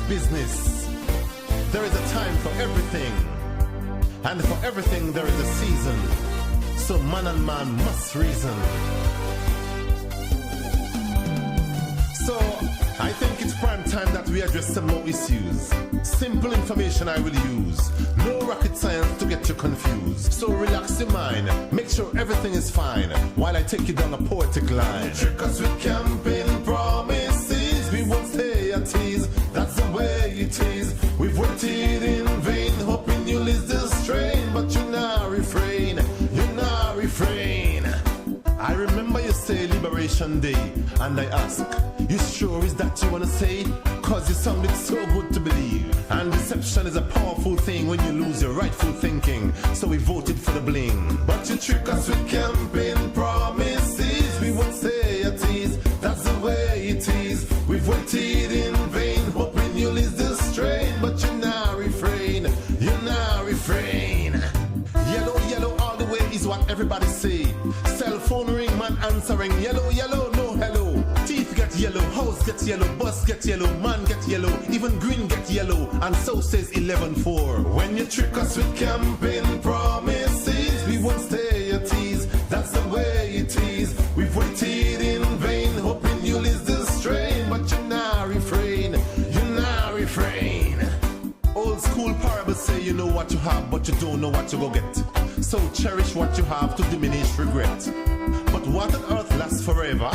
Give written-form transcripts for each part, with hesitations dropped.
business. There is a time for everything, and for everything there is a season. So man and man must reason. So I think it's prime time that we address some more issues. Simple information I will use. No rocket science to get you confused. So relax your mind, make sure everything is fine, while I take you down a poetic line. Trick us with campaign promises, we won't stay at ease. That's the way it is. We've waited in vain, hoping you'll ease the strain, but you now refrain, you now refrain. I remember you say Liberation Day, and I ask, you sure is that you wanna say? Cause you sounded so good to believe. And deception is a powerful thing when you lose your rightful thinking. So we voted for the bling. But you trick us with campaign promises, we won't stay at ease. That's the way it is. We've waited in vain, hoping you'll ease the strain, but you now refrain, you now refrain. Yellow, yellow all the way is what everybody say. Cell phone ring, man answering. Yellow, yellow, no hello. Teeth get yellow, house get yellow, bus get yellow, man get yellow, even green get yellow, and so says 11-4. When you trick us with campaign promises, we won't stay at ease. That's the way it is. We've waited in vain, hoping you'll ease the strain, but you now refrain, you now refrain. Old school parables say you know what you have, but you don't know what you go get. So cherish what you have to diminish regret. But what on earth lasts forever?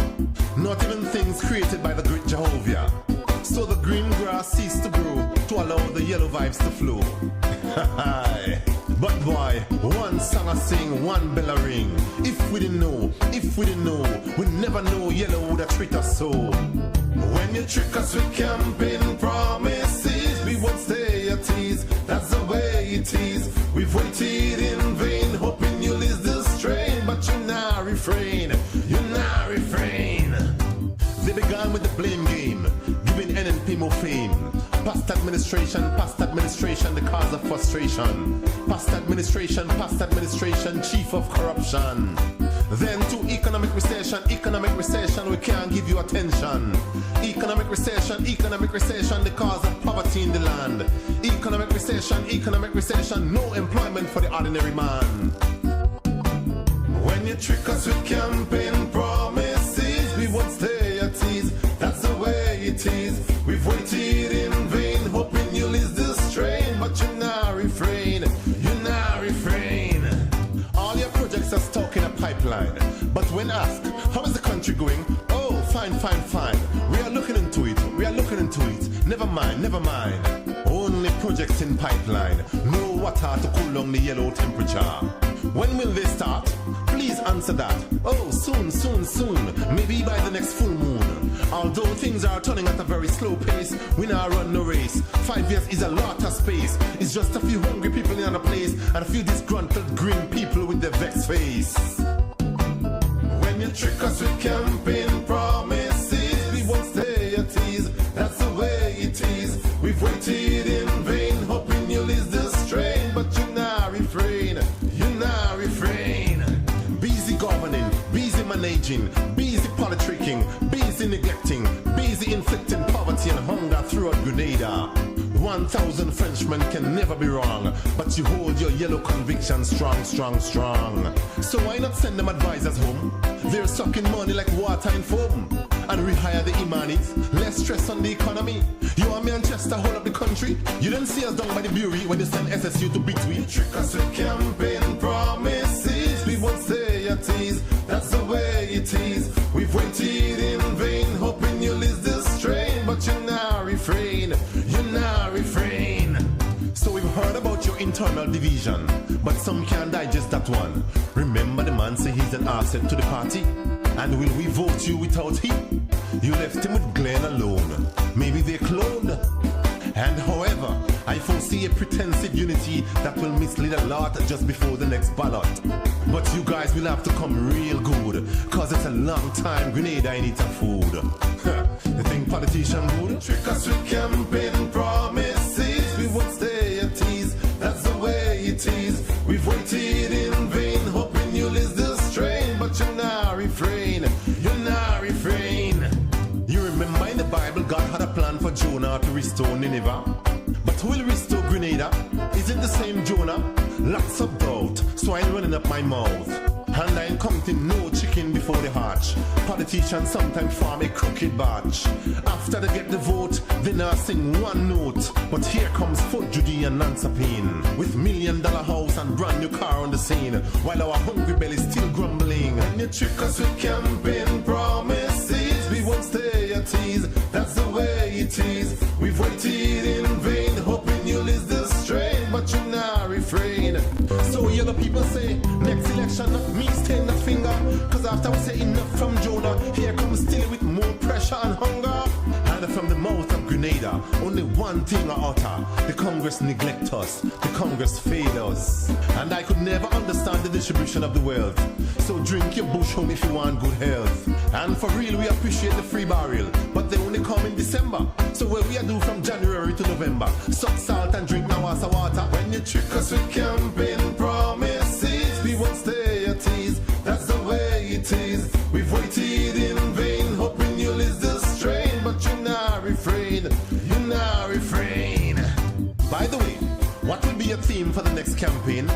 Not even things created by the great Jehovah. So the green grass ceased to grow to allow the yellow vibes to flow. But boy, one song I sing, one bell I ring. If we didn't know, we'd never know yellow would have treated us so. When you trick us with campaign promises, we won't stay at ease. That's the way it is. We've waited in vain, hoping you'll ease the strain, but you now refrain, you now refrain. They began with the blame game, giving NNP more fame. Past administration, the cause of frustration. Past administration, chief of corruption. Then to economic recession, we can't give you attention. Economic recession, the cause of poverty in the land. Economic recession, no employment for the ordinary man. When you trick us with campaign promises, we won't stay at ease. That's the way it is. We've waited in vain, hoping you'll ease the strain, but you now refrain, you now refrain. All your projects are stuck in a pipeline, but when asked, how is the country going? Oh, fine. We are looking into it. Never mind. Only projects in pipeline. No water to cool down the yellow temperature. When will they start? Please answer that. Oh, soon. Maybe by the next full moon. Although things are turning at a very slow pace, we now run no race. 5 years is a lot of space. It's just a few hungry people in another place, and a few disgruntled green people with their vexed face. When you trick us with campaign promises, we won't stay at ease. That's the way it is. We've waited in vain, hoping you'll ease the strain, but you now refrain, you now refrain. Busy governing, busy managing, busy politicking, busy neglecting, busy inflicting poverty and hunger throughout Grenada. 1,000 Frenchmen can never be wrong, but you hold your yellow conviction strong. So why not send them advisors home? They're sucking money like water in foam. And rehire the Imanis, less stress on the economy. You and Manchester hold up the country. You didn't see us down by the Bury when you send SSU to between. Trick us with campaign promises, we won't stay at ease. That's the way it is. We've waited in vain, hoping you'll ease the strain, but you now refrain, you now refrain. So we've heard about your internal division, but some can't digest that one. Remember the man say he's an asset to the party? And will we vote you without him? You left him with Glenn alone. Maybe they cloned. And however, I foresee a pretensive unity that will mislead a lot just before the next ballot. But you guys will have to come real good, cause it's a long time Grenada ain't eating food. You think politicians would trick us with campaign promises? We won't stay at ease. That's the way it is. We've waited in vain, hoping you'll ease the strain, but you now refrain, you now refrain. You remember in the Bible, God had a plan for Jonah to restore Nineveh. Is it the same Jonah? Lots of doubt, so I'm running up my mouth. And I ain't counting no chicken before the hatch. Politicians sometimes form a crooked batch. After they get the vote, they now sing one note. But here comes Fort Judy and Nancy Payne, with $1 million house and brand new car on the scene, while our hungry bellies still grumbling. When you trick us with campaign promises, we won't stay at ease. That's the way it is. We've waited in vain, hoping you'll ease the strain, but you now refrain. So yellow people say, next election not me stain that finger. Cause after we say enough from Jonah, here comes still with more pressure and hunger. And from the mouth of Grenada, only one thing I utter: the Congress neglect us, the Congress fail us. And I could never understand the distribution of the wealth. So drink your bush home if you want good health. And for real, we appreciate the free barrel, but they only come in December. So what we are do from January to November? Suck salt and drink Nawasa water. When you trick us with campaign promises, we won't stay at ease. That's the way it is. We've waited in vain, hoping you'll ease the strain, but you now refrain. You now refrain. By the way, what will be your theme for the next campaign?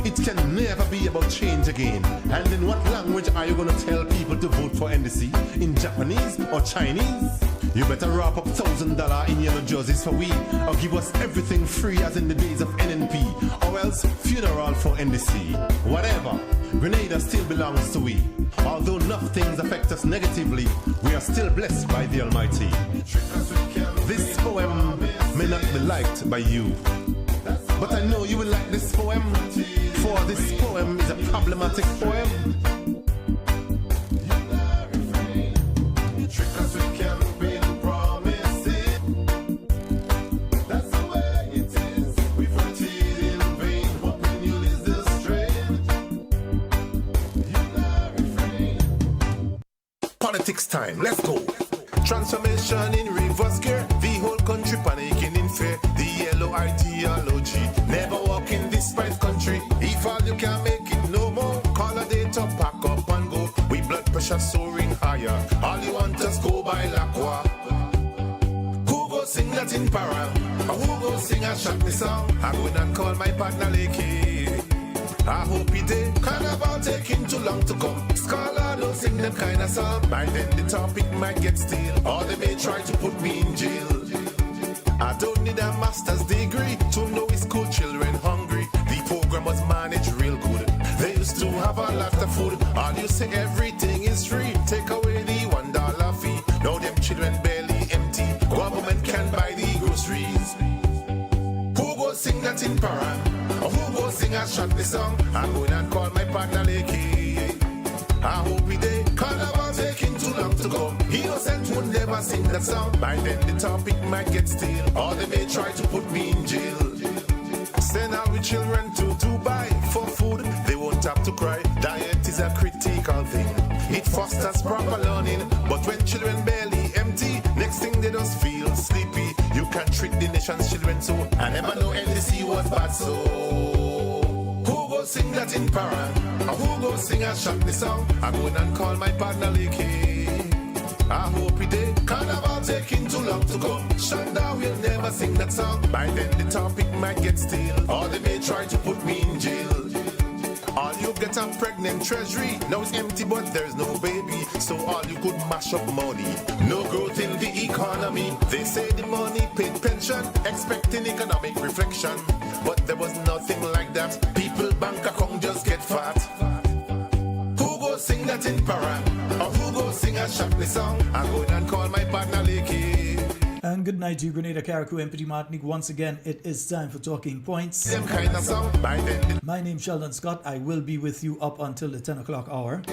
It can never be about change again. And in what language are you going to tell people to vote for NDC? In Japanese or Chinese? You better wrap up $1,000 in yellow jerseys for we, or give us everything free as in the days of NNP, or else funeral for NDC. Whatever, Grenada still belongs to we. Although enough things affect us negatively, we are still blessed by the Almighty. This poem may not be liked by you, but I know you will like this poem, for this poem is a problematic poem. Politics time, let's go. Transformation in reverse gear, the whole country panicking in fear. The yellow ideology, never walk in this bright country. If all you can make it no more, call a date up, pack up and go. We blood pressure soaring higher, all you want us go by Lacroix. Who go sing that in para? Or who go sing a shot the song? I go in and call my partner Lakey. I hope he did. Carnival taking too long to come. Scholar don't sing them kind of song. By then the topic might get stale, or they may try to put me in jail. I don't need a master's degree to know his school children hungry. The program was managed real good. They used to have a lot of food. All you say everything is free. Take away the $1 fee. Now them children barely empty. Government can buy the groceries. Who go sing that in para? Or who go sing a shot the song? I'm going and call my partner Lakey. I hope he did. Carnival taking too long to go. Innocent would never sing that song. By then the topic might get stale, or they may try to put me in jail. Send our children to Dubai for food. They won't have to cry. Diet is a critical thing. It fosters proper learning. But when children barely empty, next thing they just feel sleepy. You can treat the nation's children so. I never know NDC was bad so. Who go sing that in para? Or who go sing a shot the song? I go in and call my partner Lakey. I hope he did. Carnival taking too long to go. Shonda will never sing that song. By then the topic might get stale, or they may try to put me in jail. All you get a pregnant treasury. Now it's empty but there's no baby. So all you could mash up money. No growth in the economy. They say the money paid pension, expecting economic reflection. But there was nothing like that. People bank account just get fat. Who go sing that in para? Or who go sing a shot the song? I go in and call my partner Lakey. And good night to you, Grenada, Carriacou, and Petit Martinique. Once again, it is time for Talking Points. Same kind of song. By then, my name's Sheldon Scott. I will be with you up until the 10 o'clock hour.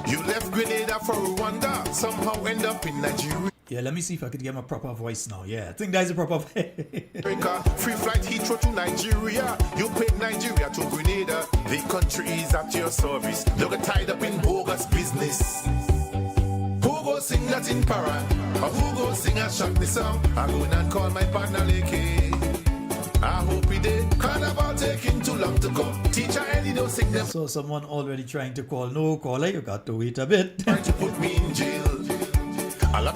You left Grenada for Rwanda, somehow end up in Nigeria. Yeah, let me see if I could get my proper voice now. Yeah, I think that's a proper voice. Free flight Heathrow to Nigeria. You paid Nigeria to Grenada. The country is at your service. Don't get tied up in bogus business. Who go sing that in para? Or who go sing a shot the song? I go in and call my partner Lakey. I hope he did. Carnival taking too long to come. Teacher Eddie don't sing them. So someone already trying to call. No caller, you got to wait a bit. Trying to put me in jail.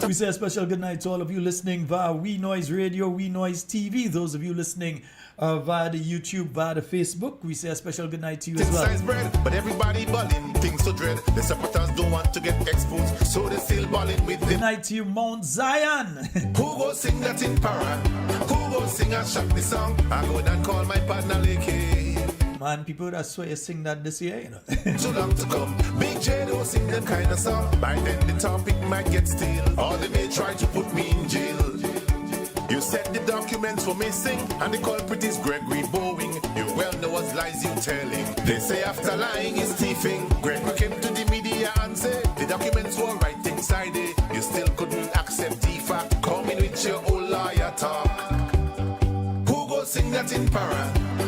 We say a special good night to all of you listening via We Noise Radio, We Noise TV. Those of you listening via the YouTube, via the Facebook. We say a special good night to you as well. Sliced bread, but everybody balling, things so dread. The supporters don't want to get exposed, so they still balling with Good them. night to you, Mount Zion. Who go sing that in para? Who go sing and shock the song? I go and call my partner Lakey. Man, people, that's why you sing that this year, you know. Too long to come. Big J don't sing them kind of song. By then the topic might get stale, or they may try to put me in jail. You said the documents were missing, and the culprit is Gregory Boeing. You well know what lies you telling. They say after lying is thieving. Gregory came to the media and said the documents were right inside it. You still couldn't accept the fact. Coming with your old lawyer talk. Who go sing that in para?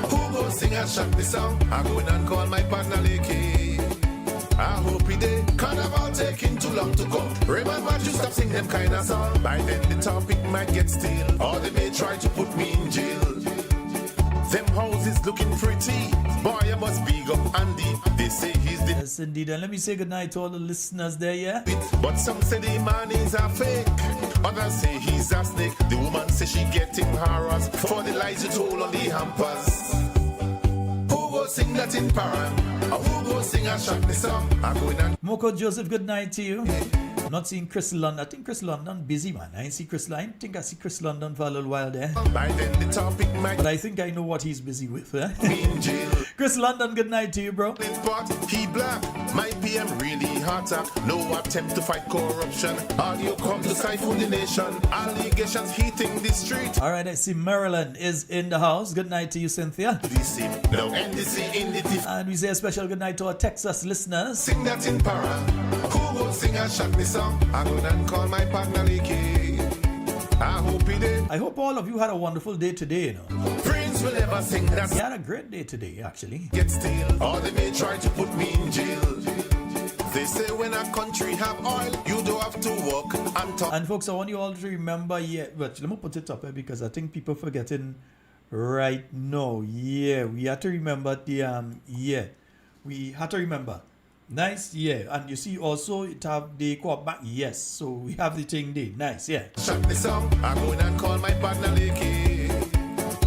Who go sing and shock the song? I go in and call my partner Lakey. I hope he did. Carnival taking too long to come. Remember to stop sing them kind of song. By then the topic might get stale, or they may try to put me in jail. Them houses looking pretty. Boy, I must big up Andy. They say he's the Yes, indeed. And let me say good night to all the listeners there, yeah? but some say the man is a fake. Others say he's a snake. The woman says she getting harassed for the lies you told on the hampers. Who go sing that in para? Or who go sing and shock the song? I go in and Moko Joseph, good night to you. Not seeing Chris London. I think Chris London busy, man. I ain't see Chris London. I think I see Chris London for a little while there. by then the topic might But I think I know what he's busy with. Eh? be in jail. Chris London, good night to you, bro. But he black, my PM really hot up. No attempt to fight corruption. Audio come to siphon the nation. Allegations heating the street. All right, I see Maryland is in the house. Good night to you, Cynthia. DC, no NDC in the diff. And we say a special good night to our Texas listeners. Sing that in para. Who go sing and shock the song? I go and call my partner Lakey. I hope he did. I hope all of you had a wonderful day today, you know. Prince will never sing that We had a great day today, actually. get stale, or they may try to put me in jail. They say when a country have oil, you don't have to walk and talk. And folks, I want you all to remember, but let me put it up here because I think people forgetting right now. Yeah, we have to remember we have to remember. Nice, yeah. And you see also it have the co-op back, yes. So we have the thing there. Nice, yeah. Shut the song, I go in and call my partner Lakey.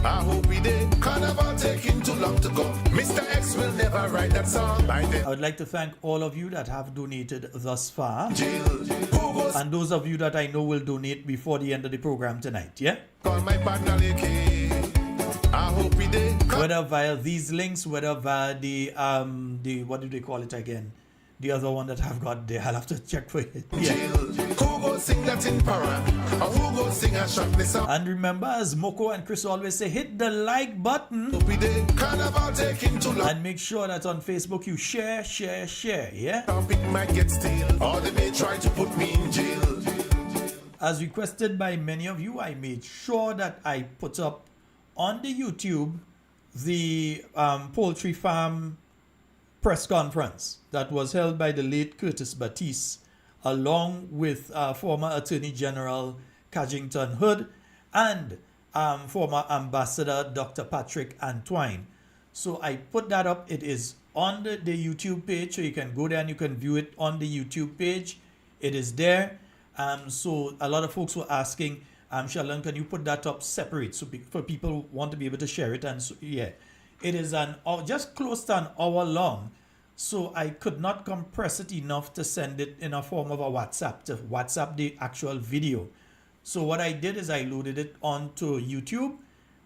I hope he did. Carnival taking too long to go. Mr. X will never write that song. By I then, would like to thank all of you that have donated thus far. jail. Who goes And those of you that I know will donate before the end of the program tonight, yeah? call my partner Lakey? I hope he did. Whether via these links, whether via the what do they call it again? The other one that I've got there. I'll have to check for it. Yeah. Jail. Who go sing that in para? Or who go sing and shock the song? And remember, as Moko and Chris always say, hit the like button Hope he did. Carnival taking too long. and make sure that on Facebook you share, yeah? Topic might get stale, or they may try to put me in jail. As requested by many of you, I made sure that I put up on the YouTube the poultry farm press conference that was held by the late Curtis Batiste along with former Attorney General Cadgington Hood and former Ambassador Dr. Patrick Antoine. So I put that up. It is on the YouTube page, so you can go there and you can view it on the YouTube page. It is there. So a lot of folks were asking, Shalon, can you put that up separate so for people who want to be able to share it? And so, yeah, it is just close to an hour long. So I could not compress it enough to send it in a form of a WhatsApp, to WhatsApp the actual video. So what I did is I loaded it onto YouTube,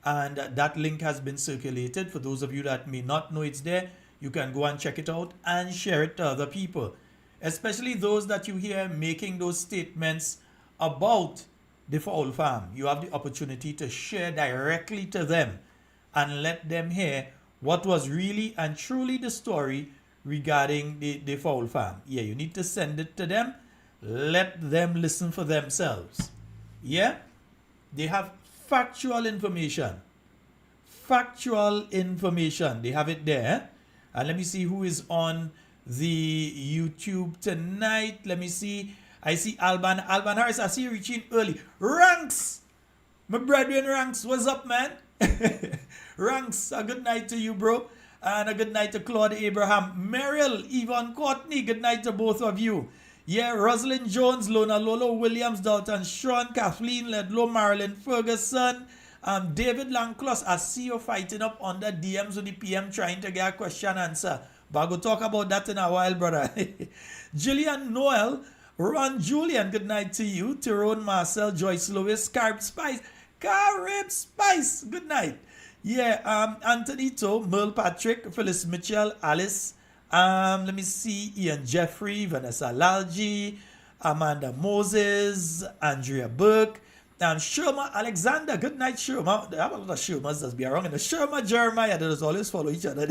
and that link has been circulated. For those of you that may not know it's there, you can go and check it out and share it to other people, especially those that you hear making those statements about the fowl farm. You have the opportunity to share directly to them and let them hear what was really and truly the story regarding the fowl farm. Yeah, you need to send it to them. Let them listen for themselves. Yeah, they have factual information. They have it there. And let me see who is on the YouTube tonight. Let me see. I see Alban Harris. I see you reaching early. Ranks, my brethren, Ranks, what's up, man? Ranks, a good night to you, bro. And a good night to Claude Abraham. Merrill, Yvonne Courtney, good night to both of you. Yeah, Rosalind Jones, Lona Lolo Williams, Dalton Sean, Kathleen Ledlow, Marilyn Ferguson, David Langclos, I see you fighting up under DMs with the PM trying to get a question answer. But I'll go talk about that in a while, brother. Gillian Noel, Ron Julian, good night to you. Tyrone Marcel, Joyce Lewis, Carib Spice, good night. Yeah, Anthony To, Merle Patrick, Phyllis Mitchell, Alice, let me see, Ian Jeffrey, Vanessa Lalji, Amanda Moses, Andrea Burke, Sherma Alexander, good night Sherma. I have a lot of Shermas that's be around. And Sherma Jeremiah, they just always follow each other.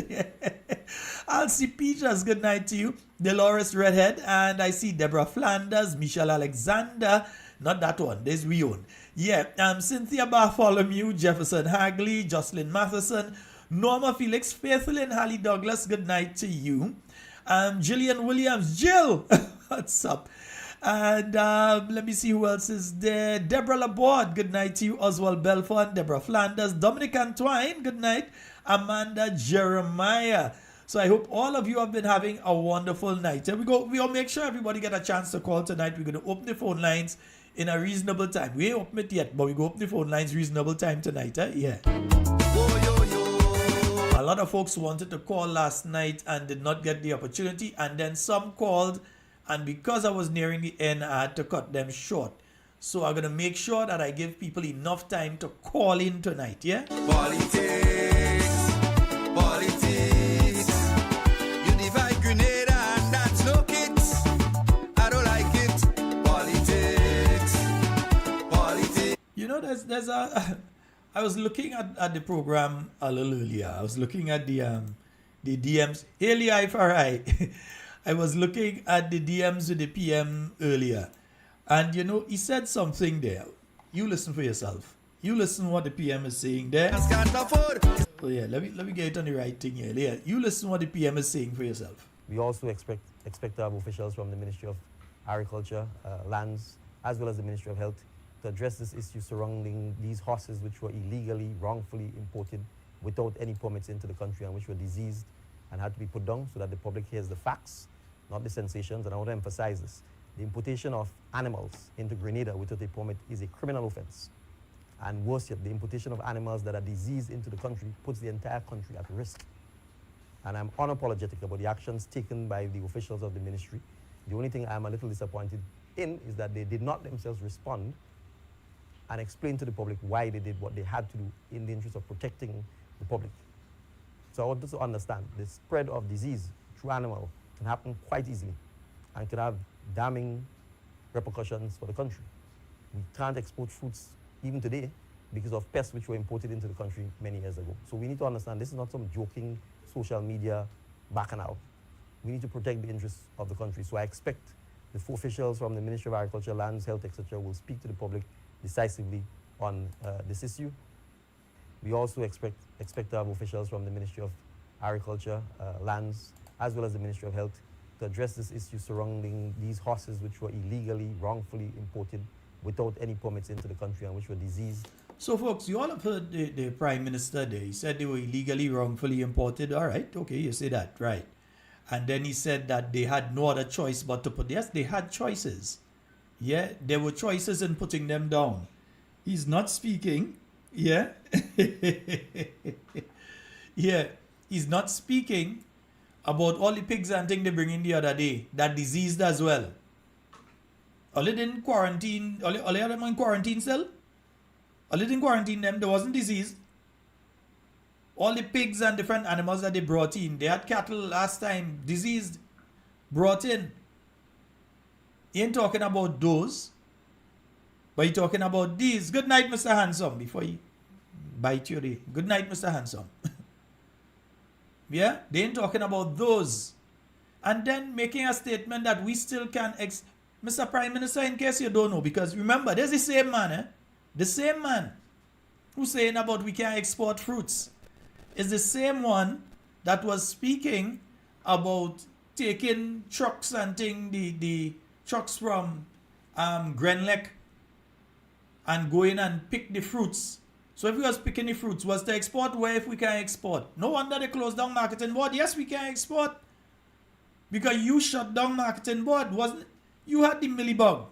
Alcy Peters, good night to you. Dolores Redhead, and I see Deborah Flanders, Michelle Alexander, not that one, there's we own. Yeah, Cynthia Bartholomew, Jefferson Hagley, Jocelyn Matheson, Norma Felix, Faithlyn Hallie Douglas, good night to you. Jillian Williams, Jill, what's up? And let me see who else is there. Deborah Laborde, good night to you. Oswald Belfont, Deborah Flanders, Dominic Antwine, good night. Amanda Jeremiah. So I hope all of you have been having a wonderful night. And we'll make sure everybody get a chance to call tonight. We're going to open the phone lines in a reasonable time. We ain't open it yet, but we go open the phone lines reasonable time tonight. Yeah. A lot of folks wanted to call last night and did not get the opportunity. And then some called, and because I was nearing the end, I had to cut them short. So I'm going to make sure that I give people enough time to call in tonight. Yeah. Politics. You divide Grenada and that's no kicks. I don't like it. Politics. You know, there's a... I was looking at the program a little earlier. I was looking at the DMs. Haley Ifari. I was looking at the DMs with the PM earlier. And you know, he said something there. You listen for yourself. You listen what the PM is saying there. Oh yeah, let me get it on the right thing here. Yeah, you listen what the PM is saying for yourself. We also expect to have officials from the Ministry of Agriculture, Lands, as well as the Ministry of Health to address this issue surrounding these horses which were illegally, wrongfully imported without any permits into the country and which were diseased and had to be put down so that the public hears the facts, not the sensations. And I want to emphasize this. The importation of animals into Grenada without a permit is a criminal offense. And worse yet, the importation of animals that are diseased into the country puts the entire country at risk. And I'm unapologetic about the actions taken by the officials of the ministry. The only thing I'm a little disappointed in is that they did not themselves respond and explain to the public why they did what they had to do in the interest of protecting the public. So I want us to understand the spread of disease through animal can happen quite easily and can have damning repercussions for the country. We can't export fruits even today because of pests which were imported into the country many years ago. So we need to understand this is not some joking social media bacchanal. We need to protect the interests of the country. So I expect the four officials from the Ministry of Agriculture, Lands, Health, etc. will speak to the public decisively on this issue. We also expect to have officials from the Ministry of Agriculture, Lands, as well as the Ministry of Health to address this issue surrounding these horses which were illegally, wrongfully imported without any permits into the country and which were diseased. So folks, you all have heard the Prime Minister there. He said they were illegally, wrongfully imported. All right, okay, you say that, right. And then he said that they had no other choice but to put, yes, they had choices. Yeah, there were choices in putting them down. He's not speaking. Yeah. Yeah, he's not speaking about all the pigs and things they bring in the other day that diseased as well. All they didn't quarantine, all they had them in quarantine still? All they didn't quarantine them, there wasn't disease. All the pigs and different animals that they brought in, they had cattle last time, diseased, brought in. He ain't talking about those, but he talking about these. Good night, Mr. Handsome, before he bite you there. Good night, Mr. Handsome. Yeah, they ain't talking about those. And then making a statement that we still can, Mr. Prime Minister, in case you don't know, because remember, there's the same man, the same man who's saying about we can't export fruits is the same one that was speaking about taking trucks and the trucks from Grenlec and going and pick the fruits. So if we was picking the fruits, was to export where if we can export? No wonder they closed down Marketing Board. Yes, we can export. Because you shut down Marketing Board, wasn't it? You had the millibug.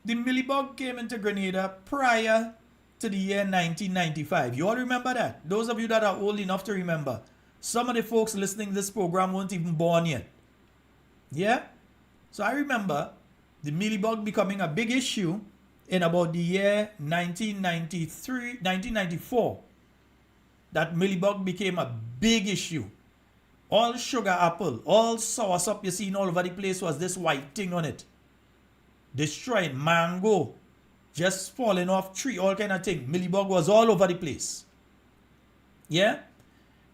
The millibug came into Grenada prior to the year 1995. You all remember that? Those of you that are old enough to remember. Some of the folks listening to this program weren't even born yet. Yeah? So I remember the mealybug becoming a big issue in about the year 1994. That mealybug became a big issue. All sugar apple, all soursop you seen all over the place was this white thing on it. Destroying mango, just falling off tree, all kind of thing. Mealybug was all over the place. Yeah?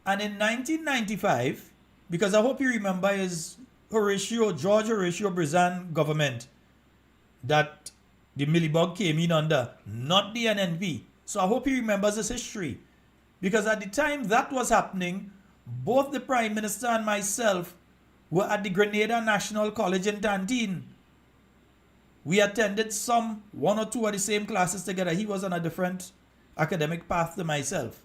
And in 1995, because I hope you remember is George Horatio Brizan government that the mealybug came in under, not the NNP. So I hope he remembers this history. Because at the time that was happening, both the Prime Minister and myself were at the Grenada National College in Tantine. We attended one or two of the same classes together. He was on a different academic path than myself.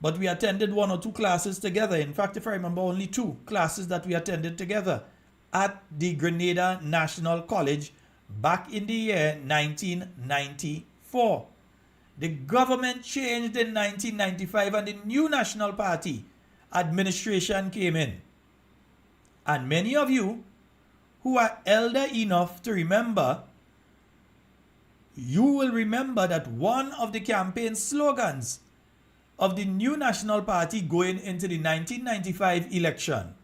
But we attended one or two classes together. In fact, if I remember, only 2 classes that we attended together at the Grenada National College back in the year 1994. The government changed in 1995 and the new National Party administration came in. And many of you who are elder enough to remember, you will remember that one of the campaign slogans of the new National Party going into the 1995 election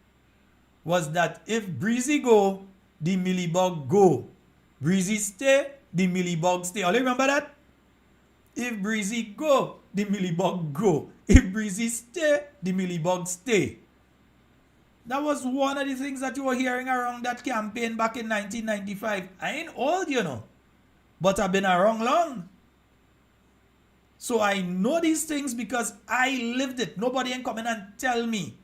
was that if Breezy go, the mealybug go. Breezy stay, the mealybug stay. All you remember that? If Breezy go, the mealybug go. If Breezy stay, the mealybug stay. That was one of the things that you were hearing around that campaign back in 1995. I ain't old, you know, but I've been around long. So I know these things because I lived it. Nobody ain't coming and tell me.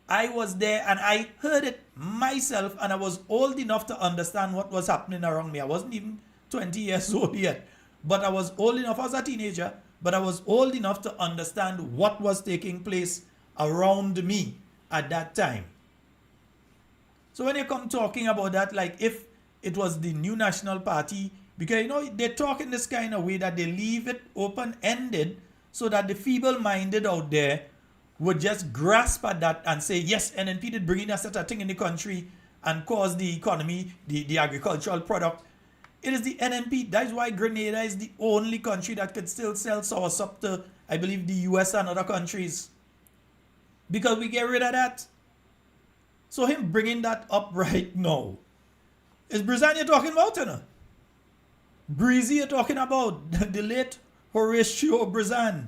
I was there and I heard it myself, and I was old enough to understand what was happening around me. I wasn't even 20 years old yet, but I was old enough. I was a teenager, but I was old enough to understand what was taking place around me at that time. So when you come talking about that, like if it was the new National Party, because you know they talk in this kind of way that they leave it open-ended so that the feeble-minded out there would just grasp at that and say, yes, NNP did bring in a certain thing in the country and cause the economy, the agricultural product. It is the NNP. That's why Grenada is the only country that could still sell soursop to, I believe, the US and other countries. Because we get rid of that. So him bringing that up right now. Is Brizan you're talking about, you know? Breezy you're talking about. The late Horatio Brizan.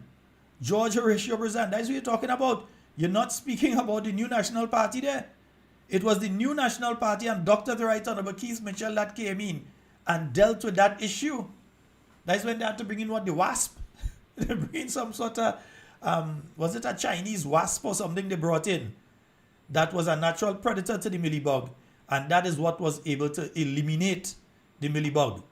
George Horatio Brizan. That's what you're talking about. You're not speaking about the new National Party there. It was the new National Party and Dr. the Right Honorable Keith Mitchell that came in and dealt with that issue. That's when they had to bring in what? The wasp. They bring in some sort of, was it a Chinese wasp or something they brought in? That was a natural predator to the mealybug. And that is what was able to eliminate the mealybug.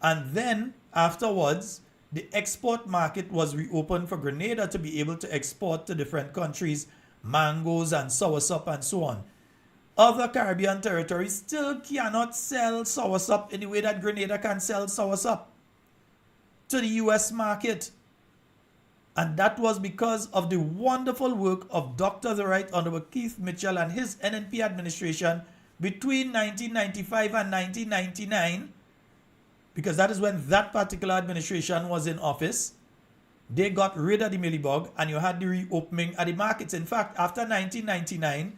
And then afterwards, the export market was reopened for Grenada to be able to export to different countries, mangoes and soursop and so on. Other Caribbean territories still cannot sell soursop in the way that Grenada can sell soursop to the US market. And that was because of the wonderful work of Dr. the Right Honorable Keith Mitchell and his NNP administration between 1995 and 1999, because that is when that particular administration was in office. They got rid of the mealybug and you had the reopening of the markets. In fact, after 1999,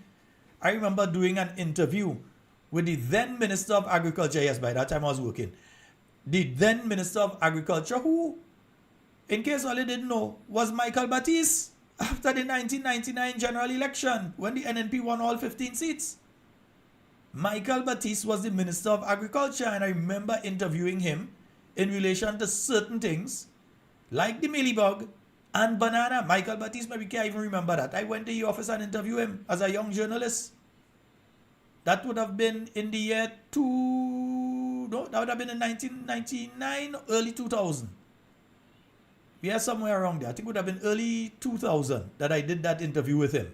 I remember doing an interview with the then Minister of Agriculture. Yes, by that time I was working. The then Minister of Agriculture, who, in case all you didn't know, was Michael Batiste after the 1999 general election when the NNP won all 15 seats. Michael Batiste was the Minister of Agriculture, and I remember interviewing him in relation to certain things like the mealybug and banana. Michael Batiste, maybe can't even remember that. I went to the office and interviewed him as a young journalist. That would have been in the year that would have been in 1999, early 2000. We are somewhere around there. I think it would have been early 2000 that I did that interview with him.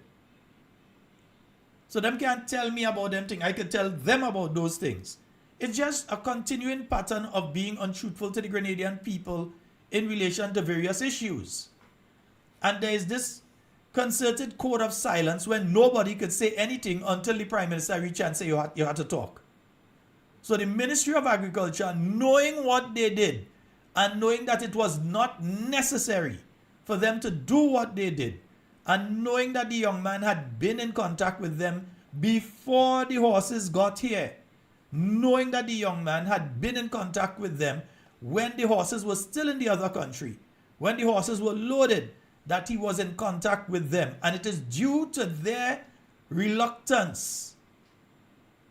So them can't tell me about them things. I could tell them about those things. It's just a continuing pattern of being untruthful to the Grenadian people in relation to various issues. And there is this concerted code of silence when nobody could say anything until the Prime Minister reached and said you had to talk. So the Ministry of Agriculture, knowing what they did and knowing that it was not necessary for them to do what they did, and knowing that the young man had been in contact with them before the horses got here, knowing that the young man had been in contact with them when the horses were still in the other country, when the horses were loaded, that he was in contact with them. And it is due to their reluctance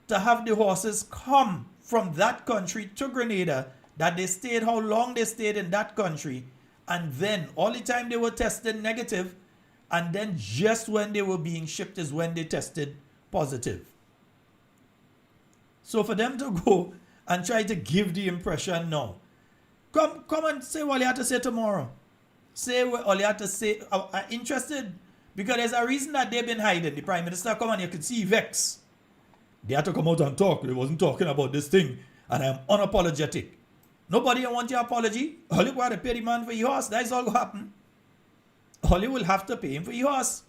to have the horses come from that country to Grenada that they stayed how long they stayed in that country. And then all the time they were tested negative, and then just when they were being shipped is when they tested positive. So for them to go and try to give the impression, no. Come and say what you have to say tomorrow. Say what you have to say. I'm interested because there's a reason that they've been hiding. The Prime Minister come and you could see vex. They had to come out and talk. They wasn't talking about this thing. And I'm unapologetic. Nobody want your apology. All you got to pay the man for your horse. That's all going to happen. All you will have to pay him for your horse.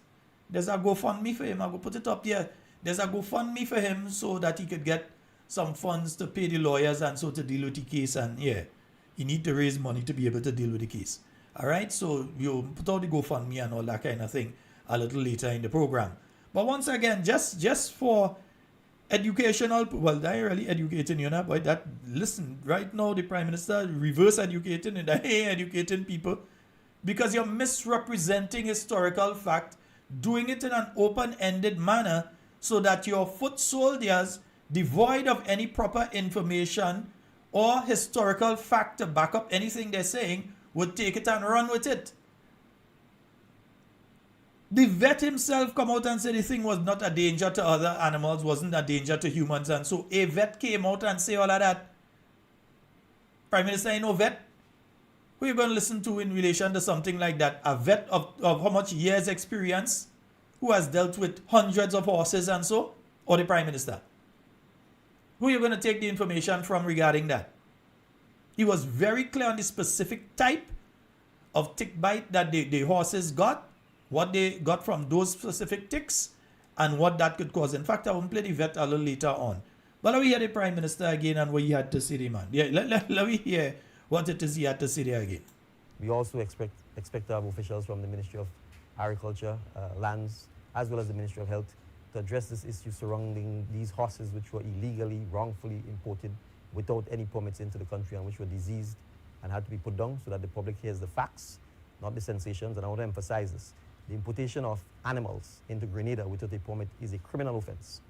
There's a GoFundMe for him. I'll go put it up here. There's a GoFundMe for him so that he could get some funds to pay the lawyers and so to deal with the case. And yeah, he need to raise money to be able to deal with the case. All right, so you put out the GoFundMe and all that kind of thing a little later in the program. But once again, just for educational, well, that ain't really educating you now, but that, listen, right now the Prime Minister reverse educating and that ain't educating people because you're misrepresenting historical fact, doing it in an open-ended manner so that your foot soldiers, devoid of any proper information or historical fact to back up anything they're saying, would take it and run with it. The vet himself come out and said the thing was not a danger to other animals, wasn't a danger to humans, and so a vet came out and say all of that. Prime Minister ain't no vet. Who are you going to listen to in relation to something like that? A vet of how much years experience, who has dealt with hundreds of horses and so, or the Prime Minister? Who are you going to take the information from regarding that? He was very clear on the specific type of tick bite that the horses got, what they got from those specific ticks, and what that could cause. In fact, I will play the vet a little later on. But let me hear the Prime Minister again and what he had to say there, man. Yeah, let me hear what it is he had to say there again. We also expect to have officials from the Ministry of Agriculture, Lands, as well as the Ministry of Health to address this issue surrounding these horses which were illegally, wrongfully imported without any permits into the country and which were diseased and had to be put down so that the public hears the facts, not the sensations. And I want to emphasize this. The importation of animals into Grenada without a permit is a criminal offense.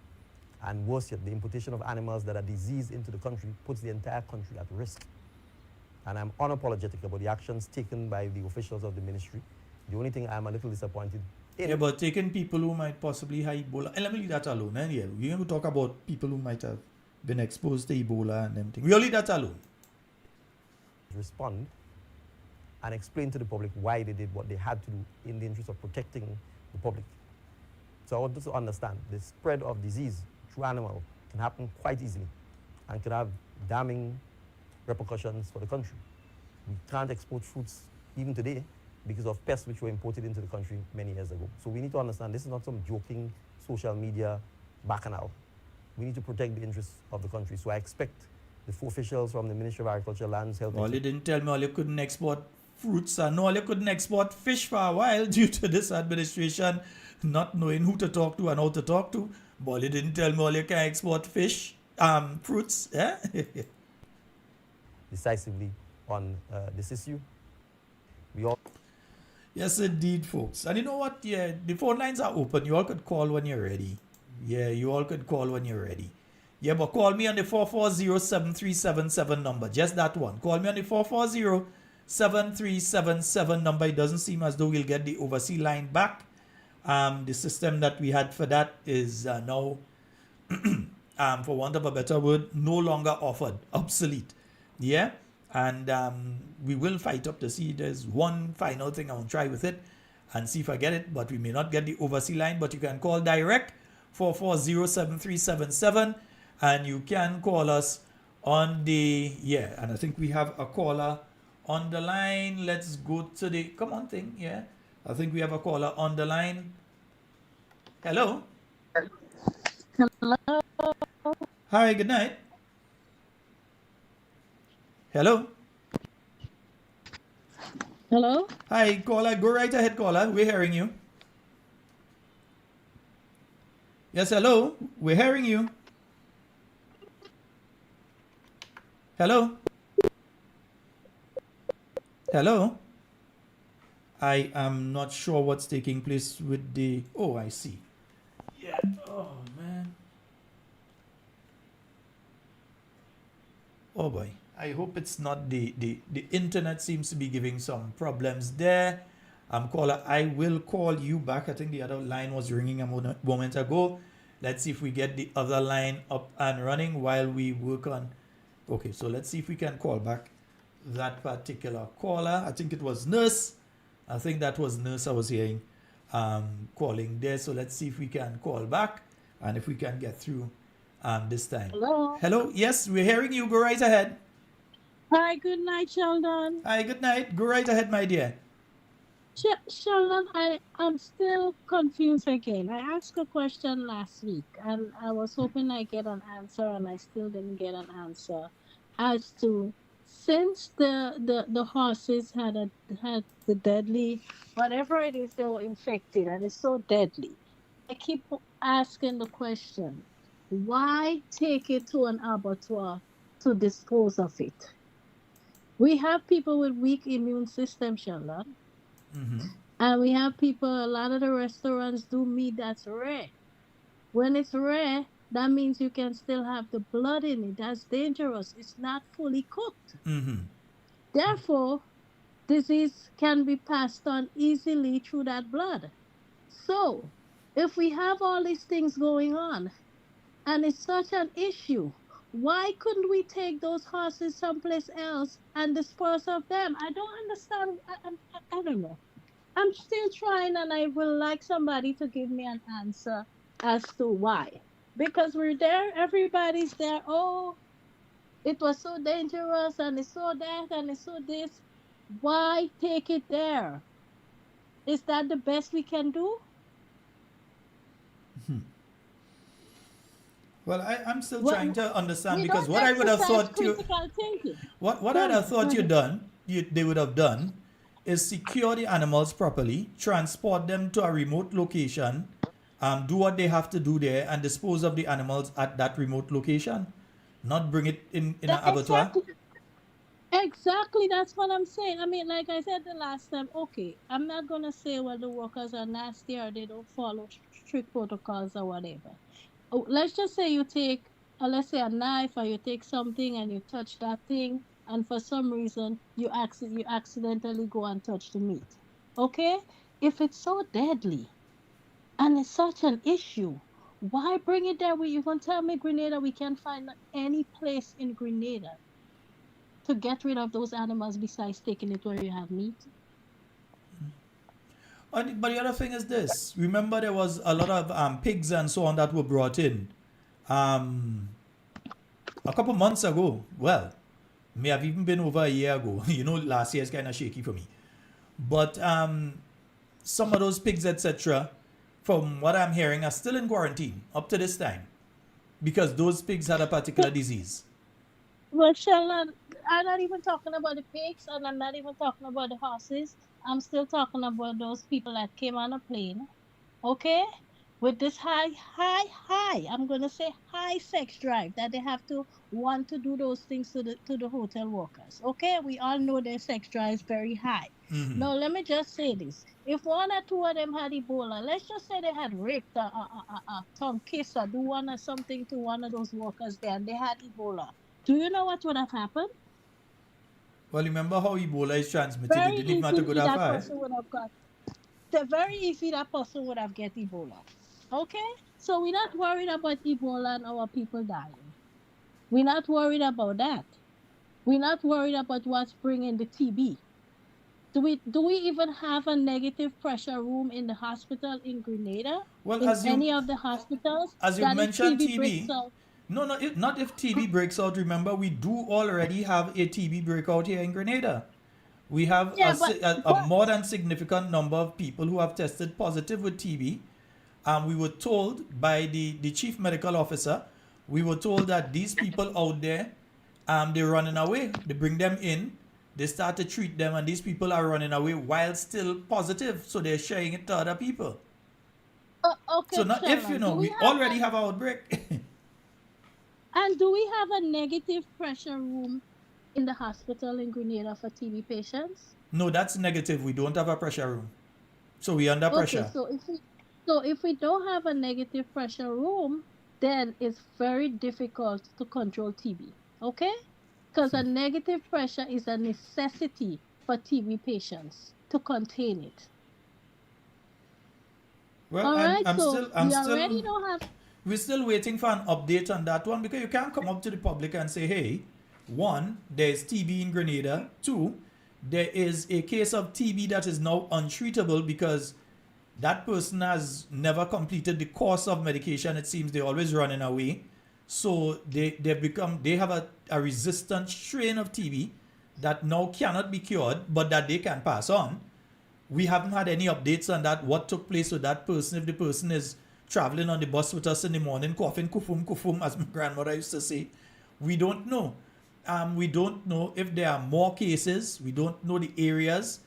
And worse yet, the importation of animals that are diseased into the country puts the entire country at risk. And I'm unapologetic about the actions taken by the officials of the ministry. The only thing I'm a little disappointed in... Yeah, but taking people who might possibly have Ebola... And let me leave that alone. And yeah, we're going to talk about people who might have been exposed to Ebola and everything. We'll leave that alone. Respond and explain to the public why they did what they had to do in the interest of protecting the public. So I want us to understand the spread of disease through animal can happen quite easily and can have damning repercussions for the country. We can't export fruits even today because of pests which were imported into the country many years ago. So we need to understand this is not some joking social media bacchanal. We need to protect the interests of the country. So I expect the 4 officials from the Ministry of Agriculture, Lands, Health... Well, you didn't tell me all you couldn't export fruits and all you couldn't export fish for a while due to this administration not knowing who to talk to and how to talk to. But you didn't tell me all you can export fish, fruits. Eh? Decisively on this issue. We all... Yes, indeed, folks. And you know what? Yeah, the phone lines are open. You all could call when you're ready. Yeah, you all could call when you're ready. Yeah, but call me on the 440-7377 number. Just that one. Call me on the 440-7377 number. It doesn't seem as though we'll get the overseas line back. The system that we had for that is now, for want of a better word, no longer offered. Obsolete. Yeah? And we will fight up to see. There's one final thing I want to try with it and see if I get it. But we may not get the overseas line. But you can call direct 440-7377. And you can call us on the, and I think we have a caller On the line, let's go to the come on thing. Yeah, I think we have a caller on the line. Hello. Hello. Hi. Good night. Hello. Hello. Hi, caller. Go right ahead, caller. We're hearing you. Yes, hello. We're hearing you. Hello. Hello. I am not sure what's taking place with the. Oh, I see. Yeah. Oh, man. Oh, boy. I hope it's not the internet seems to be giving some problems there. Caller, I will call you back. I think the other line was ringing a moment ago. Let's see if we get the other line up and running while we work on. Okay, so let's see if we can call back that particular caller. I think it was Nurse. I think that was Nurse I was hearing calling there. So let's see if we can call back and if we can get through this time. Hello. Hello. Yes, we're hearing you. Go right ahead. Hi. Good night, Sheldon. Hi, good night. Go right ahead, my dear. Sheldon, I'm still confused again. I asked a question last week, and I was hoping I get an answer, and I still didn't get an answer as to since the horses had the deadly whatever it is they were infected, and it's so deadly. I keep asking the question, why take it to an abattoir to dispose of it? We have people with weak immune system, Sheldon. Mm-hmm. And we have people, a lot of the restaurants do meat that's rare. When it's rare, that means you can still have the blood in it. That's dangerous. It's not fully cooked. Mm-hmm. Therefore, disease can be passed on easily through that blood. So, if we have all these things going on, and it's such an issue, why couldn't we take those horses someplace else and dispose of them? I don't understand. I don't know. I'm still trying, and I will like somebody to give me an answer as to why. Because we're there, everybody's there. Oh, it was so dangerous, and it's so that, and it's so this. Why take it there? Is that the best we can do? Well, I'm still Well, trying to understand we because don't what I would have exercise thought you critical thinking. what I'd have thought they would have done is secure the animals properly, transport them to a remote location, do what they have to do there, and dispose of the animals at that remote location, not bring it in an abattoir. Exactly, that's what I'm saying. I mean, like I said the last time, okay, I'm not gonna say, well, the workers are nasty or they don't follow strict protocols or whatever. Oh, let's just say you take, let's say a knife, or you take something and you touch that thing, and for some reason you accidentally go and touch the meat. Okay, if it's so deadly and it's such an issue, why bring it there? You can tell me Grenada, we can't find any place in Grenada to get rid of those animals besides taking it where you have meat. But the other thing is this. Remember, there was a lot of pigs and so on that were brought in a couple months ago. Well, may have even been over a year ago. Last year is kind of shaky for me. But some of those pigs, etc., from what I'm hearing, are still in quarantine up to this time because those pigs had a particular disease. Well, Sheldon, I'm not even talking about the pigs, and I'm not even talking about the horses. I'm still talking about those people that came on a plane, okay, with this high, I'm gonna say high sex drive that they have to want to do those things to the hotel workers. Okay, we all know their sex drive is very high. Mm-hmm. Now, let me just say this: if one or two of them had Ebola, let's just say they had raped a tongue kiss or do one or something to one of those workers there, and they had Ebola. Do you know what would have happened? Well, remember how Ebola is transmitted? Very It didn't even matter easily go that that far. person would have got. Very easy that person would have get Ebola. Okay, so we're not worried about Ebola and our people dying. We're not worried about that. We're not worried about what's bringing the TB. Do we even have a negative pressure room in the hospital in Grenada? Well, in any of the hospitals? as you that if mentioned TB TB, breaks out, no, not if TB breaks out. Remember, we do already have a TB breakout here in Grenada. We have Yeah, a more than significant number of people who have tested positive with TB. We were told by the chief medical officer, we were told that these people out there, they're running away. They bring them in, they start to treat them, and these people are running away while still positive. So they're sharing it to other people. Okay, So now, if Sheldon, we already have an outbreak. and do we have a negative pressure room in the hospital in Grenada for TB patients? No, that's negative. We don't have a pressure room. So we under pressure. Okay, so if we don't have a negative pressure room, then it's very difficult to control TB. Okay? Because a negative pressure is a necessity for TB patients to contain it. Well, All right, we're still waiting for an update on that one, because you can't come up to the public and say, hey, one, there's TB in Grenada. Two, there is a case of TB that is now untreatable because that person has never completed the course of medication. It seems they're always running away. So they have a resistant strain of TB that now cannot be cured, but that they can pass on. We haven't had any updates on that, what took place with that person, if the person is traveling on the bus with us in the morning, coughing, kufum, kufum, as my grandmother used to say. We don't know. We don't know if there are more cases. We don't know the areas.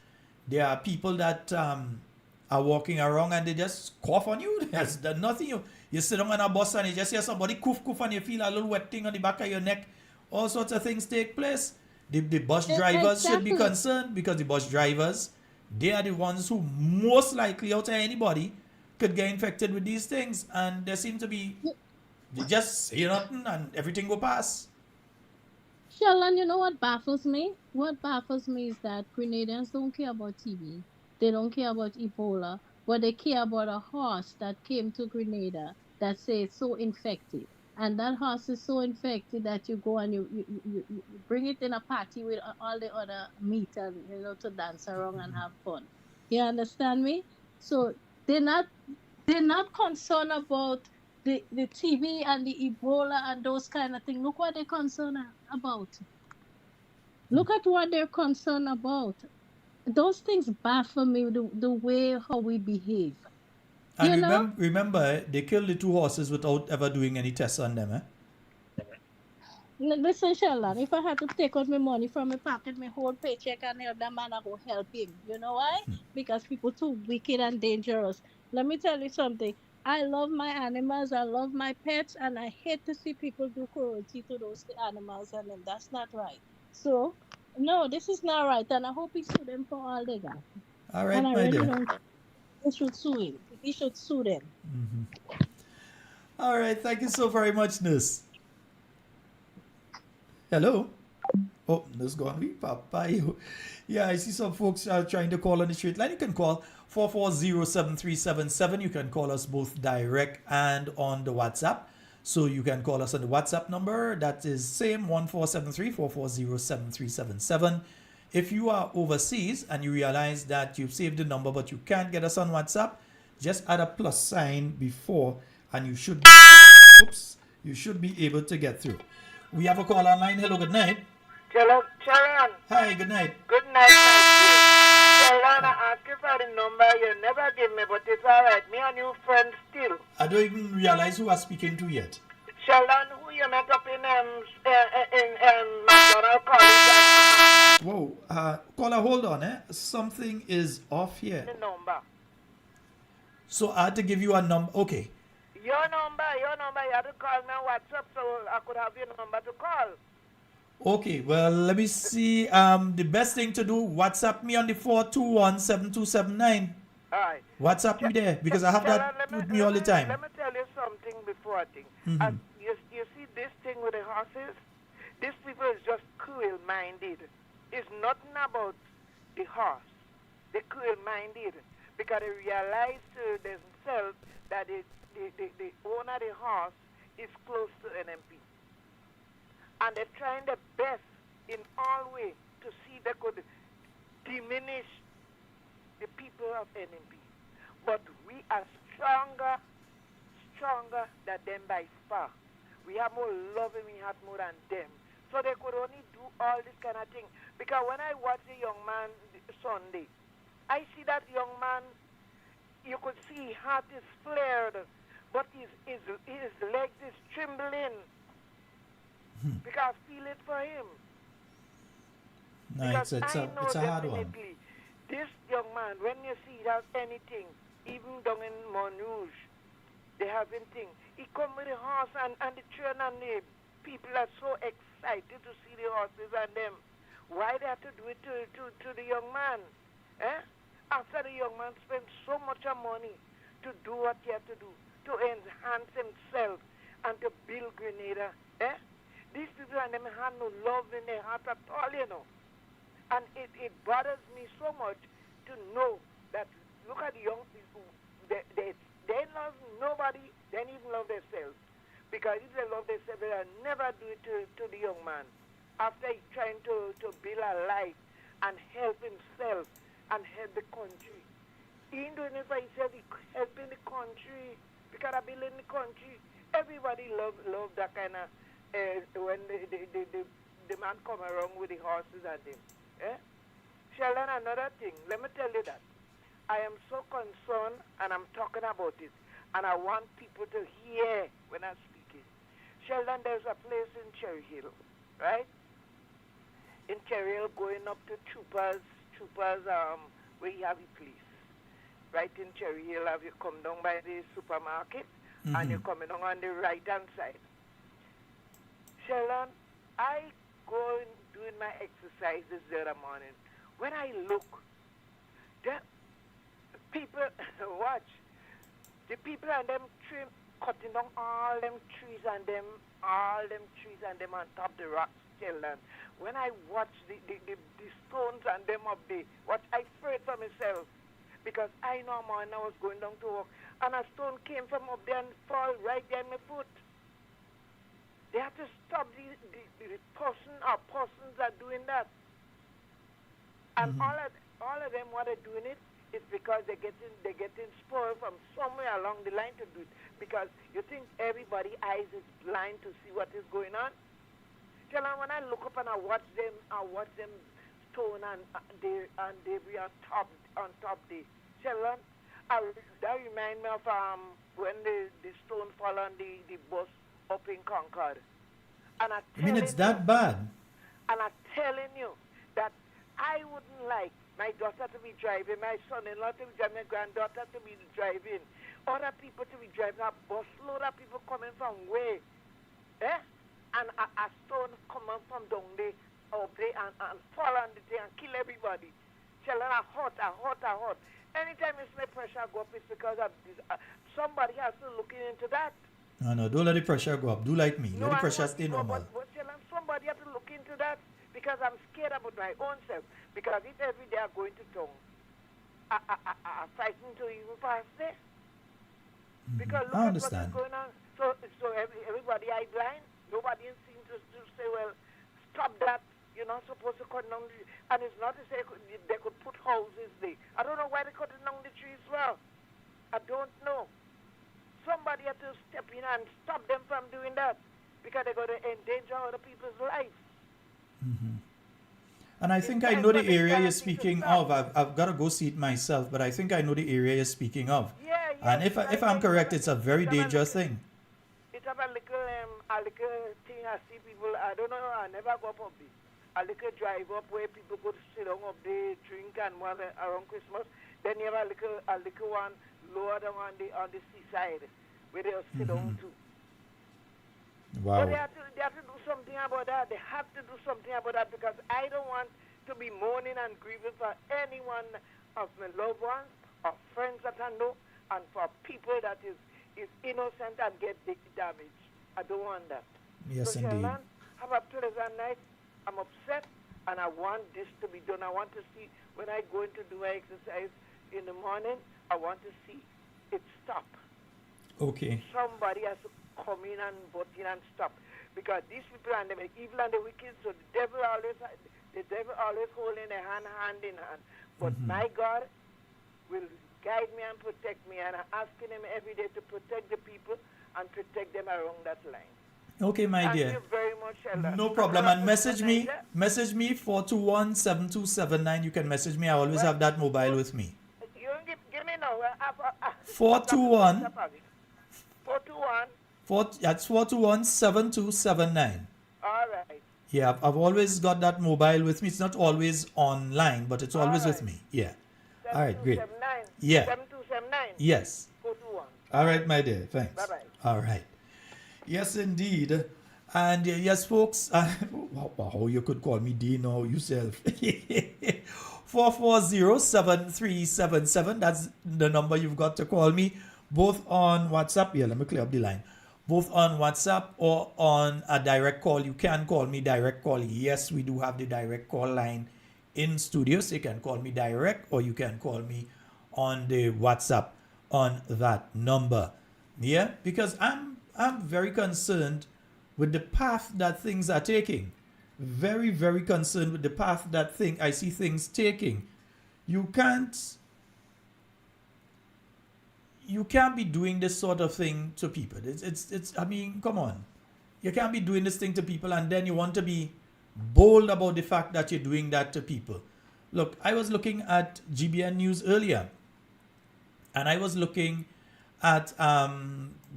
There are people that are walking around and they just cough on you. There's nothing. You sit down on a bus and you just hear somebody cough and you feel a little wet thing on the back of your neck. All sorts of things take place. The bus drivers should be concerned, because the bus drivers, they are the ones who most likely out of anybody could get infected with these things. And there seem to be, they just say nothing and everything will pass. Sheldon, you know what baffles me? What baffles me is that Grenadians don't care about TB. They don't care about Ebola, but they care about a horse that came to Grenada that say it's so infected. And that horse is so infected that you go and you bring it in a party with all the other meat and, to dance around and have fun. You understand me? So they're not concerned about the TB and the Ebola and those kind of things. Look what they're concerned about. Look at what they're concerned about. Those things baffle me, the way how we behave. And remember, they killed the two horses without ever doing any tests on them, eh? Listen, Sheldon, if I had to take out my money from my pocket, my whole paycheck, and help that man, I go help him. You know why? Because people too wicked and dangerous. Let me tell you something. I love my animals, I love my pets, and I hate to see people do cruelty to those animals and them. That's not right. So, no, this is not right, and I hope he sue them for all they got. All right, my dear. They should sue him. He should sue them. Mm-hmm. All right, thank you so very much, Nurse. Hello? Oh, Nurse gone. We papa. Yeah, I see some folks trying to call on the straight line. You can call 440-7377. You can call us both direct and on the WhatsApp. So you can call us on the WhatsApp number. That is same 1473-440-7377. If you are overseas and you realize that you've saved the number but you can't get us on WhatsApp, just add a plus sign before and you should be able to get through. We have a call online. Hello, good night. Hello, Sharon. Hi, good night. Good night, my dear. Sharon, I asked you for the number. You never give me, but it's all right. Me and you friends still. I don't even realize who I'm speaking to yet. Sheldon, who you met up in McDonald College. Whoa, caller, hold on, something is off here. The number. So I had to give you a number. Okay. Your number. You had to call me on WhatsApp so I could have your number to call. Okay, well, let me see. The best thing to do, WhatsApp me on the 421-7279. All right. WhatsApp me there, because I have that with me all the time. Let me tell you something before I think. Mm-hmm. You see this thing with the horses? These people is just cruel-minded. It's nothing about the horse. They're cruel-minded because they realize to themselves that the owner of the horse is close to NMP. And they're trying their best in all ways to see they could diminish the people of NMP. But we are stronger than them by far. We have more love in we have more than them. So So they could only do all this kind of thing. Because when I watch the young man Sunday, I see that young man, you could see his heart is flared, but his legs is trembling. Because I feel it for him. No, Because it's I know a hard one. definitely this young man, when you see that anything, even down in Montrouge, they having thing. He come with the horse and the train and the people are so excited to see the horses and them. Why they have to do it to the young man? Eh? After the young man spends so much money to do what he has to do, to enhance himself and to build Grenada. Eh? These people and them have no love in their heart at all, you know. And it bothers me so much to know that, look at the young people, they love nobody, they don't even love themselves. Because if they love themselves, they'll never do it to the young man. After he's trying to build a life and help himself and help the country. He ain't doing it for himself, he's helping the country. Because I build in the country, everybody love that kind of, when the man come around with the horses and them. Eh? Sheldon, another thing, let me tell you that. I am so concerned, and I'm talking about it, and I want people to hear when I'm speaking. Sheldon, there's a place in Cherry Hill, right? In Cherry Hill, going up to Troopers, where you have the police. Right in Cherry Hill, have you come down by the supermarket, and you're coming down on the right-hand side. Sheldon, I go doing my exercises the other morning. When I look, the people, watch, the people and them cutting down all them trees and them on top of the rocks, Sheldon. When I watch the stones and them up there, what I afraid for myself, because I know man, I was going down to work, and a stone came from up there and fall right there in my foot. They have to stop the person or persons are doing that. And all of them, what they're doing it is because they're getting spoiled from somewhere along the line to do it. Because you think everybody's eyes is blind to see what is going on. Tell them when I look up and I watch them stone and debris on top there. Tell them, that remind me of when the stone fall on the bus up in Concord. And I mean, it's that bad. And I'm telling you that I wouldn't like my daughter to be driving, my son-in-law to be driving, my granddaughter to be driving, other people to be driving, a busload of people coming from way, and a stone coming from down there, up there, and fall on the thing and kill everybody. Children are hot. Anytime it's my pressure go up, it's because of this. Somebody has to look into that. No, don't let the pressure go up. Do like me. No, let the pressure stay normal. But somebody has to look into that because I'm scared about my own self. Because if every day I'm going to town, I'm fighting to even pass there. Because look I at understand. what's going on. So everybody eye blind. Nobody seems to say, well, stop that. You're not supposed to cut down the trees. And it's not to say they could put houses there. I don't know why they're cutting down the trees. Well, I don't know. Somebody has to step in and stop them from doing that because they're going to endanger other people's lives. And I think I know the area you're speaking of. I've got to go see it myself, but I think I know the area you're speaking of. Yeah. And if I'm correct, it's a very dangerous thing. It's a little thing I see people, I don't know, I never go up there. A little drive up where people could sit down up there, drink and one around Christmas. Then you have a little one lower down on the seaside where they'll sit down too. Wow. But they have to do something about that. They have to do something about that because I don't want to be mourning and grieving for any one of my loved ones or friends that I know and for people that is innocent and get damaged. I don't want that. Yes, so, indeed. Sherman, have a pleasant night. I'm upset and I want this to be done. I want to see when I go in to do my exercise in the morning, I want to see it stop. Okay. Somebody has to come in and butt in and stop. Because these people are the evil and the wicked, so the devil always holding their hand in hand. But my God will guide me and protect me, and I'm asking him every day to protect the people and protect them along that line. Okay, my Thank dear. you very much, Elder. No problem. And message me, Niger? message me 421-7279. You can message me. I always have that mobile with me. You give me now. 421 421. That's 421-7279. All right. Yeah, I've always got that mobile with me. It's not always online, but it's always with me. Yeah. All right, great. 7279. Yeah. 7279. Yes. 421. All right, my dear. Thanks. Bye-bye. All right. Yes, indeed. And yes, folks, wow, you could call me D now yourself. 440-7377. That's the number you've got to call me, both on WhatsApp. Yeah, let me clear up the line. Both on WhatsApp or on a direct call. You can call me direct call. Yes, we do have the direct call line in studio, so you can call me direct or you can call me on the WhatsApp on that number. Yeah, because I'm very concerned with the path that things are taking. Very, very concerned with the path that I see things taking. You can't be doing this sort of thing to people. It's I mean, come on. You can't be doing this thing to people and then you want to be bold about the fact that you're doing that to people. Look, I was looking at GBN News earlier, and I was looking at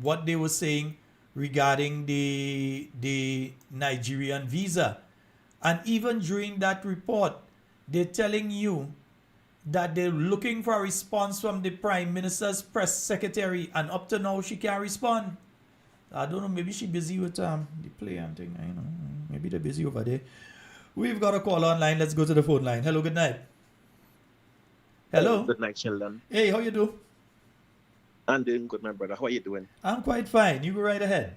what they were saying regarding the Nigerian visa. And even during that report, they're telling you that they're looking for a response from the Prime Minister's press secretary, and up to now she can't respond. I don't know, maybe she's busy with the play and thing. I don't know. Maybe they're busy over there. We've got a call online. Let's go to the phone line. Hello, good night. Hello. Good night, Sheldon. Hey, how you do? I'm doing good, my brother. How are you doing? I'm quite fine. You go right ahead.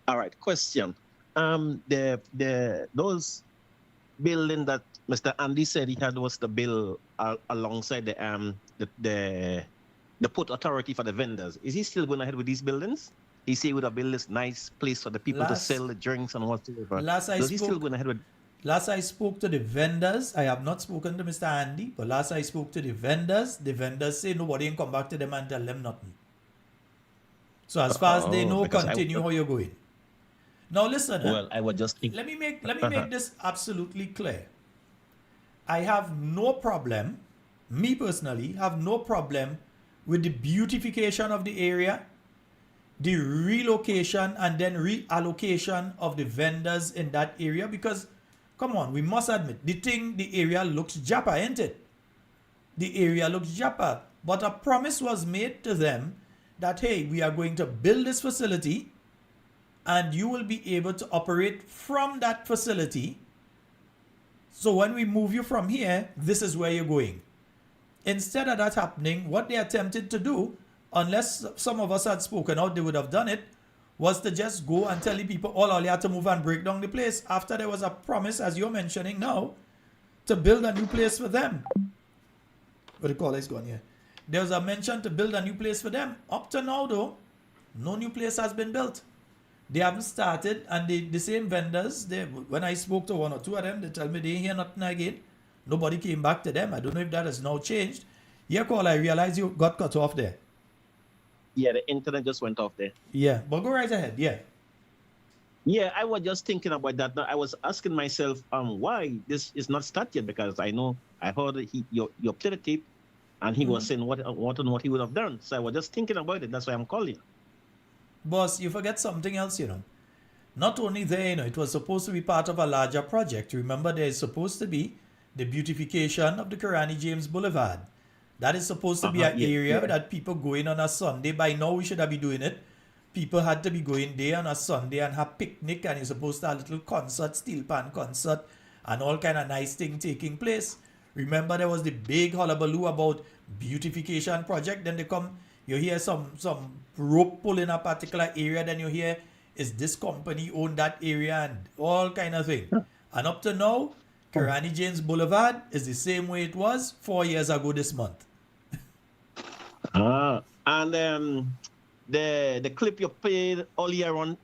All right. Question. Those building that Mr. Andy said he had was the bill alongside the port authority for the vendors. Is he still going ahead with these buildings? He said he would have built this nice place for the people to sell the drinks and whatsoever. Is he still going ahead with? Last I spoke to the vendors, I have not spoken to Mr. Andy, but last I spoke to the vendors say nobody can come back to them and tell them nothing. So as far as they know, continue how you're going. Now listen. Well, I was just thinking. Let me make this absolutely clear. I have no problem, me personally, have no problem with the beautification of the area, the relocation and then reallocation of the vendors in that area, because come on, we must admit, the area looks jappa, ain't it? The area looks jappa. But a promise was made to them that, hey, we are going to build this facility and you will be able to operate from that facility. So when we move you from here, this is where you're going. Instead of that happening, what they attempted to do, unless some of us had spoken out, they would have done it, was to just go and tell the people all you had to move and break down the place after there was a promise, as you're mentioning now, to build a new place for them. But the call is gone here. There was a mention to build a new place for them. Up to now, though, no new place has been built. They haven't started, and the same vendors, when I spoke to one or two of them, they tell me they ain't hear nothing again. Nobody came back to them. I don't know if that has now changed. Yeah, call, I realize you got cut off there. Yeah, the internet just went off there. Yeah, but go right ahead. Yeah. Yeah, I was just thinking about that. I was asking myself, why this is not started, because I know I heard you played the tape, and he was saying what he would have done. So I was just thinking about it. That's why I'm calling. Boss, you forget something else, Not only there, it was supposed to be part of a larger project. Remember, there is supposed to be the beautification of the Karani James Boulevard. That is supposed to be an area that people go in on a Sunday. By now, we should have been doing it. People had to be going there on a Sunday and have picnic, and you're supposed to have a little concert, steel pan concert, and all kind of nice thing taking place. Remember, there was the big hullabaloo about beautification project. Then you hear some rope pull in a particular area. Then you hear, is this company own that area, and all kind of thing. And up to now, Karani James Boulevard is the same way it was 4 years ago this month. And the clip you played earlier on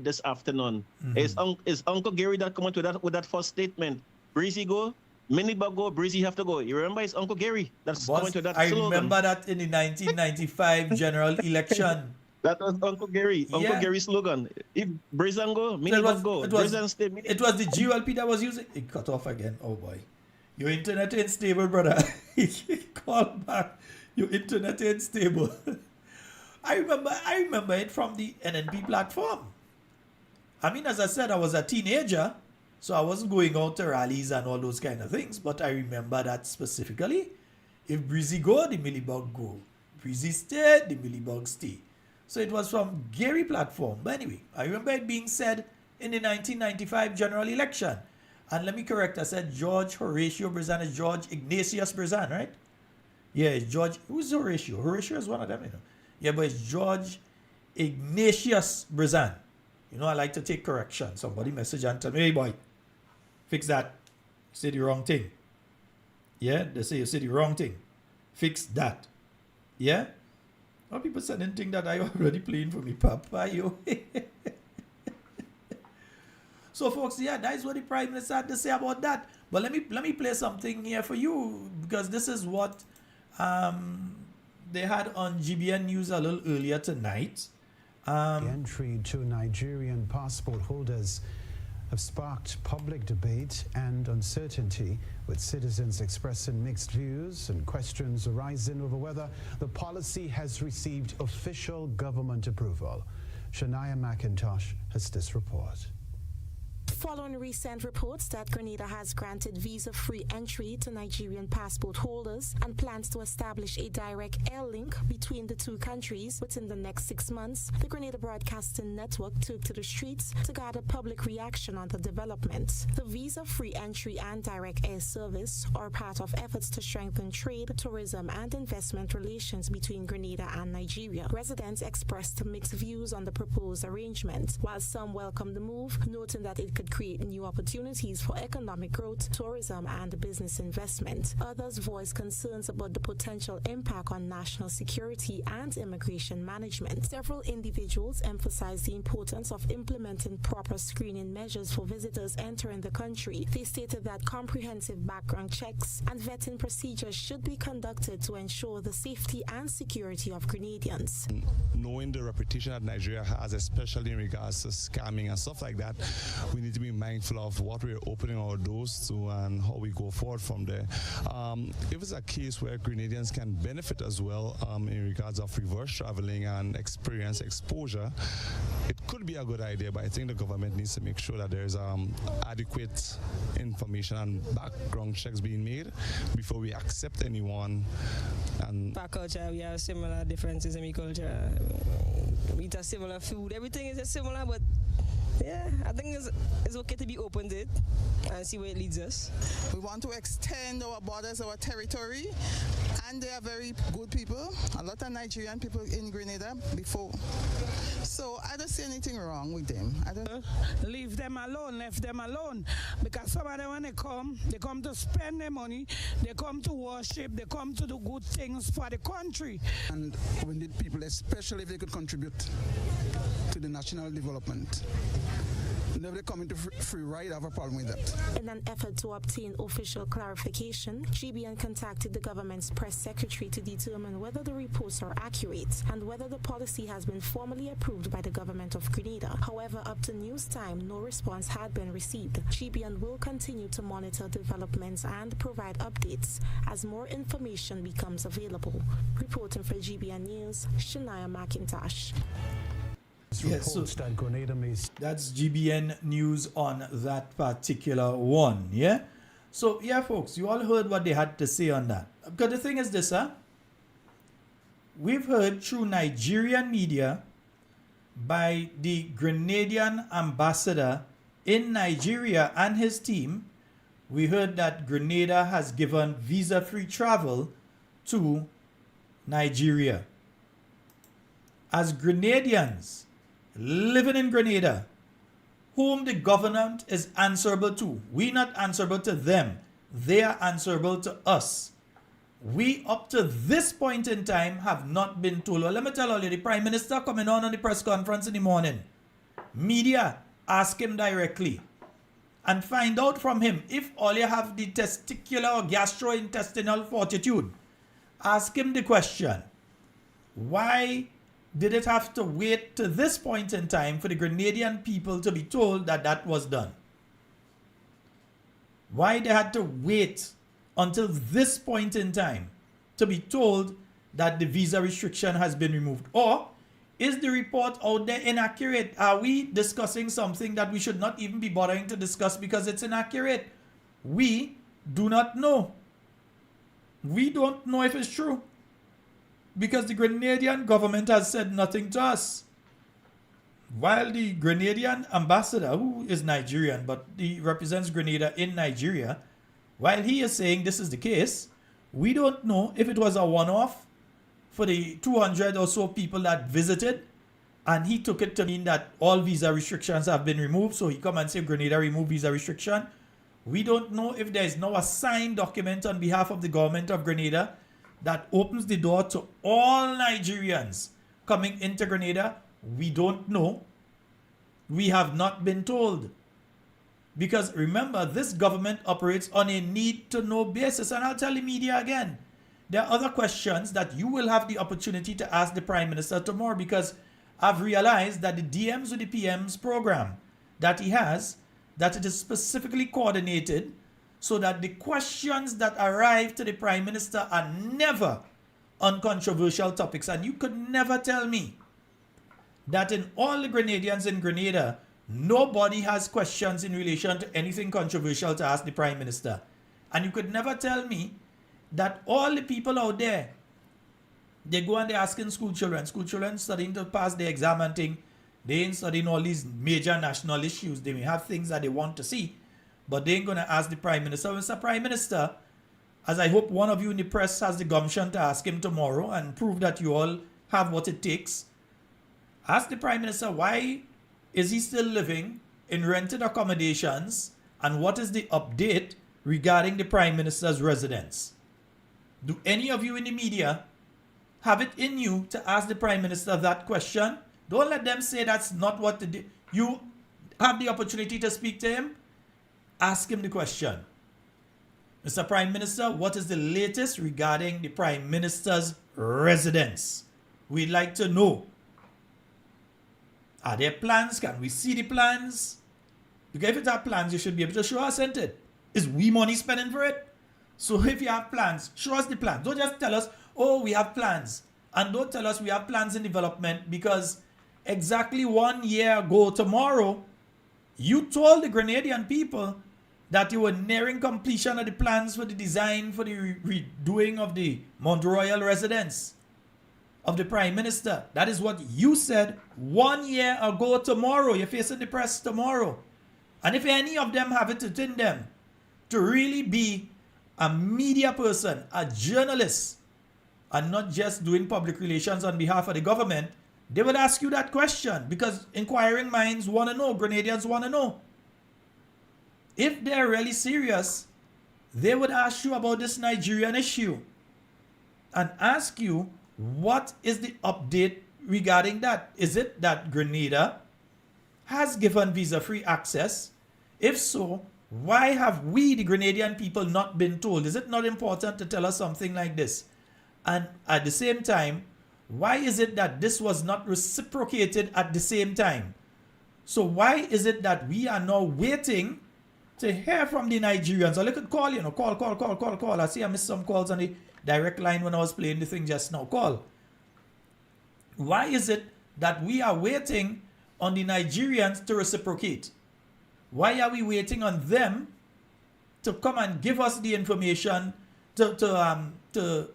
this afternoon, is Uncle Gary that come out with that first statement? Breezy go, Miniba go, Breezy have to go. You remember it's Uncle Gary that's coming to that slogan. I remember that in the 1995 general election. That was Uncle Gary. Uncle Yeah. Gary's slogan. If Brizan go, me So never go. it was, Brizan stay, me it was the GLP that was using. It cut off again. Oh boy. Your internet ain't stable, brother. Call back. Your internet ain't stable. I remember it from the NNP platform. I mean, as I said, I was a teenager, so I wasn't going out to rallies and all those kind of things, but I remember that specifically. If Breezy go, the Millibug go. Breezy stay, the Millibug stay. So it was from Gary platform. But anyway, I remember it being said in the 1995 general election. And let me correct, I said George Horatio Brizan is George Ignatius Brizan, right? Yeah, it's George. Who's Horatio? Horatio is one of them, you know. Yeah, but it's George Ignatius Brizan. You know, I like to take correction. Somebody message and tell me, hey boy, fix that. You said the wrong thing. Yeah, they say you said the wrong thing. Fix that. Yeah? Well, people sending things that I already playing for me, Papa, yo. So, folks, yeah, that is what the Prime Minister had to say about that. But let me play something here for you, because this is what they had on GBN News a little earlier tonight. Entry to Nigerian passport holders have sparked public debate and uncertainty, with citizens expressing mixed views and questions arising over whether the policy has received official government approval. Shania McIntosh has this report. Following recent reports that Grenada has granted visa-free entry to Nigerian passport holders and plans to establish a direct air link between the two countries within the next 6 months, the Grenada Broadcasting Network took to the streets to gather public reaction on the development. The visa-free entry and direct air service are part of efforts to strengthen trade, tourism, and investment relations between Grenada and Nigeria. Residents expressed mixed views on the proposed arrangement, while some welcomed the move, noting that it could create new opportunities for economic growth, tourism, and business investment. Others voiced concerns about the potential impact on national security and immigration management. Several individuals emphasized the importance of implementing proper screening measures for visitors entering the country. They stated that comprehensive background checks and vetting procedures should be conducted to ensure the safety and security of Grenadians. Knowing the reputation that Nigeria has, especially in regards to scamming and stuff like that, we need to be mindful of what we're opening our doors to and how we go forward from there. If it's a case where Grenadians can benefit as well in regards of reverse traveling and experience exposure, it could be a good idea, but I think the government needs to make sure that there's adequate information and background checks being made before we accept anyone. And our culture, we have similar differences in our culture. We eat a similar food. Everything is just similar, but yeah, I think it's okay to be open to it and see where it leads us. We want to extend our borders, our territory, and they are very good people. A lot of Nigerian people in Grenada before. So I don't see anything wrong with them. I don't leave them alone, left them alone. Because some of them, when they come to spend their money, they come to worship, they come to do good things for the country. And we need people, especially if they could contribute to the national development. Whenever they come into free ride, I have a problem with that. In an effort to obtain official clarification, GBN contacted the government's press secretary to determine whether the reports are accurate and whether the policy has been formally approved by the government of Grenada. However, up to news time, no response had been received. GBN will continue to monitor developments and provide updates as more information becomes available. Reporting for GBN News, Shania McIntosh. Yes, so that's GBN News on that particular one, yeah? So, yeah, folks, you all heard what they had to say on that. Because the thing is this, we've heard through Nigerian media by the Grenadian ambassador in Nigeria and his team, we heard that Grenada has given visa-free travel to Nigeria. As Grenadians living in Grenada, whom the government is answerable to. We not answerable to them. They are answerable to us. We, up to this point in time, have not been told. Well, let me tell you, the Prime Minister coming on the press conference in the morning. Media, ask him directly. And find out from him if all you have the testicular or gastrointestinal fortitude. Ask him the question. Why did it have to wait to this point in time for the Grenadian people to be told that that was done? Why they had to wait until this point in time to be told that the visa restriction has been removed? Or is the report out there inaccurate? Are we discussing something that we should not even be bothering to discuss because it's inaccurate? We do not know. We don't know if it's true because the Grenadian government has said nothing to us. While the Grenadian ambassador, who is Nigerian, but he represents Grenada in Nigeria, while he is saying this is the case, we don't know if it was a one-off for the 200 or so people that visited, and he took it to mean that all visa restrictions have been removed, so he come and say Grenada remove visa restriction. We don't know if there is now a signed document on behalf of the government of Grenada that opens the door to all Nigerians coming into Grenada. We don't know. We have not been told. Because remember, this government operates on a need-to-know basis. And I'll tell the media again, there are other questions that you will have the opportunity to ask the Prime Minister tomorrow, because I've realized that the DMs with the PM's program that he has, that it is specifically coordinated so that the questions that arrive to the Prime Minister are never on controversial topics. And you could never tell me that in all the Grenadians in Grenada, nobody has questions in relation to anything controversial to ask the Prime Minister. And you could never tell me that all the people out there, they go and they're asking school children studying to pass the exam and thing, they ain't studying all these major national issues. They may have things that they want to see, but they ain't going to ask the Prime Minister. Mr. Prime Minister, as I hope one of you in the press has the gumption to ask him tomorrow and prove that you all have what it takes, ask the Prime Minister, why is he still living in rented accommodations, and what is the update regarding the Prime Minister's residence? Do any of you in the media have it in you to ask the Prime Minister that question? Don't let them say that's not what you have the opportunity to speak to him. Ask him the question. Mr. Prime Minister, what is the latest regarding the Prime Minister's residence? We'd like to know. Are there plans? Can we see the plans? Because if it are plans, you should be able to show us, isn't it? Is we money spending for it? So if you have plans, show us the plans. Don't just tell us, oh, we have plans. And don't tell us we have plans in development, because exactly 1 year ago tomorrow, you told the Grenadian people that you were nearing completion of the plans for the design for the redoing of the Mount Royal residence of the Prime Minister. That is what you said 1 year ago tomorrow. You're facing the press tomorrow. And if any of them have it within them to really be a media person, a journalist, and not just doing public relations on behalf of the government, they would ask you that question, because inquiring minds want to know, Grenadians want to know. If they're really serious, they would ask you about this Nigerian issue and ask you, what is the update regarding that? Is it that Grenada has given visa-free access? If so, why have we, the Grenadian people, not been told? Is it not important to tell us something like this? And at the same time, why is it that this was not reciprocated at the same time? So why is it that we are now waiting to hear from the Nigerians? Or look at call, call. I see I missed some calls on the direct line when I was playing the thing just now. Call. Why is it that we are waiting on the Nigerians to reciprocate? Why are we waiting on them to come and give us the information to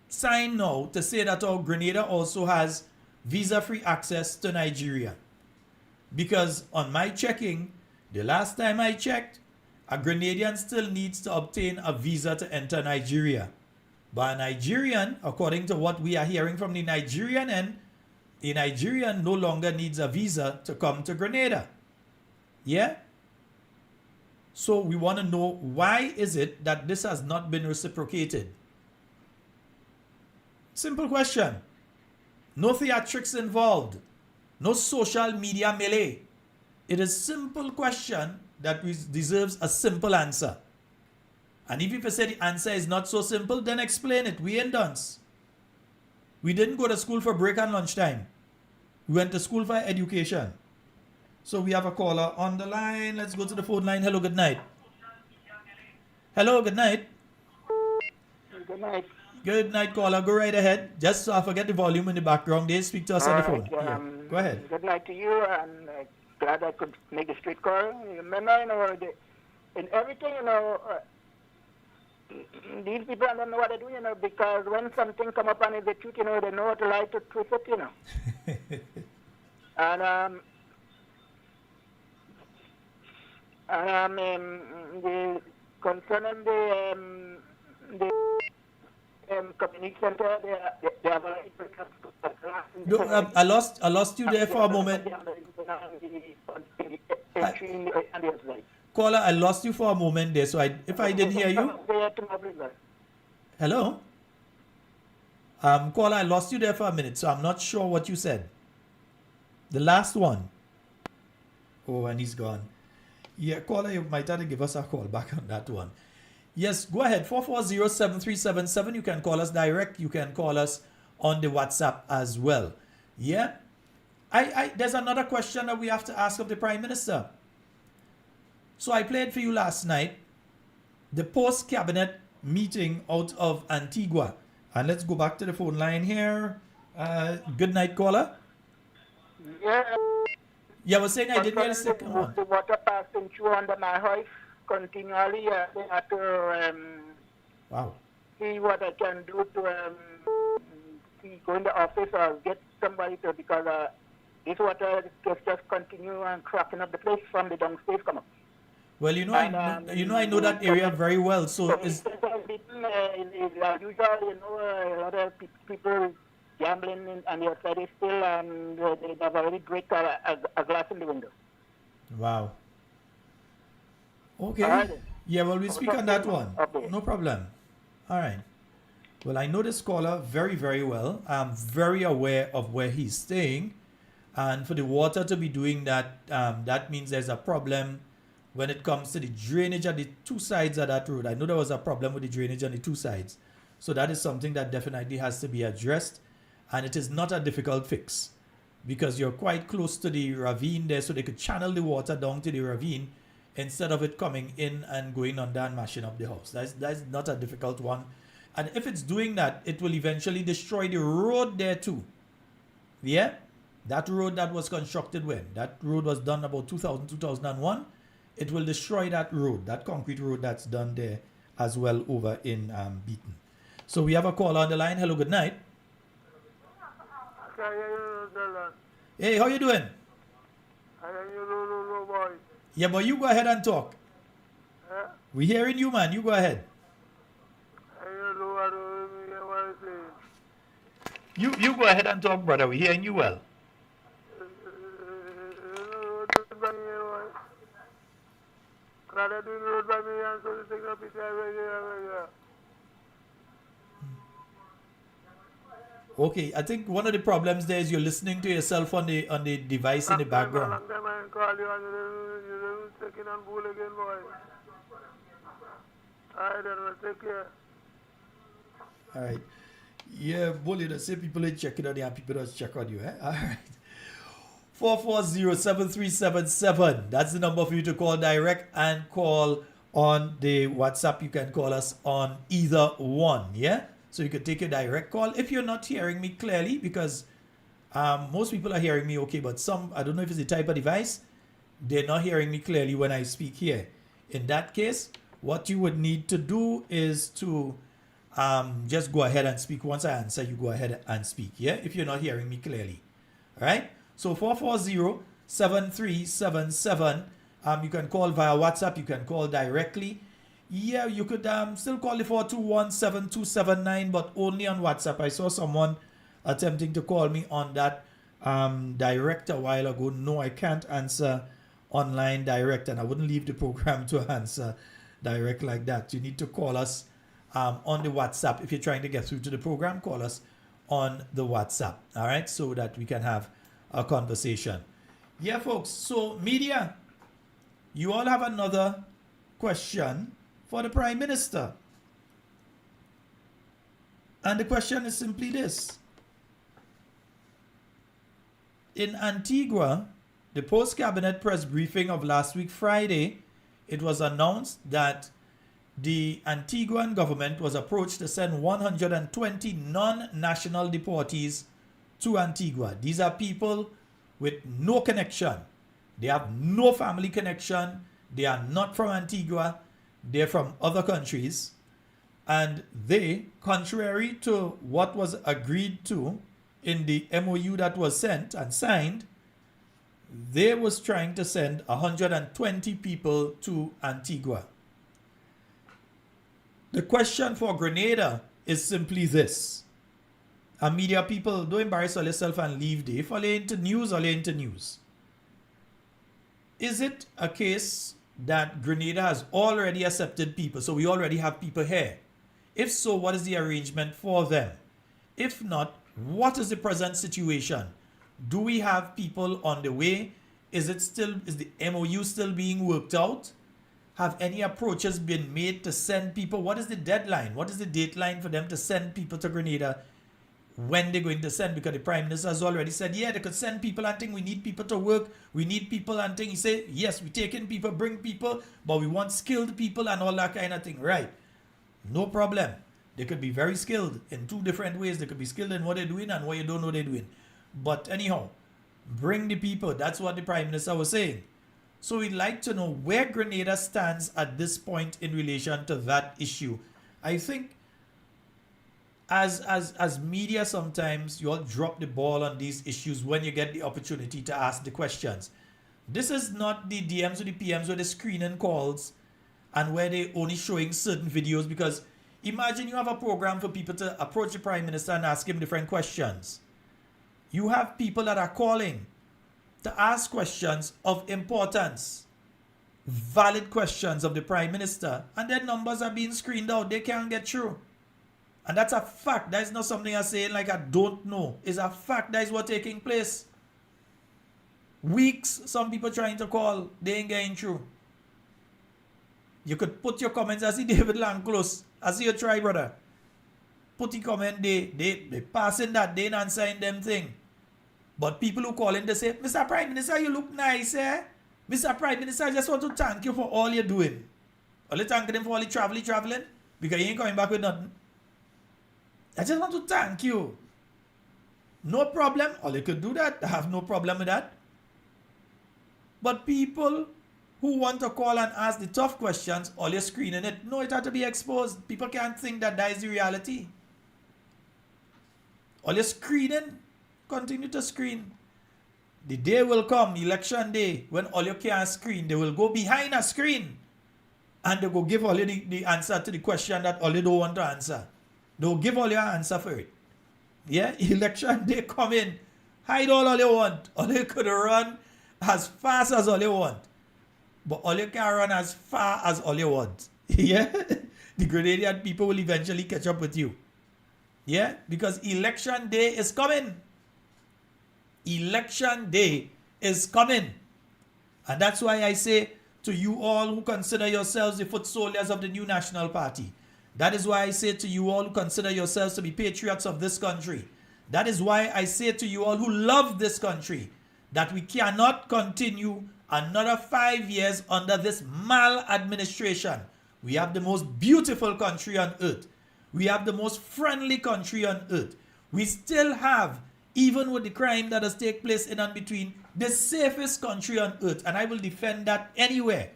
sign now to say that our Grenada also has visa-free access to Nigeria? Because on my checking, the last time I checked, a Grenadian still needs to obtain a visa to enter Nigeria. But a Nigerian, according to what we are hearing from the Nigerian end, a Nigerian no longer needs a visa to come to Grenada. Yeah? So we want to know, why is it that this has not been reciprocated? Simple question. No theatrics involved. No social media melee. It is a simple question that deserves a simple answer. And if you say the answer is not so simple, then explain it. We ain't done. We didn't go to school for break and lunchtime. We went to school for education. So we have a caller on the line. Let's go to the phone line. Hello, good night. Hello, good night. Good night. Good night, caller. Go right ahead. Just forget the volume in the background there. Speak to us on the phone. Yeah. Go ahead. Good night to you, and glad I could make the street call. Remember, in everything, these people don't know what they do, because when something come up and is the truth, they know how to lie to twist it, And concerning the community center, they have I lost you there for a moment. Caller, I lost you for a moment there, so if I didn't hear you. Hello? Caller, I lost you there for a minute, so I'm not sure what you said. The last one. Oh, and he's gone. Yeah, caller, you might have to give us a call back on that one. Yes, go ahead. 440-7377. You can call us direct. You can call us on the WhatsApp as well. Yeah? There's another question that we have to ask of the Prime Minister. So I played for you last night the post-cabinet meeting out of Antigua. And let's go back to the phone line here. Good night, caller. Yeah. Yeah, I was saying I didn't hear the second one. The water passing through under my house continually. They have to see what I can do to go in the office or get somebody to, because this water just continue and cracking up the place from the downstairs come up. Well, I know that area very well. So it's usually, other people gambling and the outside is still, and they have already break a glass in the window. Wow. Okay. Right. Yeah, well, we'll speak on that one. Okay. No problem. All right. Well, I know this caller very, very well. I'm very aware of where he's staying. And for the water to be doing that, that means there's a problem when it comes to the drainage at the two sides of that road. I know there was a problem with the drainage on the two sides. So that is something that definitely has to be addressed. And it is not a difficult fix, because you're quite close to the ravine there, so they could channel the water down to the ravine instead of it coming in and going under and mashing up the house. That's not a difficult one. And if it's doing that, it will eventually destroy the road there too. Yeah? That road that was constructed when? That road was done about 2000, 2001. It will destroy that road, that concrete road that's done there as well over in Beaton. So we have a call on the line. Hello, good night. Hey, how you doing? Yeah, but you go ahead and talk. We're hearing you, man. You go ahead. You go ahead and talk, brother. We're hearing you well. Okay, I think one of the problems there is you're listening to yourself on the device in the background. All right. Yeah, bully, the same people ain't checking on you and people don't check on you, eh? All right. 440-7377. That's the number for you to call direct and call on the WhatsApp. You can call us on either one, yeah? So you could take a direct call if you're not hearing me clearly, because most people are hearing me okay, but some, I don't know if it's the type of device, they're not hearing me clearly when I speak here. In that case, what you would need to do is to just go ahead and speak. Once I answer, you go ahead and speak, yeah? If you're not hearing me clearly, all right? So 440-7377. You can call via WhatsApp. You can call directly. Yeah, you could still call the 421-7279, but only on WhatsApp. I saw someone attempting to call me on that direct a while ago. No, I can't answer online direct, and I wouldn't leave the program to answer direct like that. You need to call us on the WhatsApp. If you're trying to get through to the program, call us on the WhatsApp, all right, so that we can have a conversation. Yeah, folks, so media, you all have another question for the Prime Minister. And the question is simply this: in Antigua, the post-cabinet press briefing of last week Friday, it was announced that the Antiguan government was approached to send 120 non-national deportees to Antigua. These are people with no connection. They have no family connection. They are not from Antigua. They're from other countries. And they, contrary to what was agreed to in the MOU that was sent and signed, they was trying to send 120 people to Antigua. The question for Grenada is simply this. And media people, don't embarrass yourself and leave there. If you're into news, you're into news. Is it a case that Grenada has already accepted people? So we already have people here. If so, what is the arrangement for them? If not, what is the present situation? Do we have people on the way? Is the MOU still being worked out? Have any approaches been made to send people? What is the deadline? What is the dateline for them to send people to Grenada? When they're going to send? Because the Prime Minister has already said, yeah, they could send people and think we need people to work. We need people and think. He said, yes, we take in people, bring people, but we want skilled people and all that kind of thing. Right. No problem. They could be very skilled in two different ways. They could be skilled in what they're doing and what you don't know they're doing. But anyhow, bring the people. That's what the Prime Minister was saying. So we'd like to know where Grenada stands at this point in relation to that issue. I think as media sometimes you all drop the ball on these issues when you get the opportunity to ask the questions. This is not the DMs or the PMs or the screening calls and where they only showing certain videos, because imagine you have a program for people to approach the Prime Minister and ask him different questions. You have people that are calling to ask questions of importance, valid questions of the Prime Minister, and their numbers are being screened out. They can't get through. And that's a fact. That is not something I'm saying like I don't know. It's a fact. That is what's taking place. Weeks, some people trying to call, they ain't getting through. You could put your comments. I see David Lang close. I see you try, brother. Put the comment, they passing that, they ain't answering them thing. But people who call in, they say, Mr. Prime Minister, you look nice, eh? Mr. Prime Minister, I just want to thank you for all you're doing. All you thanking him for all the traveling? Because you ain't coming back with nothing. I just want to thank you. No problem. All you could do that. I have no problem with that. But people who want to call and ask the tough questions, all you're screening it. No, it had to be exposed. People can't think that that is the reality. All you're screening, continue to screen. The day will come, election day, when all you can't screen, they will go behind a screen and they will give all you the answer to the question that all you don't want to answer. They will give all your answer for it. Yeah, election day come in, hide all you want. All you could run as fast as all you want. But all you can run as far as all you want. Yeah? The Grenadian people will eventually catch up with you. Yeah? Because election day is coming. Election day is coming. And that's why I say to you all who consider yourselves the foot soldiers of the new National Party. That is why I say to you all who consider yourselves to be patriots of this country. That is why I say to you all who love this country that we cannot continue another 5 years under this maladministration. We have the most beautiful country on earth. We have the most friendly country on earth. We still have, even with the crime that has taken place in and between, the safest country on earth. And I will defend that anywhere.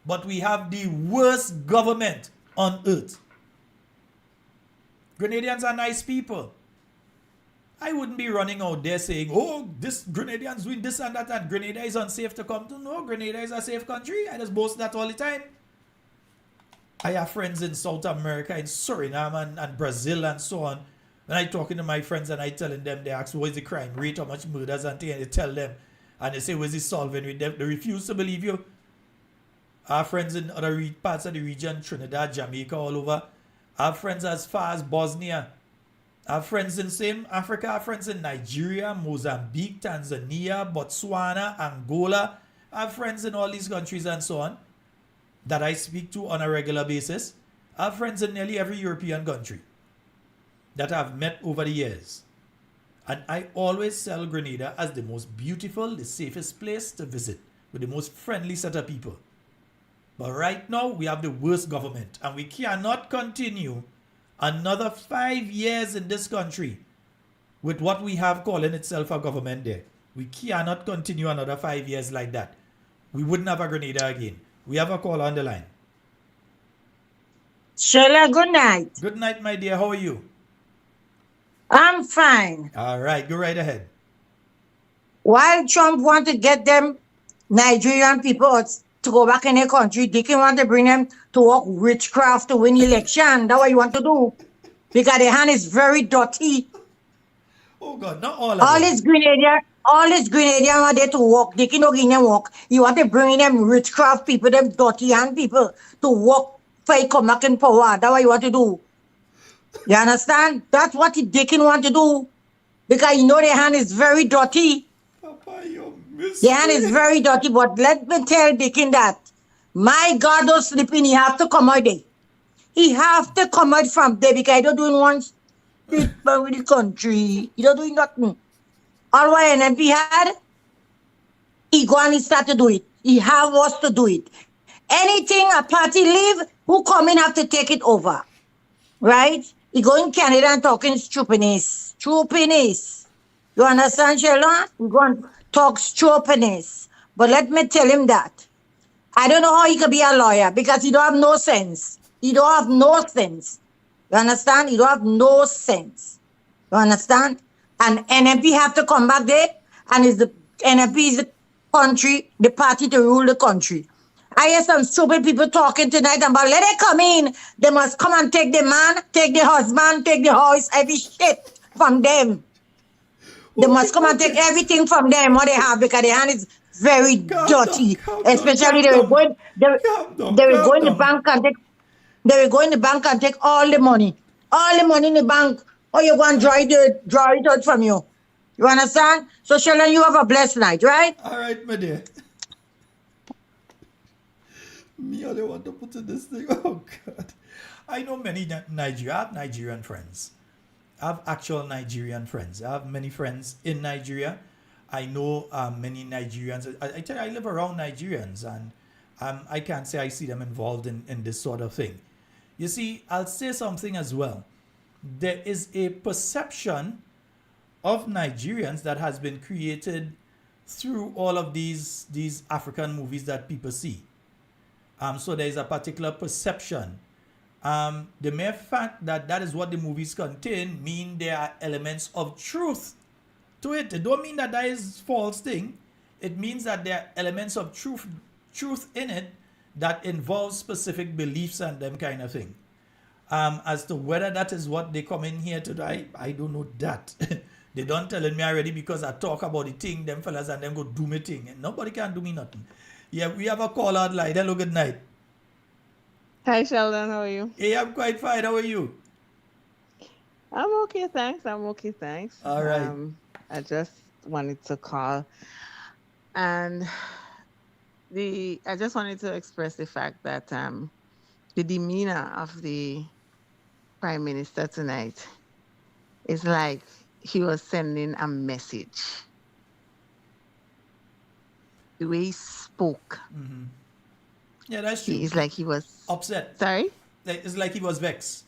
But we have the worst government on earth. Grenadians are nice people. I wouldn't be running out there saying, oh, this Grenadians doing this and that, and Grenada is unsafe to come to. No, Grenada is a safe country. I just boast that all the time. I have friends in South America, in Suriname and Brazil and so on. When I talking to my friends and I telling them, they ask, what is the crime rate, how much murders and things, and they tell them, and they say, where's it solving with them? They refuse to believe you. Our friends in other parts of the region, Trinidad, Jamaica, all over. Our friends as far as Bosnia. Our friends in same Africa, our friends in Nigeria, Mozambique, Tanzania, Botswana, Angola. Our friends in all these countries and so on that I speak to on a regular basis. Our friends in nearly every European country that I've met over the years. And I always sell Grenada as the most beautiful, the safest place to visit, with the most friendly set of people. But right now, we have the worst government, and we cannot continue another 5 years in this country with what we have calling itself a government there. We cannot continue another 5 years like that. We wouldn't have a Grenada again. We have a call on the line. Sheila, good night. Good night, my dear. How are you? I'm fine. All right, go right ahead. While Trump want to get them Nigerian people to go back in their country, they can want to bring them to work witchcraft to win election. That's what you want to do. Because their hand is very dirty. Oh God, not all of them. All these Grenadian are there to work. They cannot give them work. You want to bring them witchcraft people, them dirty hand people to work for you come back in power. That's what you want to do. You understand? That's what they can want to do. Because you know their hand is very dirty. Papa, you miss Their hand is very dirty. But let me tell Dickin that my God don't sleep in. He have to come out there. He have to come out from there because he don't doing one with the country. He don't doing nothing. All what NMP had, he go and he start to do it. He have us to do it. Anything a party leave, who come in have to take it over. Right? He go in Canada and talking stupidness. Stupidness. You understand, Sheila? He go and talk stupidness. But let me tell him that. I don't know how he could be a lawyer because he don't have no sense. He don't have no sense. You understand? He don't have no sense. You understand? And NMP have to come back there, and NMP is the country, the party to rule the country. I hear some stupid people talking tonight about let it come in. They must come and take the man, take the husband, take the house, every shit from them. They must come and take everything from them, what they have, because their hand is very dirty. Especially they will go in the bank and take. They will go in the bank and take all the money. All the money in the bank. Or you go and draw it out from you. You understand? So, Sheila, you have a blessed night, right? All right, my dear. Me, I don't want to put in this thing. Oh, God. I know many Nigerian friends. I have actual Nigerian friends. I have many friends in Nigeria. I know many Nigerians. I tell you, I live around Nigerians, and I can't say I see them involved in this sort of thing. You see, I'll say something as well. There is a perception of Nigerians that has been created through all of these African movies that people see. So there is a particular perception. The mere fact that is what the movies contain mean there are elements of truth to it. It don't mean that is false thing. It means that there are elements of truth in it that involves specific beliefs and them kind of thing. As to whether that is what they come in here to do, I don't know that. They don't telling me already because I talk about the thing, them fellas, and them go do me thing. And nobody can do me nothing. Yeah, we have a call out line. Hello, good night. Hi, Sheldon. How are you? Hey, I'm quite fine. How are you? I'm okay, thanks. All right. I just wanted to call. And I just wanted to express the fact that the demeanor of the Prime Minister tonight is like he was sending a message. The way he spoke. Mm-hmm. Yeah, that's true. It's like he was upset. Sorry? It's like he was vexed.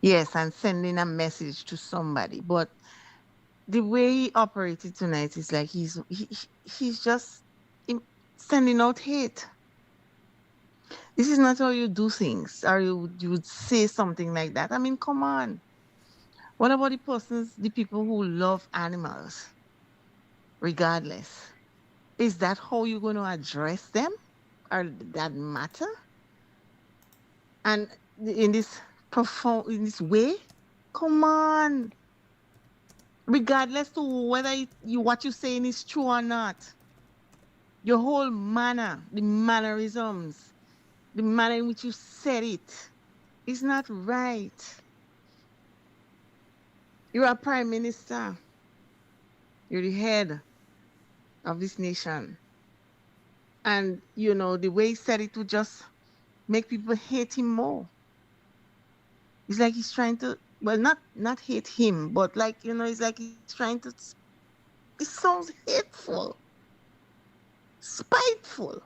Yes, and sending a message to somebody. But the way he operated tonight is like he's just sending out hate. This is not how you do things, or you would say something like that. I mean, come on. What about the people who love animals, regardless? Is that how you're going to address them? Or that matter? And in this way, come on. Regardless to whether what you're saying is true or not, your whole manner, the mannerisms, the manner in which you said it is not right. You're a prime minister. You're the head of this nation. And, the way he said it would just make people hate him more. It's like he's trying to well, not hate him, but like, it's like he's trying to. It sounds hateful, spiteful,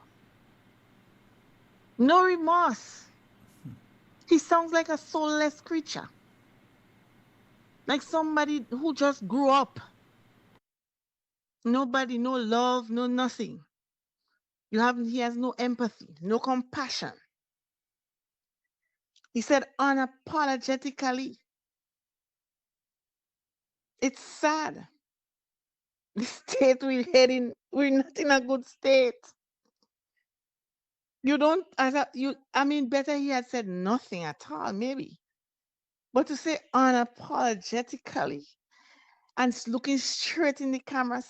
no remorse. He sounds like a soulless creature, like somebody who just grew up. Nobody, no love, no nothing. He has no empathy, no compassion. He said unapologetically. It's sad. The state we're heading, we're not in a good state. You don't, better he had said nothing at all, maybe. But to say unapologetically and looking straight in the camera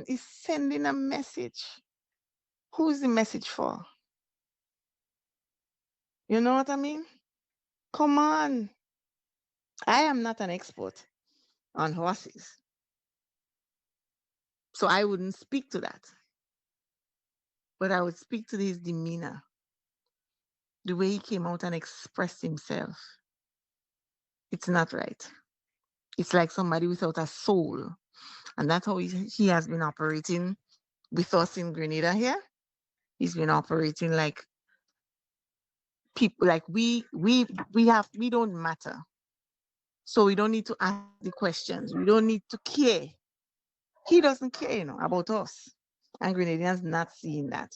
is sending a message. Who is the message for? You know what I mean? Come on. I am not an expert on horses, so I wouldn't speak to that. But I would speak to his demeanor, the way he came out and expressed himself. It's not right. It's like somebody without a soul. And that's how he has been operating with us in Grenada here. He's been operating like people, like we don't matter. So we don't need to ask the questions. We don't need to care. He doesn't care, about us. And Grenadians not seeing that.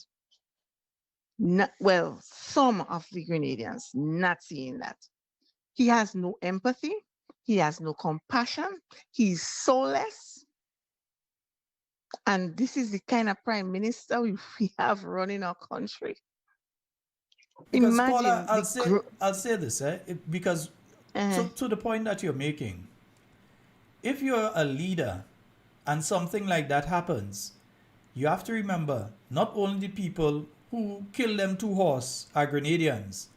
Some of the Grenadians not seeing that. He has no empathy. He has no compassion. He's soulless. And this is the kind of prime minister we have running our country. Because Imagine Paula, I'll say this, because to the point that you're making, if you're a leader and something like that happens, you have to remember not only the people who killed them 2 horses are Grenadians.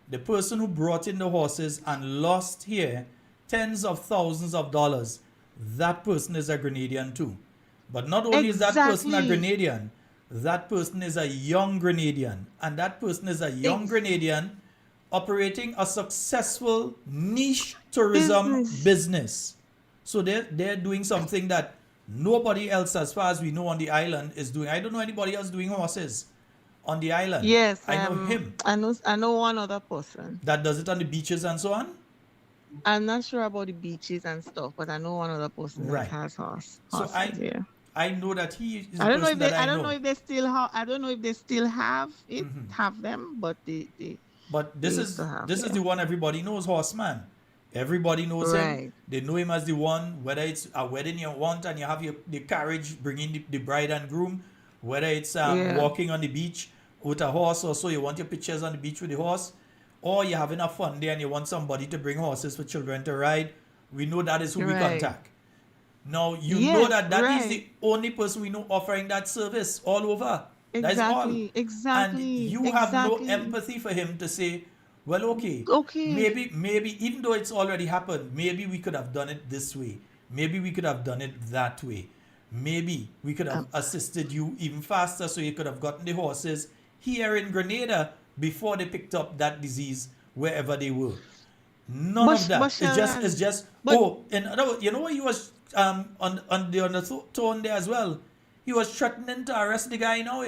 The person who brought in the horses and lost here tens of thousands of dollars, that person is a Grenadian too. But not only is that person a Grenadian, that person is a young Grenadian. And that person is a young Grenadian operating a successful niche tourism business. So they're doing something that nobody else, as far as we know, on the island is doing. I don't know anybody else doing horses on the island. Yes, I know him. I know one other person that does it on the beaches and so on. I'm not sure about the beaches and stuff, but I know one other person that has horses. So I know that he is. I don't know if they. I don't know if they still have. I don't know if they still have it. Have them, but they. But this is the one everybody knows, Horseman. Everybody knows him. They know him as the one. Whether it's a wedding you want and you have the carriage bringing the bride and groom, whether it's walking on the beach with a horse, or so you want your pictures on the beach with the horse, or you're having a fun day and you want somebody to bring horses for children to ride. We know that is who we contact. Now you know that is the only person we know offering that service all over. That's all. Exactly. And you have no empathy for him to say, well, okay. Maybe even though it's already happened, maybe we could have done it this way. Maybe we could have done it that way. Maybe we could have assisted you even faster so you could have gotten the horses here in Grenada before they picked up that disease wherever they were. None of that. It's just in other words, you know what he was on the tone there as well. He was threatening to arrest the guy now,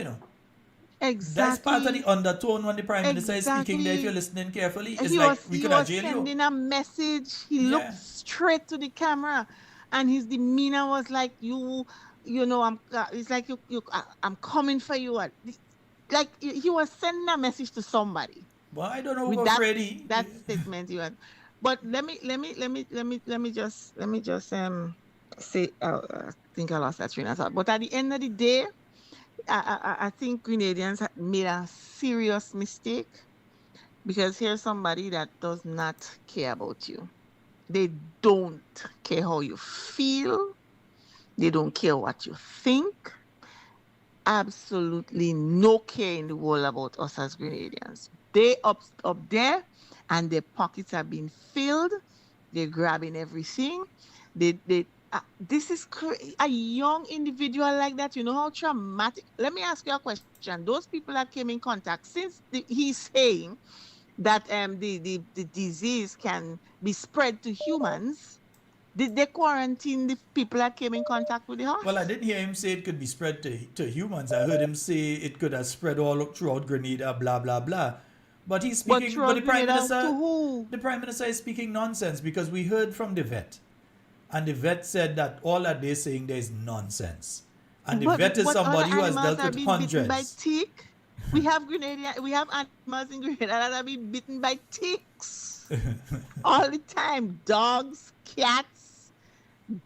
Exactly. That's part of the undertone when the Prime Minister is speaking there, if you're listening carefully. It's like we could have jailed you. He was sending a message. He looked straight to the camera and his demeanor was like, it's like I'm coming for you. Like he was sending a message to somebody. Well, I don't know about Freddie. That statement you had. But let me just say, I think I lost that train of thought. But at the end of the day, I think Grenadians made a serious mistake, because here's somebody that does not care about you. They don't care how you feel. They don't care what you think. Absolutely no care in the world about us as Grenadians. They up there and their pockets are being filled. They're grabbing everything. This is a young individual like that. You know how traumatic. Let me ask you a question. Those people that came in contact, since he's saying that the disease can be spread to humans, did they quarantine the people that came in contact with the horse? Well, I didn't hear him say it could be spread to humans. I heard him say it could have spread all throughout Grenada, blah, blah, blah. But he's speaking, but the Prime Minister, the Prime Minister is speaking nonsense, because we heard from the vet. And the vet said that all that they're saying there is nonsense. And the vet is somebody who has dealt with hundreds. By tick? We have animals in Grenada that have been bitten by ticks all the time. Dogs, cats,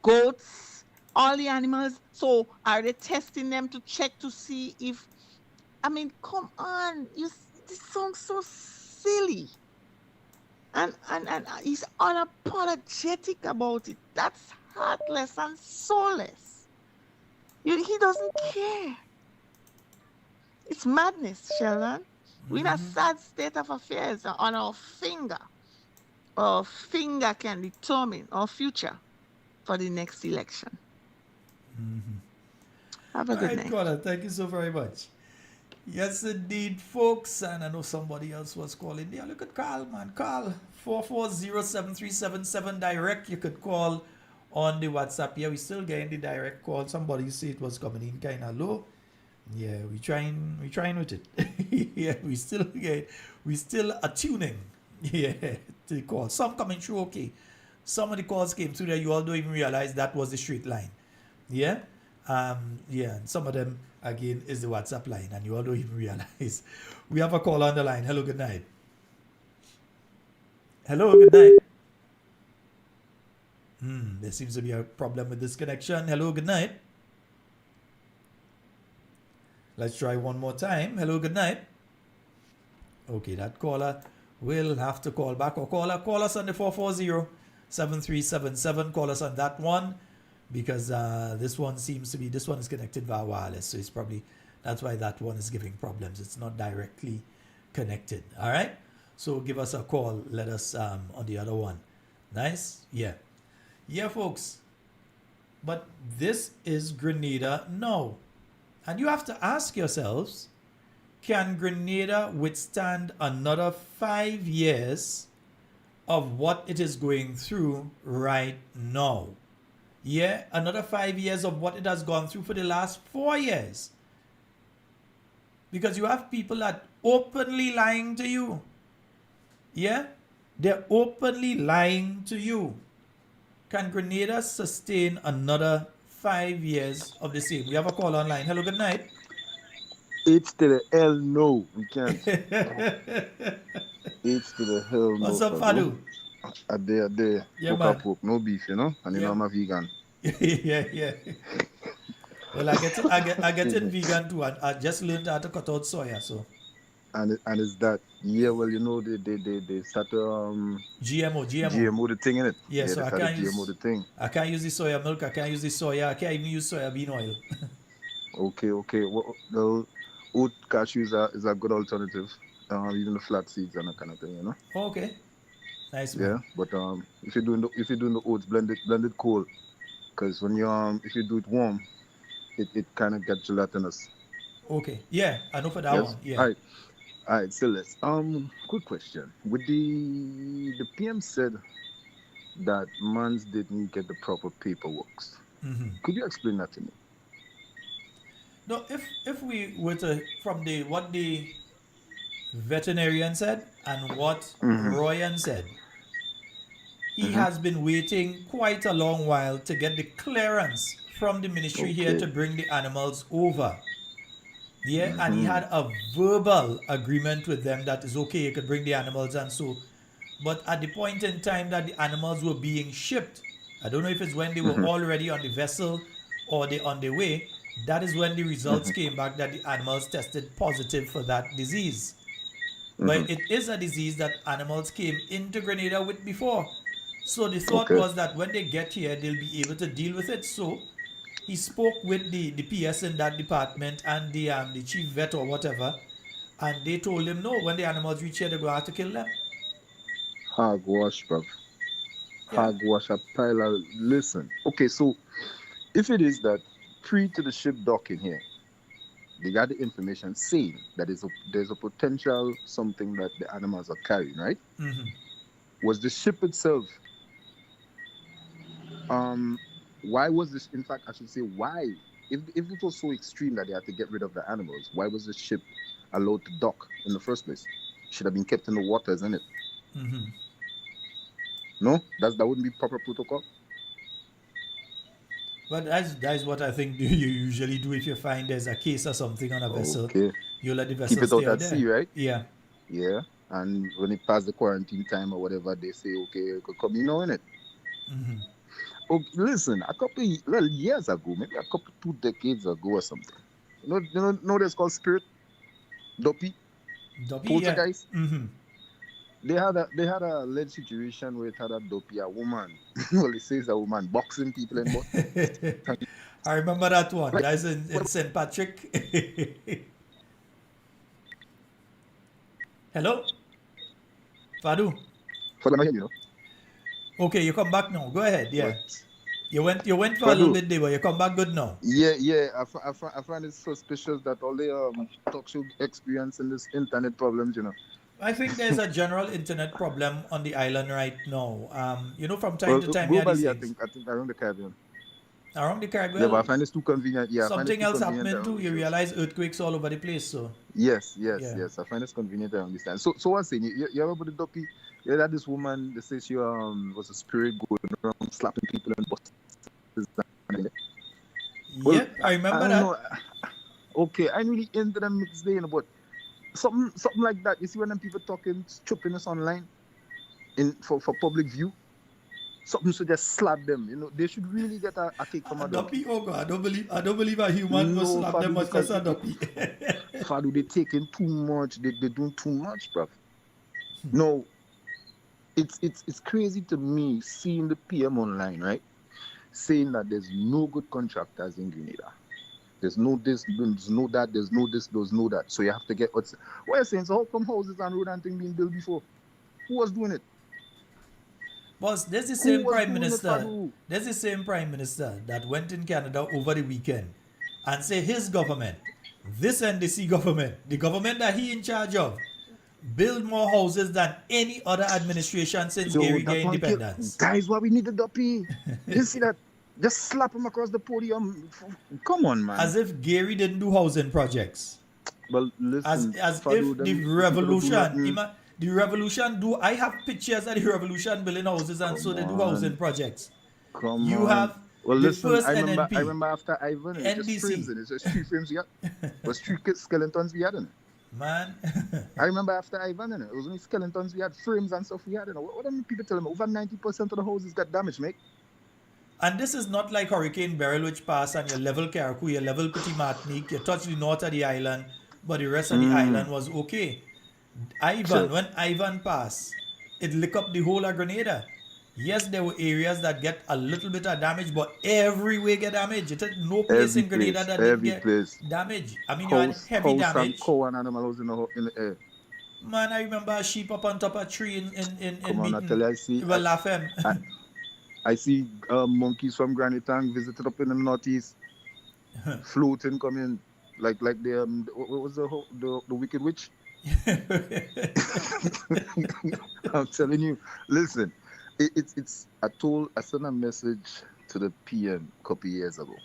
goats, all the animals. So are they testing them to check to see if? I mean, come on, this sounds so silly. And he's unapologetic about it. That's heartless and soulless. He doesn't care. It's madness, Sheldon. We're in a sad state of affairs on our finger. Our finger can determine our future for the next election. Have a good night. Caller, thank you so very much. Yes, indeed, folks. And I know somebody else was calling. Yeah, look at Carl, man. Carl, 440-7377 direct. You could call on the WhatsApp. Yeah, we still getting the direct call. Somebody said it was coming in kind of low. Yeah, we trying with it. Yeah, we still attuning. Yeah, to the call. Some coming through okay. Some of the calls came through that you all don't even realize that was the straight line. Yeah? Yeah, and some of them again is the WhatsApp line, and you all don't even realize. We have a call on the line. Hello, good night. Hello, good night. There seems to be a problem with this connection. Hello, good night. Let's try one more time. Hello, good night. Okay, that caller will have to call back, or call us on the 440-7377. Call us on that one, because this one is connected via wireless, so it's probably, that's why that one is giving problems. It's not directly connected. All right, so give us a call. Let us on the other one. Nice. Yeah, folks, but this is Grenada now, and you have to ask yourselves, can Grenada withstand another 5 years of what it is going through right now? Yeah, another 5 years of what it has gone through for the last 4 years. Because you have people that openly lying to you. Yeah, they're openly lying to you. Can Grenada sustain another 5 years of the same? We have a call online. Hello, good night. H to the L, no. We can't. H to the hell, no. What's up, Fadu? A day. Yeah, man. Pork, no beef, you know? And you know I'm a vegan. Yeah. Well, I get in vegan too, and I just learned how to cut out soya, so. And it's that, yeah, well, you know, they start GMO the thing in it. Yeah, so I can't use GMO the thing. I can't use the soya milk, I can't use the soya, I can't even use soybean oil. Okay. Well, oat cashew is a good alternative. Even the flat seeds and that kind of thing, you know. Okay. Nice. Yeah, but if you're doing the oats, blend it cold, because when you if you do it warm, it kind of gets gelatinous. Okay. Yeah, I know for that one. Yeah. All right. So let's good question. With the PM said that Mans didn't get the proper paperwork. Could you explain that to me? No, if we were to, from what the veterinarian said and what Royan said, he has been waiting quite a long while to get the clearance from the ministry here to bring the animals over. Yeah, and he had a verbal agreement with them that is okay, you could bring the animals and so. But at the point in time that the animals were being shipped, I don't know if it's when they were already on the vessel or they on their way, that is when the results came back that the animals tested positive for that disease. But it is a disease that animals came into Grenada with before. So the thought was that when they get here, they'll be able to deal with it. So he spoke with the PS in that department and the chief vet or whatever, and they told him, no, when the animals reach here, they're going to have to kill them. Hogwash, bruv. Hogwash, a pile of... Listen. Okay, so if it is that pre to the ship docking here, they got the information saying that there's a potential something that the animals are carrying, right? Mm-hmm. Was the ship itself, why was this, in fact, I should say, why, if it was so extreme that they had to get rid of the animals, why was the ship allowed to dock in the first place? Should have been kept in the waters, isn't it? Mm-hmm. No? That wouldn't be proper protocol? But that's what I think you usually do if you find there's a case or something on a vessel. Okay. You let the vessel Keep it stay out at there. sea, right? Yeah. Yeah. And when it passed the quarantine time or whatever, they say, okay, you could come in, innit? Mm-hmm. Okay, listen, a couple years ago, maybe a couple 2 decades ago or something. You know that's called spirit? Duppy? Poltergeist? Yeah. Mm-hmm. They had a alleged situation where it had a Duppy, a woman. Well, it says a woman boxing people in butt. I remember that one. That's in St. Patrick. Hello? Fadu? For the you know. Okay, you come back now. Go ahead. Yeah. What? You went for a little bit there, but you come back good now. Yeah. I find it suspicious that all the talk show experience in this internet problems, you know. I think there's a general internet problem on the island right now. From time to time, globally, I think around the Caribbean. Around the Caribbean. Yeah, but I find it's too convenient. Yeah, something else happening too. You realize earthquakes all over the place. So. Yes. I find it's convenient around this time. So one thing, you ever about the Duppy? Yeah, that this woman, they say she was a spirit going around slapping people and busting. Yep, I remember that. Okay, I really into them mixed day, but something like that. You see when them people talking stupidness online for public view, something should just slap them. You know, they should really get a kick from a Duppy. Oh God, I don't believe a human will slap them much less a Duppy. Fadu, they taking too much. They doing too much, bruv. No, it's crazy to me seeing the PM online, right, saying that there's no good contractors in Grenada. There's no this, there's no that, there's no this, there's no that. So you have to get what's you're saying. So how come houses and road and thing being built before? Who was doing it? Boss, there's the same prime minister. There's the same prime minister that went in Canada over the weekend and say his government, this NDC government, the government that he in charge of, build more houses than any other administration since Gary gained independence. Guys, what we need the Duppy. You see that? Just slap him across the podium. Come on, man. As if Gary didn't do housing projects. Well, listen. As if the revolution, the revolution do. I have pictures of the revolution building houses, and so they do housing projects. You have. Well, the listen. first I NNP, remember after Ivan, it's just frames in it. It's just 3 frames we had. It was 3 skeletons we had in it. Man. I remember after Ivan, it was only skeletons we had, frames and stuff we had. What do people tell me? Over 90% of the houses got damaged, mate. And this is not like Hurricane Beryl, which passed and you level Carriacou, you level Petit Martinique, you touch the north of the island, but the rest of the island was okay. When Ivan passed, it licked up the whole of Grenada. Yes, there were areas that get a little bit of damage, but everywhere get damage. It had no place in Grenada that didn't get damage. I mean, you had heavy damage. Cow and animals in the air. Man, I remember a sheep up on top of a tree in Come on, I tell you, I see. Well, Lafem. I see monkeys from Granny Tank visited up in the northeast, floating, coming like the what was the Wicked Witch? I'm telling you, listen, I sent a message to the PM a couple years ago.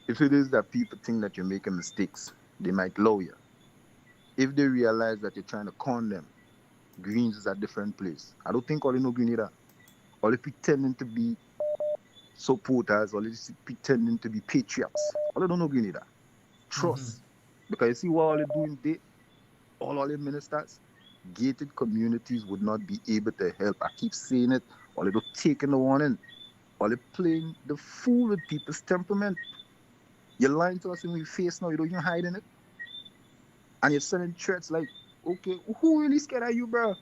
If it is that people think that you're making mistakes, they might lower you. If they realize that you're trying to con them, Greens is a different place. I don't think all they know Grenada. All they pretending to be supporters, all they pretending to be patriots. All they don't know Grenada. Trust. Because you see what all they doing there, all the ministers, gated communities would not be able to help. I keep saying it. All they do taking the warning. All they playing the fool with people's temperament. You're lying to us in your face now, you don't even hide in it. And you're sending threats like, okay, who really scared of you, bro?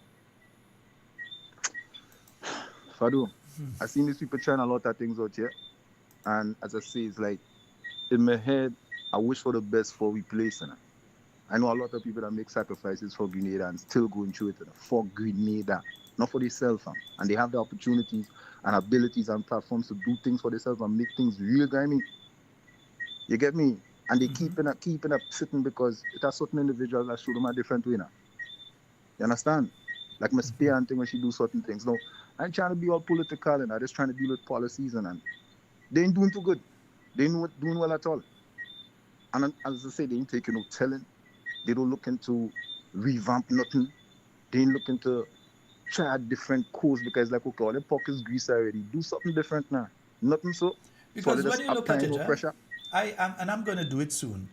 Fadu, I've seen these people trying a lot of things out here. And as I say, it's like, in my head, I wish for the best for we place. I know a lot of people that make sacrifices for Grenada and still going through it for Grenada, not for themselves. And they have the opportunities and abilities and platforms to do things for themselves and make things real grimy. You get me? And they keeping up sitting because it has certain individuals that show them a different way now. You understand? Like my spear and thing when she do certain things. No, I ain't trying to be all political and I just trying to deal with policies and they ain't doing too good. They ain't doing well at all. And as I say, they ain't taking no telling. They don't look into revamp nothing. They ain't looking to try a different course because like okay, all the pockets grease already. Do something different now. Nothing so. Because so when you look at it, pressure. I'm going to do it soon.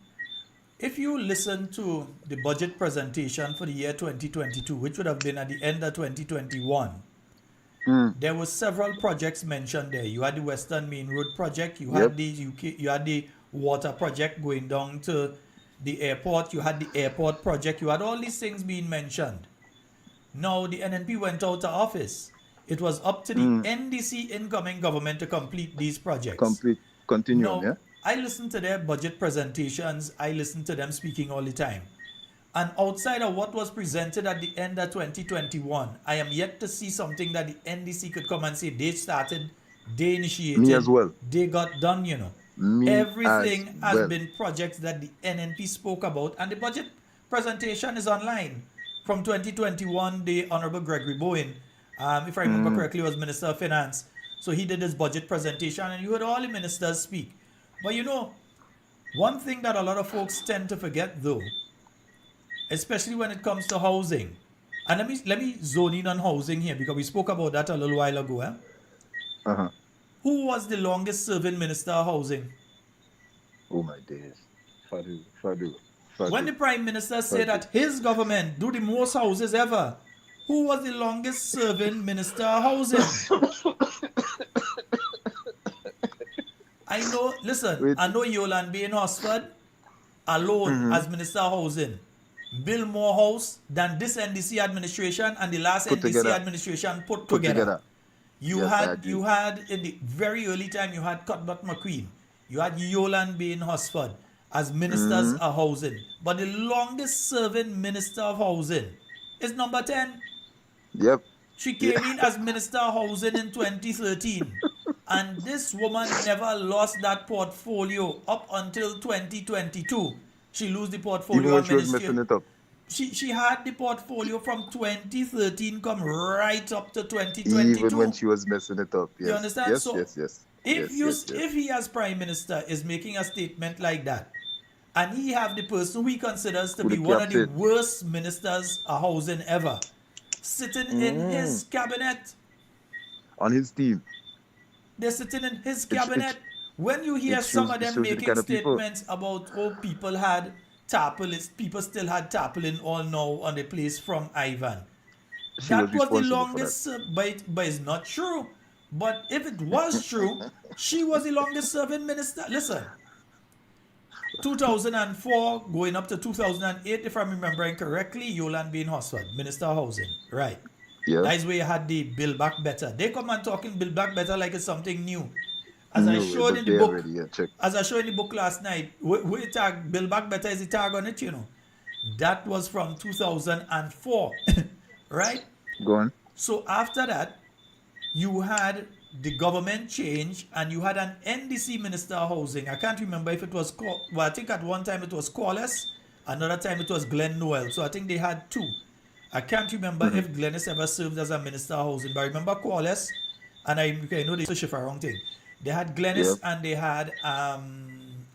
If you listen to the budget presentation for the year 2022, which would have been at the end of 2021, there were several projects mentioned there. You had the Western Main Road project, you had you had the water project going down to the airport, you had the airport project, you had all these things being mentioned. Now the NNP went out of office. It was up to the NDC incoming government to complete these projects. Continue, now, yeah? I listen to their budget presentations. I listen to them speaking all the time. And outside of what was presented at the end of 2021, I am yet to see something that the NDC could come and say they started, they initiated, Me as well. they got done, you know. Me Everything as has well. been projects that the NNP spoke about, and the budget presentation is online. From 2021, the Honorable Gregory Bowen, if I remember correctly, was Minister of Finance. So he did his budget presentation, and you heard all the ministers speak. But you know, one thing that a lot of folks tend to forget though, especially when it comes to housing, and let me zone in on housing here because we spoke about that a little while ago. Who was the longest serving Minister of Housing? Oh my days. Fadu. When the Prime Minister said that his government do the most houses ever, who was the longest serving Minister of Housing? I know, listen, I know Yolan Bain Hosford alone as Minister of Housing build more house than this NDC administration and the last NDC administration put together. You had in the very early time, you had Cuthbert McQueen, you had Yolan Bain Hosford as ministers of housing. But the longest serving Minister of Housing is number 10. Yep. She came in as Minister of Housing in 2013. And this woman never lost that portfolio up until 2022. She lose the portfolio. Even when she was messing it up. She had the portfolio from 2013 come right up to 2022. Even when she was messing it up. Yes. You understand? Yes. If he as Prime Minister is making a statement like that, and he have the person who he considers to be one of the worst ministers of housing ever, sitting in his cabinet. On his team. They're sitting in his cabinet. When you hear some of them making statements about people had tarpaulin, people still had tarpaulin all now on the place from Ivan. That was the longest, but it's not true. But if it was true, she was the longest serving minister. Listen, 2004 going up to 2008, if I'm remembering correctly, Yolan Bain Hosford, Minister of Housing, right? Yeah. That's where you had the Build Back Better. They come and talking Build Back Better like it's something new. As I showed in the book, as I showed in the book last night, where tag Build Back Better is the tag on it, you know. That was from 2004, right? Go on. So after that, you had the government change and you had an NDC Minister of Housing. I can't remember if it was, I think at one time it was Corliss, another time it was Glenn Noel. So I think they had two. I can't remember if Glennis ever served as a Minister of Housing, but I remember Corliss, and I know they switched for a wrong thing. They had Glennis and they had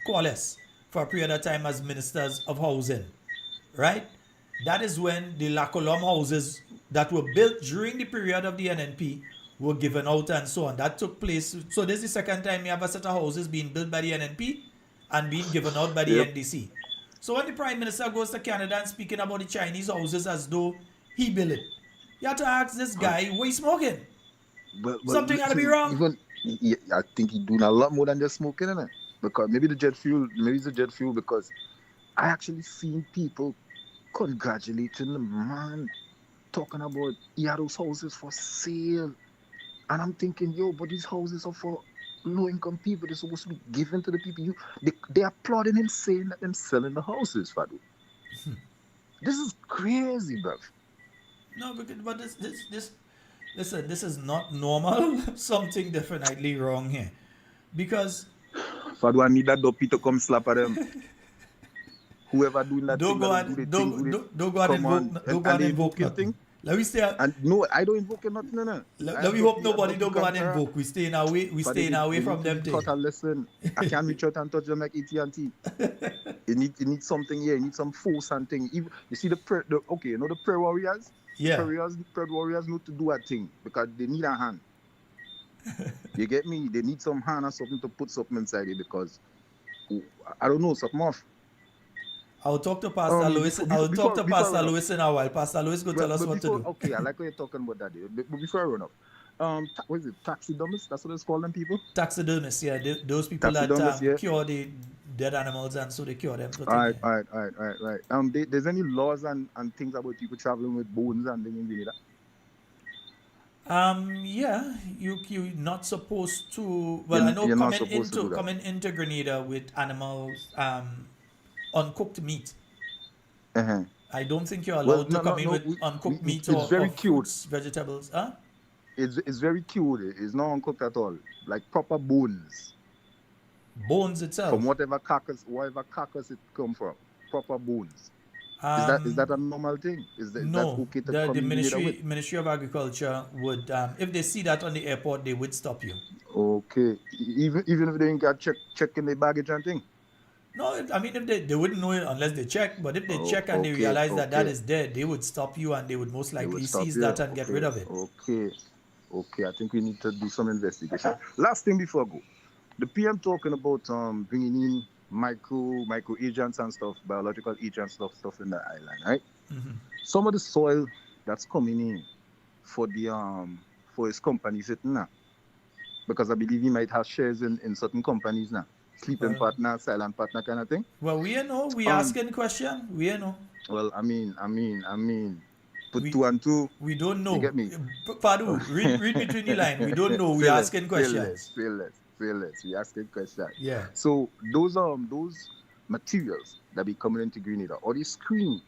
Corliss for a period of time as Ministers of Housing, right? That is when the La Colombe houses that were built during the period of the NNP were given out and so on. That took place. So this is the second time you have a set of houses being built by the NNP and being given out by the NDC. So when the Prime Minister goes to Canada and speaking about the Chinese houses as though he built it, you have to ask this guy, what he's smoking? But something got to be wrong. I think he's doing a lot more than just smoking, innit? Because maybe it's the jet fuel, because I actually seen people congratulating the man, talking about he had those houses for sale. And I'm thinking, yo, but these houses are for low-income people. They're supposed to be given to the people. They applauding him saying that them selling the houses, Fadu. This is crazy, bruv. No, but this listen, this is not normal. Something definitely wrong here. Because For do I need that dopey to come slap at them? Whoever doing that Don't thing, go let and them do the thing with it. don't go and Come on. invoke. Don't go and they invoke invoking nothing. thing. Let me stay. And no, I don't invoke nothing. No. Let me hope nobody don't go and invoke. We staying away. We staying away from them things. Taught a lesson. I can't reach out and touch them like AT&T. It need something here. It need some force and thing. You see the prayer warriors. Yeah. Prayer warriors know to do a thing because they need a hand. You get me? They need some hand or something to put something inside it because I don't know, something off. I'll talk to Pastor Lewis. I'll talk to Pastor Lewis in a while. Pastor Lewis will tell us what to do. Okay, I like what you're talking about that. But before I run up, what is it? Taxidermists? That's what it's called, them people. Taxidermists, yeah. Those people that cure the dead animals and so they cure them. Right. There's any laws and things about people traveling with bones and things in Grenada? Yeah, you're not supposed to. Well, I know coming into Grenada with animals, uncooked meat. Uh-huh. I don't think you're allowed to come in with uncooked meat or fruits, vegetables. Huh? It's very cute. It's not uncooked at all. Like proper bones. Bones itself. From whatever carcass it come from. Proper bones. Is that a normal thing? Is that okay to come the with? Ministry of Agriculture would, if they see that on the airport, they would stop you. Okay. Even if they ain't got check in their baggage and thing? No, I mean, if they wouldn't know it unless they check, but if they check and they realize that is dead, they would stop you and they would most likely seize that and get rid of it. Okay, I think we need to do some investigation. Last thing before I go. The PM talking about bringing in micro agents and stuff, biological agents stuff in the island, right? Mm-hmm. Some of the soil that's coming in for his company sitting now, because I believe he might have shares in certain companies now, sleeping partner, silent partner kind of thing. Well, we know. We asking question. We know. Well, I mean, put two and two. We don't know. You get me? Padu, read between the line. We don't know. We asking questions. Fearless. We asking questions. Yeah. So those materials that be coming into Grenada, or they screen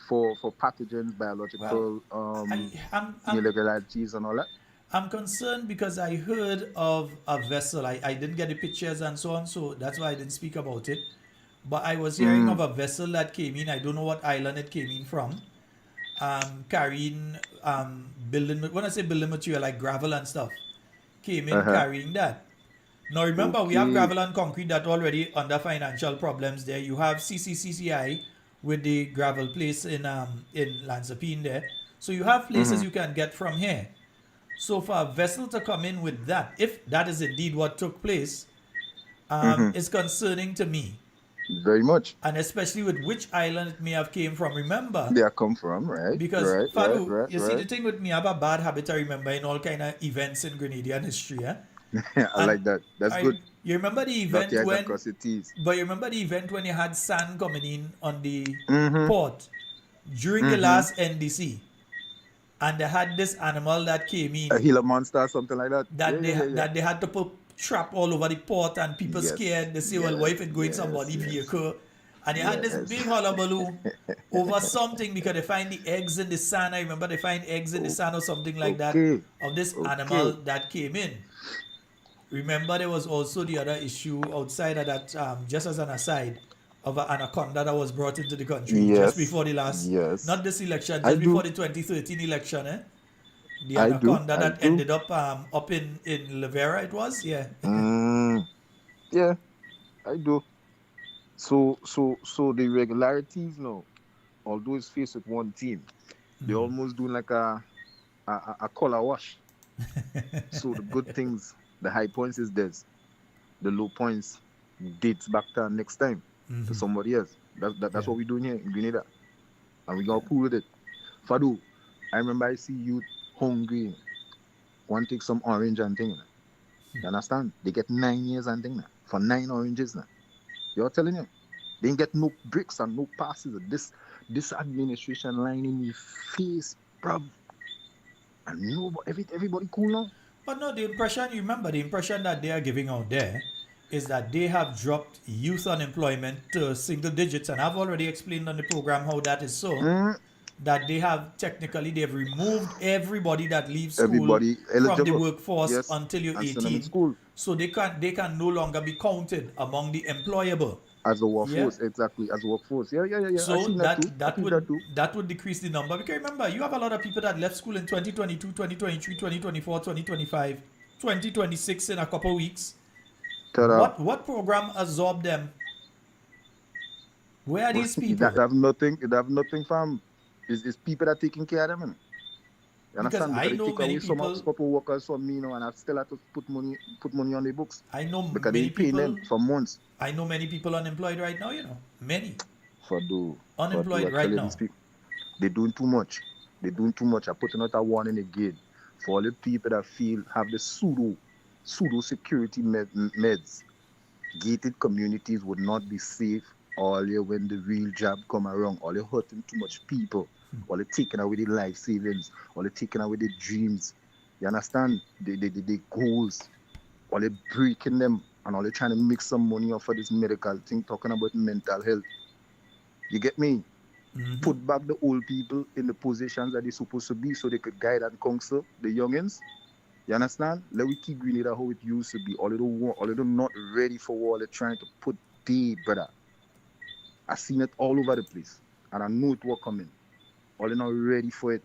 for pathogens, biological irregularities and all that. I'm concerned because I heard of a vessel. I didn't get the pictures and so on, so that's why I didn't speak about it. But I was hearing of a vessel that came in. I don't know what island it came in from. Carrying building. When I say building material, like gravel and stuff, came in carrying that. Now remember, we have gravel and concrete that already under financial problems there. You have CCCCI with the gravel place in Lansapine there. So you have places you can get from here. So for a vessel to come in with that, if that is indeed what took place, is concerning to me. Very much. And especially with which island it may have came from. Remember? They are come from, right? Because see the thing with me, I have a bad habit of remembering all kind of events in Grenadian history, yeah? I like that. That's good. You remember the event but you remember the event when you had sand coming in on the port during the last NDC, and they had this animal that came in, a Gila monster or something like that. That they had to put trap all over the port, and people scared. They say, well, what if it go in somebody's vehicle? And they had this big hullabaloo over something because they find the eggs in the sand. I remember they find eggs in the sand or something like that of this animal that came in. Remember, there was also the other issue outside of that, just as an aside, of an anaconda that was brought into the country just before the last, not this election, just before the 2013 election, The anaconda that ended up in Lavera, it was, yeah, I do. So the irregularities now, although it's faced with one team, they're almost doing like a color wash. So the good things, the high points is this. The low points dates back to next time to somebody else. That's what we're doing here in Grenada. And we got cool with it. Fadu, I remember I see you hungry. Want to take some orange and thing. You understand? They get 9 years and thing now. For 9 oranges now. You're telling you. They ain't get no bricks and no passes. This administration line in your face, bruv. And everybody cool now. But no, the impression that they are giving out there is that they have dropped youth unemployment to single digits, and I've already explained on the program how that is so. that they've removed everybody that leaves school Everybody from the eligible. workforce Yes, until you're and send them in 18. school. So they can no longer be counted among the employable. As a workforce, Yeah. exactly, as a workforce. Yeah. I So seen that too. I that seen would that too. that would decrease the number. Because remember, you have a lot of people that left school in 2022, 2023, 2024, 2025, 2026 in a couple of weeks. Ta-da. What program absorbed them? Where are these people? They have nothing from. It's people that taking care of them. Man. You understand? Because I they know take many away some people- couple workers from me now, and I still have to put money on their books. I know because many they pay them people- for months. I know many people unemployed right now, many. Unemployed right now. They're doing too much. I'm putting out a warning again for all the people that have the pseudo security meds. Gated communities would not be safe all year when the real job come around. All they're hurting too much people. All they're taking away the life savings. All they're taking away the dreams. You understand? The goals. All they're breaking them. And all they're trying to make some money off of this medical thing, talking about mental health. You get me? Mm-hmm. Put back the old people in the positions that they're supposed to be so they could guide and counsel the youngins. You understand? Let we keep Grenada how it used to be. All of them not ready for what they're trying to put there, brother. I seen it all over the place. And I know it was coming. All they're not ready for it.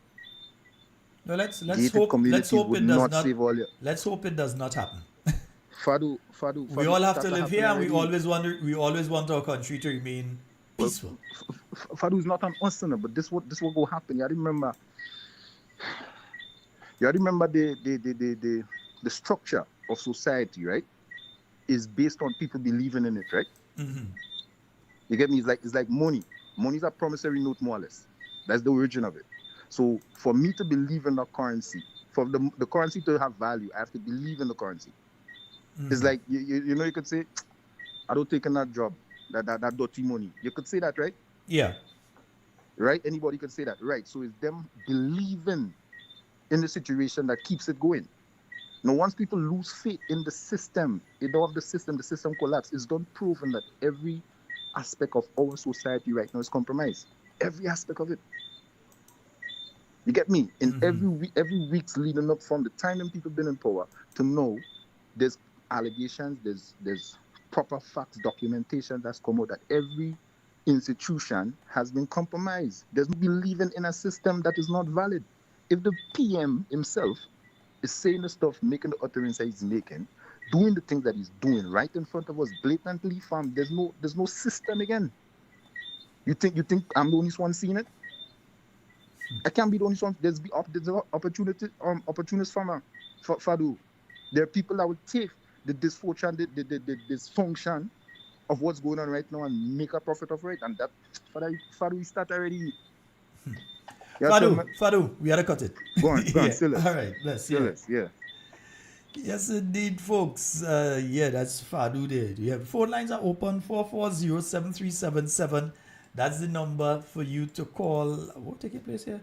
No, let's Gated hope communities it would does not not. save all your- Let's hope it does not happen. Fadu, We all have to that live happen here, and we already. always want our country to remain peaceful. Fadu is not an us, but this what go happen. You remember the structure of society, right? Is based on people believing in it, right? Mm-hmm. You get me? It's like money. Money is a promissory note, more or less. That's the origin of it. So for me to believe in the currency, for the currency to have value, I have to believe in the currency. Mm-hmm. It's like you could say, I don't take in that job, that dirty money. You could say that, right? Yeah. Right? Anybody could say that, right? So it's them believing in the situation that keeps it going. Now, once people lose faith in the system, the system collapse. It's done proven that every aspect of our society right now is compromised. Every aspect of it. You get me? In every week's leading up from the time them people been in power to now, there's allegations, there's proper facts, documentation that's come out that every institution has been compromised. There's believing in a system that is not valid. If the PM himself is saying the stuff, making the utterance that he's making, doing the things that he's doing right in front of us, blatantly, fam, there's no system again. You think I'm the only one seeing it? I can't be the only one. There's opportunist farmer, Fadu. There are people that will take the dysfunction of what's going on right now and make a profit of it, and that Fadu, we start already. Fadu, we gotta cut it. Go on, Yeah. still All right, bless you. Yeah. Yes, indeed, folks. That's Fadu there. Yeah, phone lines are open 440-7377. That's the number for you to call. What taking place here?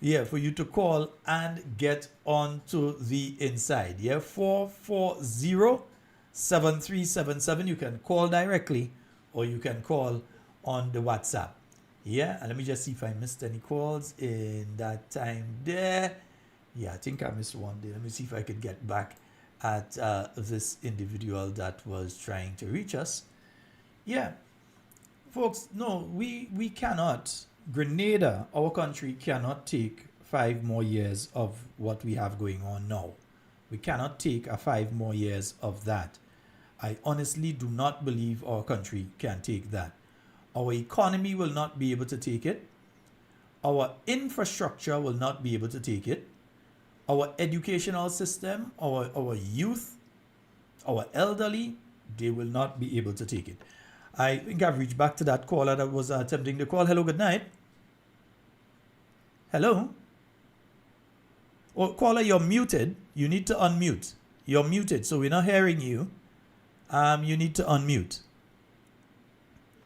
Yeah, for you to call and get onto the inside. Yeah, 440-7377. You can call directly or you can call on the WhatsApp. Yeah, and let me just see if I missed any calls in that time there. Yeah, I think I missed one there. Let me see if I could get back at this individual that was trying to reach us. Yeah, folks, no, we cannot. Grenada, our country, cannot take 5 more years of what we have going on now. We cannot take 5 more years of that. I honestly do not believe our country can take that. Our economy will not be able to take it. Our infrastructure will not be able to take it. Our educational system, our youth, our elderly, they will not be able to take it. I think I've reached back to that caller that was attempting to call. Hello, good night. Hello? Oh, caller, you're muted. You need to unmute. You're muted, so we're not hearing you. You need to unmute.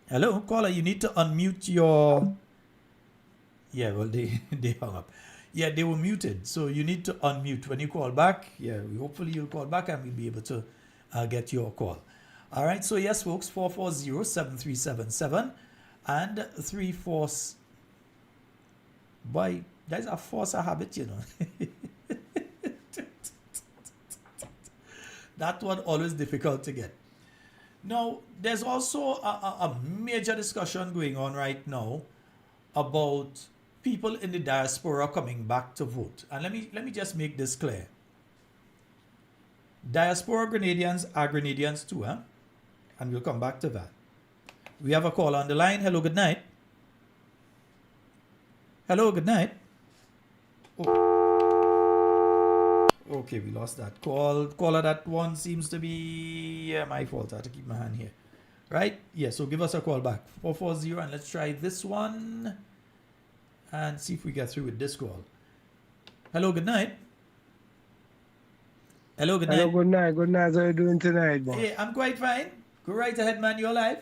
Hello, caller, you need to unmute your... Yeah, well, they hung up. Yeah, they were muted, so you need to unmute. When you call back, hopefully you'll call back and we'll be able to get your call. All right, so yes, folks, 440-7377 and 34... Boy, that's a force of habit, you know. That one always difficult to get. Now, there's also a major discussion going on right now about people in the diaspora coming back to vote. And let me just make this clear. Diaspora Grenadians are Grenadians too, huh? And we'll come back to that. We have a call on the line. Hello, good night. Hello, good night. Oh. Okay, we lost that call. Caller, that one seems to be my fault. I have to keep my hand here. Right? Yeah, so give us a call back. 440, and let's try this one and see if we get through with this call. Hello, good night. Hello, good night. Hello, good night. Good night. How are you doing tonight, boss? Hey, I'm quite fine. Go right ahead, man. You're live.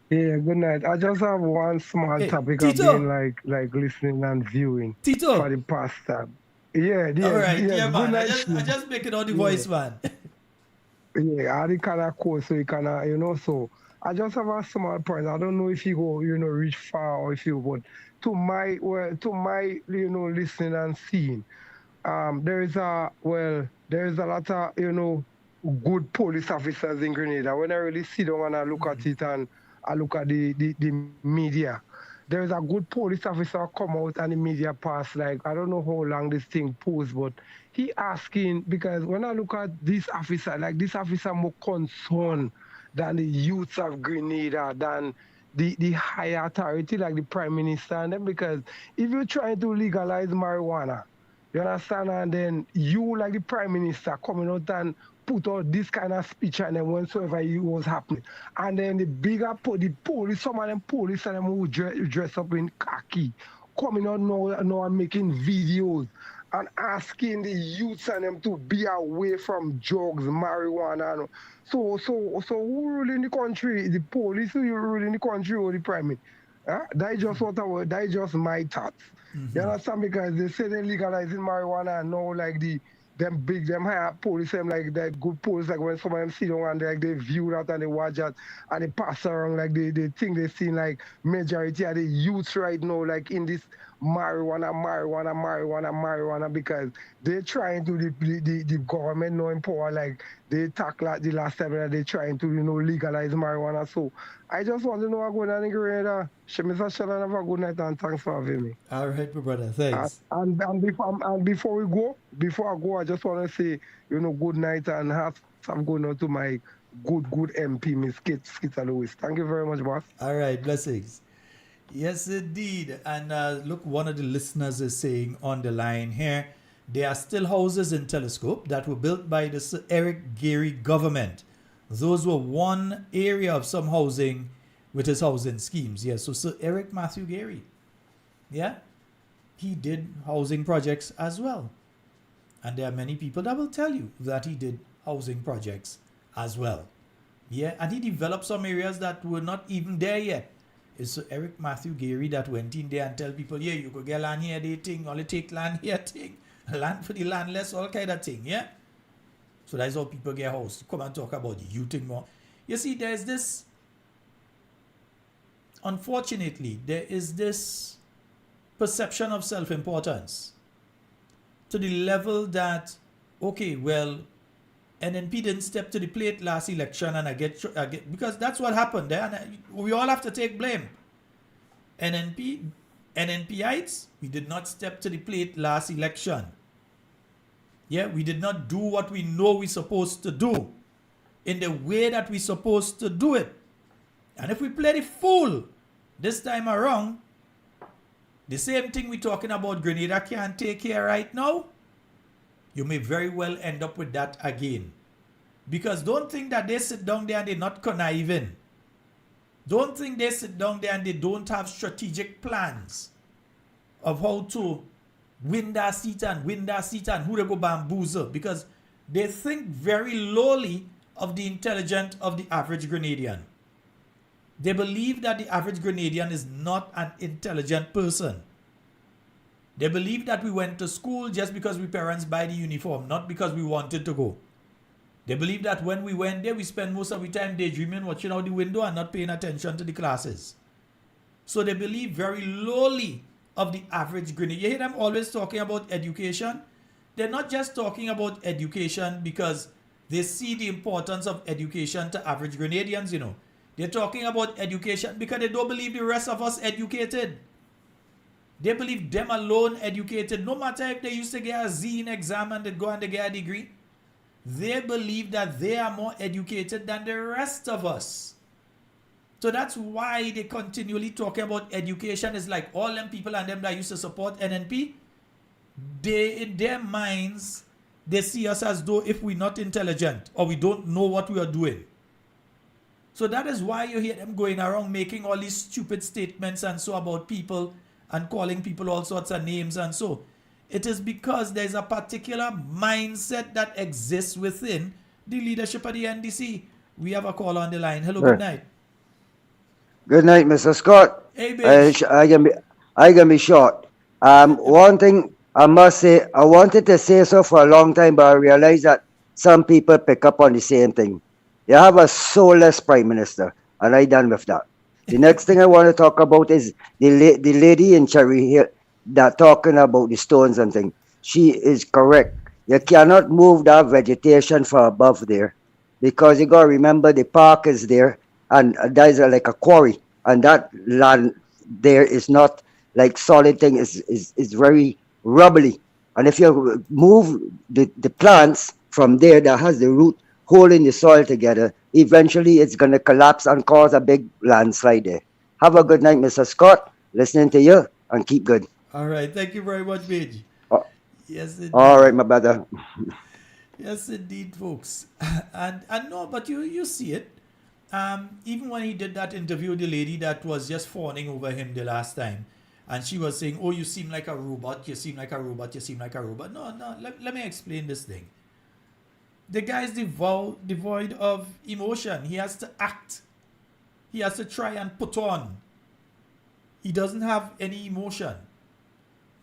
Yeah, good night. I just have one small topic Tito. I've been like listening and viewing Tito. for the past time. Yeah, All right, yeah, yeah, good man. I night. just make it on the voice, man. Yeah, I kind of cool, so you kind of, so I just have a small point. I don't know if you go, reach far or if you, but to my, listening and seeing, there is a lot of, good police officers in Grenada. When I really sit down and I look at it and I look at the media, there is a good police officer come out and the media pass, like, I don't know how long this thing posed, but he asking, because when I look at this officer, like this officer more concerned than the youths of Grenada, than the higher authority, like the Prime Minister and them, because if you're trying to legalize marijuana, you understand, and then you, like the Prime Minister, coming out and put out this kind of speech and then whatsoever it was happening. And then the police, some of them police and them who dress up in khaki, coming out now and making videos and asking the youths and them to be away from drugs, marijuana. So who ruling the country? The police who ruling the country or the Prime Minister? That is just my thoughts. You understand? Because they say they're legalizing marijuana and now like them high police, them like that good police, like when some of them sit down and like they view that and they watch that and they pass around, like they think they see like majority of the youths right now, like in this marijuana, because they're trying to the government now in power, like they talk like the last time that they're trying to legalize marijuana. So I just want to know what's going on in Grenada. Mr. Sheldon, have a good night and thanks for having me. All right, my brother. Thanks. And before I go, I just want to say, good night and have some good night to my good MP, Miss Skita Lewis. Thank you very much, boss. All right, blessings. Yes, indeed. And look, one of the listeners is saying on the line here, there are still houses in Telescope that were built by the Sir Eric Gairy government. Those were one area of some housing with his housing schemes. Yes, so Sir Eric Matthew Gairy, yeah, he did housing projects as well. And there are many people that will tell you that he did housing projects as well. Yeah, and he developed some areas that were not even there yet. It's Sir Eric Matthew Gairy that went in there and tell people, yeah, you could get land here, they thing, only take land here, thing, land for the landless, all kind of thing, yeah? So that's how people get house. Come and talk about you thing more. You see, there's this, unfortunately, there is this perception of self-importance to the level that, okay, well, NNP didn't step to the plate last election and I get because that's what happened there. And we all have to take blame. NNPites, we did not step to the plate last election. Yeah, we did not do what we know we're supposed to do in the way that we're supposed to do it. And if we play the fool this time around, the same thing we're talking about Grenada can't take care right now, you may very well end up with that again. Because don't think that they sit down there and they're not conniving. Don't think they sit down there and they don't have strategic plans of how to win that seat and who they go bamboozle. Because they think very lowly of the intelligence of the average Grenadian. They believe that the average Grenadian is not an intelligent person. They believe that we went to school just because we parents buy the uniform, not because we wanted to go. They believe that when we went there, we spent most of the time daydreaming, watching out the window and not paying attention to the classes. So they believe very lowly of the average Grenadian. You hear them always talking about education. They're not just talking about education because they see the importance of education to average Grenadians, you know. They're talking about education because they don't believe the rest of us educated. They believe them alone educated. No matter if they used to get a Z in exam and they go and they get a degree. They believe that they are more educated than the rest of us. So that's why they continually talking about education. It's like all them people and them that used to support NNP, they, in their minds, they see us as though if we're not intelligent or we don't know what we are doing. So that is why you hear them going around making all these stupid statements and so about people and calling people all sorts of names and so. It is because there's a particular mindset that exists within the leadership of the NDC. We have a call on the line. Hello, good night. Good night, Mr. Scott. Hey, bitch. I can be short. One thing I must say, I wanted to say so for a long time, but I realized that some people pick up on the same thing. You have a soulless prime minister, and I done with that. The next thing I want to talk about is the lady in Cherry Hill that talking about the stones and things. She is correct. You cannot move that vegetation from above there because you got to remember the park is there and that is like a quarry, and that land there is not like solid thing, is very rubbly. And if you move the plants from there that has the root holding the soil together, eventually it's going to collapse and cause a big landslide there. Have a good night, Mr. Scott. Listening to you and keep good. All right. Thank you very much, Midge. Yes, indeed. All right, my brother. Yes, indeed, folks. And no, but you see it. Even when he did that interview with the lady that was just fawning over him the last time, and she was saying, oh, you seem like a robot, you seem like a robot, you seem like a robot. No, let me explain this thing. The guy is devoid of emotion. He has to act. He has to try and put on. He doesn't have any emotion.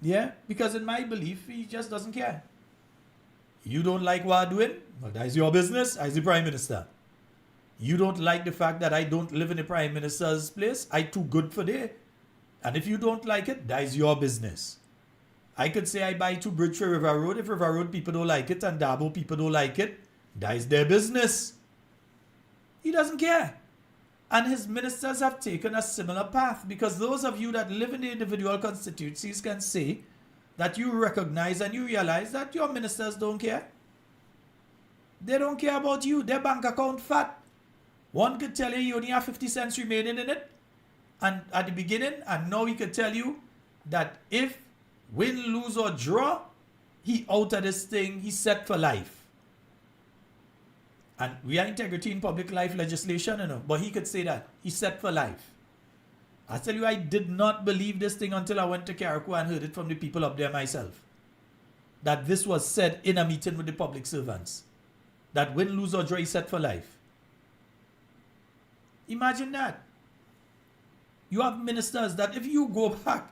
Yeah? Because in my belief, he just doesn't care. You don't like what I'm doing? Well, that's your business. I'm the Prime Minister. You don't like the fact that I don't live in the Prime Minister's place? I too good for there. And if you don't like it, that's your business. I could say I buy 2 bridge for River Road. If River Road people don't like it and Dabo people don't like it, that's their business. He doesn't care. And his ministers have taken a similar path, because those of you that live in the individual constituencies can say that you recognize and you realize that your ministers don't care. They don't care about you. Their bank account fat. One could tell you only have 50 cents remaining in it and at the beginning, and now he could tell you that if win, lose, or draw, he out of this thing, he's set for life. And we are integrity in public life legislation, you know, but he could say that. He's set for life. I tell you, I did not believe this thing until I went to Carriacou and heard it from the people up there myself. That this was said in a meeting with the public servants. That win, lose, or draw, he's set for life. Imagine that. You have ministers that if you go back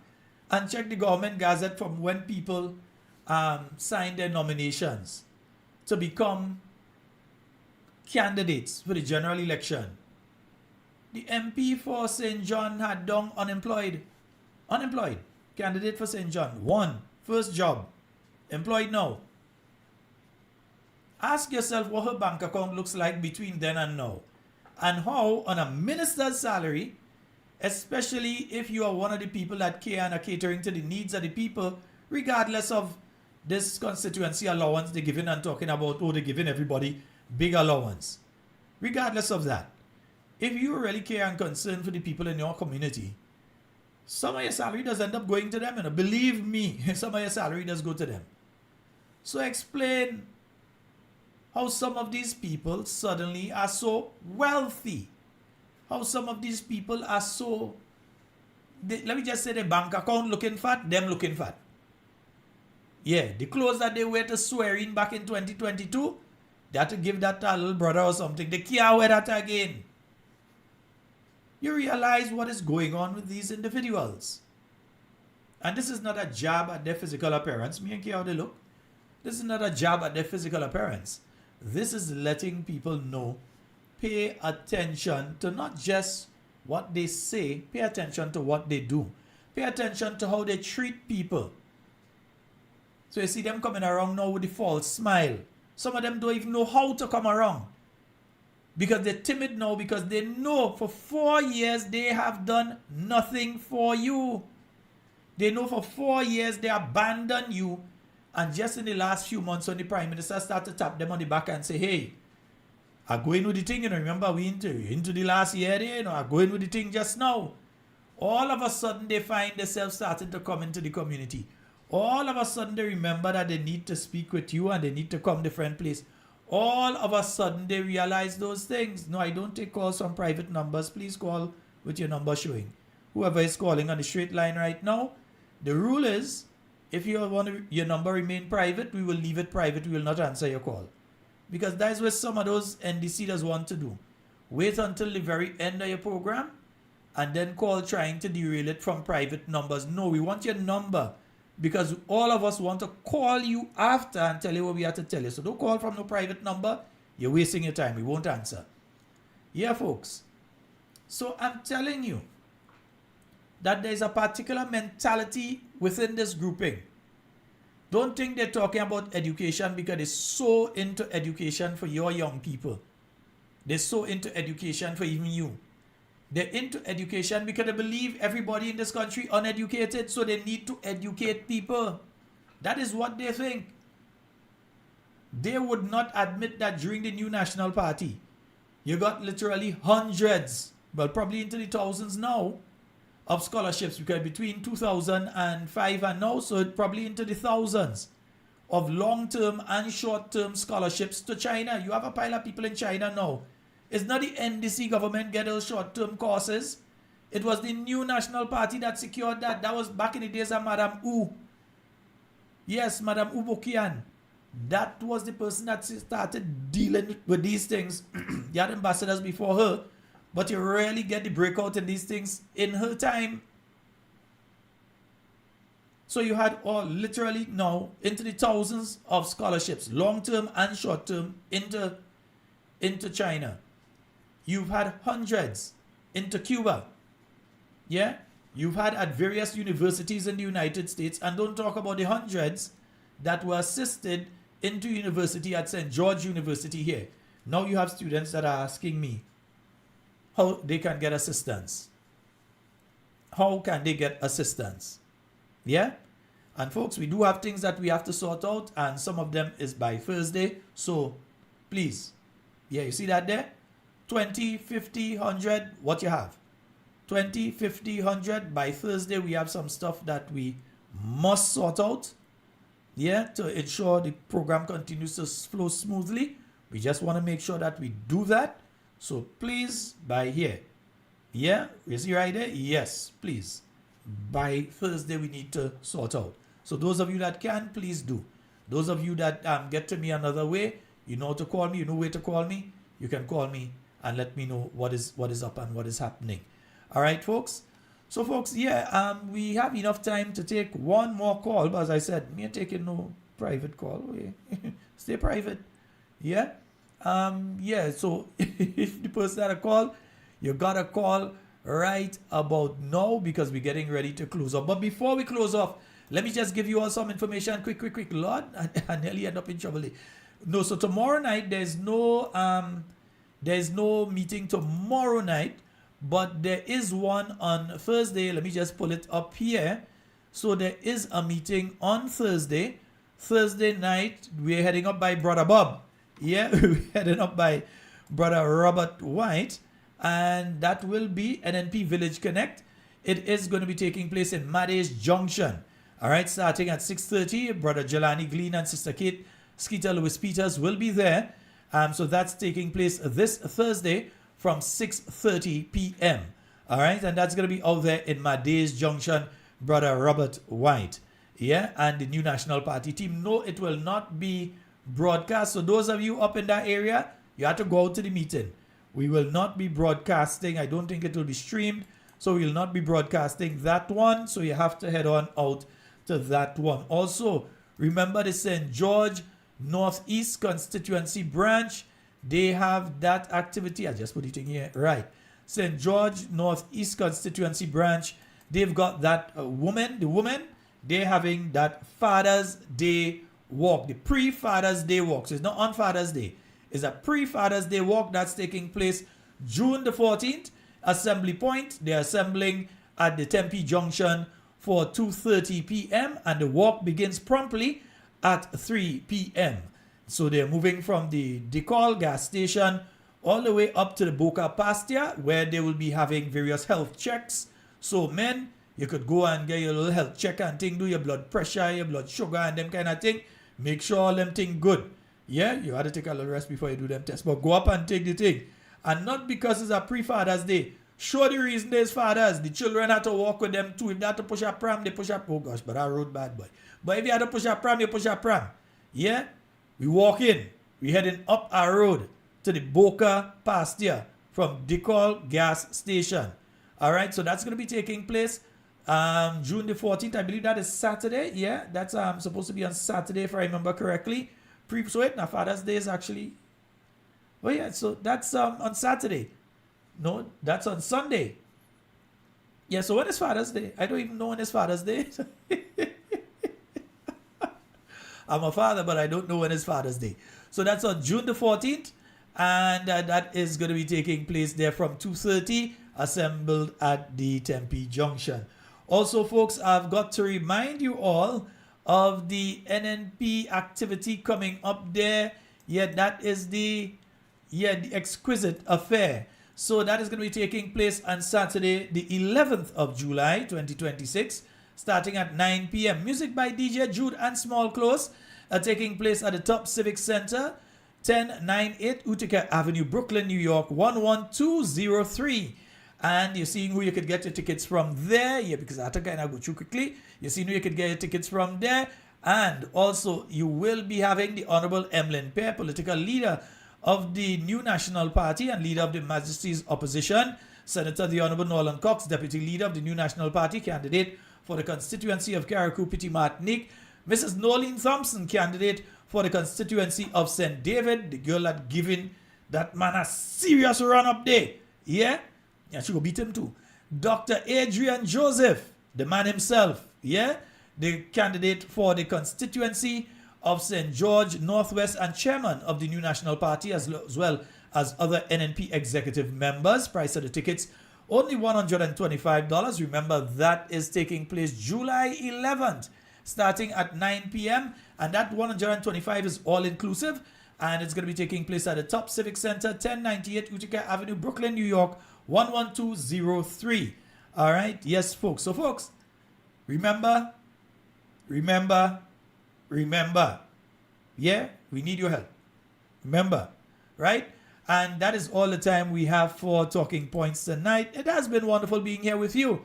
and check the government gazette from when people signed their nominations to become candidates for the general election, the MP for St. John had done unemployed. Candidate for St. John. 1. First job. Employed now. Ask yourself what her bank account looks like between then and now. And how on a minister's salary, especially if you are one of the people that care and are catering to the needs of the people, regardless of this constituency allowance they're giving and talking about, oh, they're giving everybody big allowance. Regardless of that, if you really care and concern for the people in your community, some of your salary does end up going to them. You know, believe me, some of your salary does go to them. So explain how some of these people suddenly are so wealthy. How some of these people are so, let me just say, their bank account looking fat, them looking fat. Yeah, the clothes that they wear to swearing back in 2022, they had to give that to a little brother or something. They can't wear that again. You realize what is going on with these individuals. And this is not a jab at their physical appearance. Me and care how they look. This is not a jab at their physical appearance. This is letting people know, pay attention to not just what they say, pay attention to what they do. Pay attention to how they treat people. So you see them coming around now with the false smile. Some of them don't even know how to come around. Because they're timid now because they know for 4 years they have done nothing for you. They know for 4 years they abandoned you. And just in the last few months when the Prime Minister started to tap them on the back and say, hey, I'm going with the thing, remember we into the last year there, I'm going with the thing just now. All of a sudden they find themselves starting to come into the community. All of a sudden they remember that they need to speak with you and they need to come different place. All of a sudden they realize those things. No, I don't take calls from private numbers. Please call with your number showing. Whoever is calling on the straight line right now, the rule is, if you want your number remain private, we will leave it private. We will not answer your call. Because that's what some of those NDCers want to do. Wait until the very end of your program and then call trying to derail it from private numbers. No, we want your number because all of us want to call you after and tell you what we have to tell you. So don't call from no private number. You're wasting your time. We won't answer. Yeah, folks. So I'm telling you that there's a particular mentality within this grouping. Don't think they're talking about education because they're so into education for your young people. They're so into education for even you. They're into education because they believe everybody in this country uneducated, so they need to educate people. That is what they think. They would not admit that during the new National Party, you got literally hundreds, well, probably into the thousands now, of scholarships, because between 2005 and now, so probably into the thousands of long-term and short-term scholarships to China. You have a pile of people in China now. It's not the NDC government get those short-term courses. It was the new National Party that secured that. That was back in the days of Madame Wu. Yes, Madame Wu Bokian. That was the person that started dealing with these things. You had ambassadors before her. But you rarely get the breakout in these things in her time. So you had all literally now into the thousands of scholarships, long-term and short-term, into China. You've had hundreds into Cuba. Yeah? You've had at various universities in the United States, and don't talk about the hundreds that were assisted into university at St. George University here. Now you have students that are asking me how they can get assistance. How can they get assistance? Yeah? And folks, we do have things that we have to sort out, and some of them is by Thursday. So, please. Yeah, you see that there? 20, 50, 100, what you have? 20, 50, 100. By Thursday, we have some stuff that we must sort out. Yeah, to ensure the program continues to flow smoothly. We just want to make sure that we do that. So please, by here. Yeah, you see right there? Yes, please. By Thursday, we need to sort out. So those of you that can, please do. Those of you that get to me another way, you know to call me, you know where to call me. You can call me and let me know what is up and what is happening. All right, folks. So, folks, yeah, we have enough time to take one more call. But as I said, me taking no private call. Stay private. Yeah. Yeah, so if the person had a call, you got a call right about now because we're getting ready to close off. But before we close off, let me just give you all some information. Quick. Lord, I nearly end up in trouble. No, so tomorrow night, there's no meeting tomorrow night, but there is one on Thursday. Let me just pull it up here. So there is a meeting on Thursday. Thursday night, we're heading up by Brother Bob. Yeah, we're heading up by Brother Robert White, and that will be NNP Village Connect. It is going to be taking place in Maday's Junction. All right, starting at 6:30. Brother Jelani Glean and Sister Kate Skeeter Lewis Peters will be there. So that's taking place this Thursday from 6:30 p.m. All right, and that's going to be out there in Maday's Junction, Brother Robert White. Yeah, and the new National Party team. No, it will not be broadcast. So those of you up in that area, you have to go out to the meeting. We will not be broadcasting. I don't think it will be streamed. So we will not be broadcasting that one. So you have to head on out to that one. Also, remember the St. George Northeast Constituency Branch. They have that activity. I just put it in here. Right. St. George Northeast Constituency Branch. they've got that the woman, they're having that Father's Day walk, the pre-Father's Day walk. So it's not on Father's Day. It's a pre-Father's Day walk that's taking place June the 14th. Assembly Point, they're assembling at the Tempe Junction for 2:30 p.m. and the walk begins promptly at 3 p.m. So they're moving from the DeKalb gas station all the way up to the Boca Pastia, where they will be having various health checks. So men, you could go and get your little health check and thing, do your blood pressure, your blood sugar and them kind of thing. Make sure all them thing good. Yeah, you had to take a little rest before you do them tests, but go up and take the thing. And not because it's a pre-Father's Day. Show the reason there's fathers. The children have to walk with them too. If they have to push a pram, they push a... Oh gosh, but I rode bad boy. But if you have to push a pram, you push a pram. Yeah? We walk in. We heading up our road to the Boca Pastia from DeKalb gas station. Alright, so that's going to be taking place June the 14th. I believe that is Saturday. Yeah, that's supposed to be on Saturday if I remember correctly. So wait, now Father's Day is actually... Oh yeah, so that's on Saturday. No, that's on Sunday. Yeah, so when is Father's Day? I don't even know when is Father's Day. I'm a father, but I don't know when is Father's Day. So that's on June the 14th. And that is going to be taking place there from 2:30, assembled at the Tempe Junction. Also, folks, I've got to remind you all of the NNP activity coming up there. Yeah, that is the Exquisite Affair. So that is going to be taking place on Saturday, the 11th of July, 2026, starting at 9 p.m. Music by DJ Jude and Small Close taking place at the Top Civic Center, 1098 Utica Avenue, Brooklyn, New York, 11203. And you're seeing who you could get your tickets from there. Yeah, because I have to kind of go through quickly. You're seeing who you could get your tickets from there. And also, you will be having the Honorable Emlyn Pear, political leader of the New National Party and leader of the Majesty's Opposition. Senator the Honorable Nolan Cox, deputy leader of the New National Party, candidate for the constituency of Carriacou Petit Martinique. Mrs. Nolene Thompson, candidate for the constituency of St. David, the girl that giving that man a serious run up there. Yeah? Yeah, she will beat him too. Dr. Adrian Joseph, the man himself. Yeah? The candidate for the constituency of St. George Northwest and chairman of the New National Party, as well as other NNP executive members. Price of the tickets, only $125. Remember, that is taking place July 11th, starting at 9 p.m. And that $125 is all inclusive. And it's going to be taking place at the Top Civic Center, 1098 Utica Avenue, Brooklyn, New York, 11203. All right. Yes, folks. So, folks, remember. Yeah, we need your help. Remember, right? And that is all the time we have for Talking Points tonight. It has been wonderful being here with you.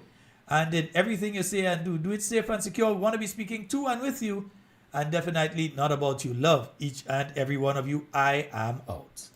And in everything you say and do it safe and secure. We want to be speaking to and with you. And definitely not about you. Love each and every one of you. I am out.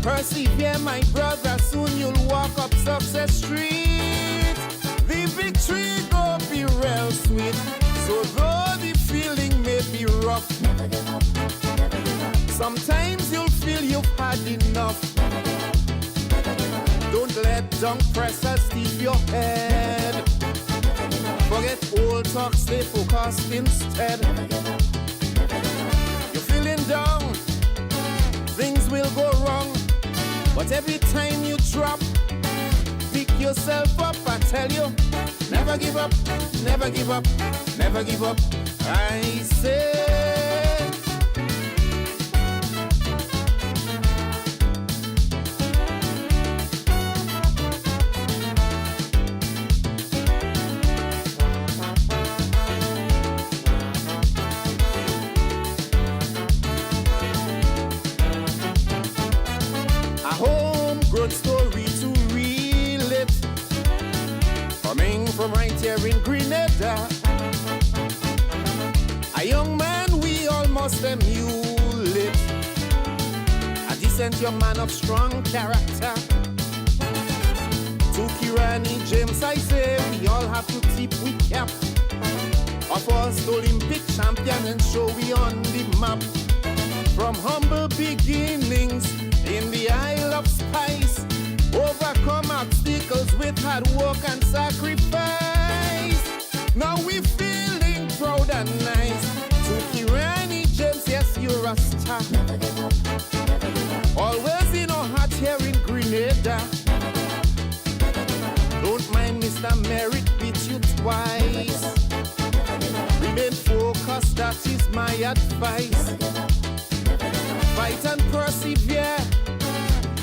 Persevere, my brother, soon you'll walk up Success Street. The victory go be real sweet. So though the feeling may be rough, never give up, never give up. Sometimes you'll feel you've had enough. Never give up, never give up. Don't let junk pressure steep your head. Forget old talk, stay focused instead. Never give up, never give up. You But every time you drop, pick yourself up, I tell you. Never give up, never give up, never give up. I say. A homegrown story to relive, coming from right here in Grenada. A young man we almost emulate, a decent young man of strong character. To Kirani James I say, we all have to tip we cap of us Olympic champion and show we on the map. From humble beginnings in the Isle of Spice, overcome obstacles with hard work and sacrifice. Now we feeling proud and nice. To Kirani James, yes, you're a star. Never give up, never give up. Always in our heart here in Grenada. Don't mind Mr. Merritt beat you twice. Remain focused, that is my advice. Fight and persevere.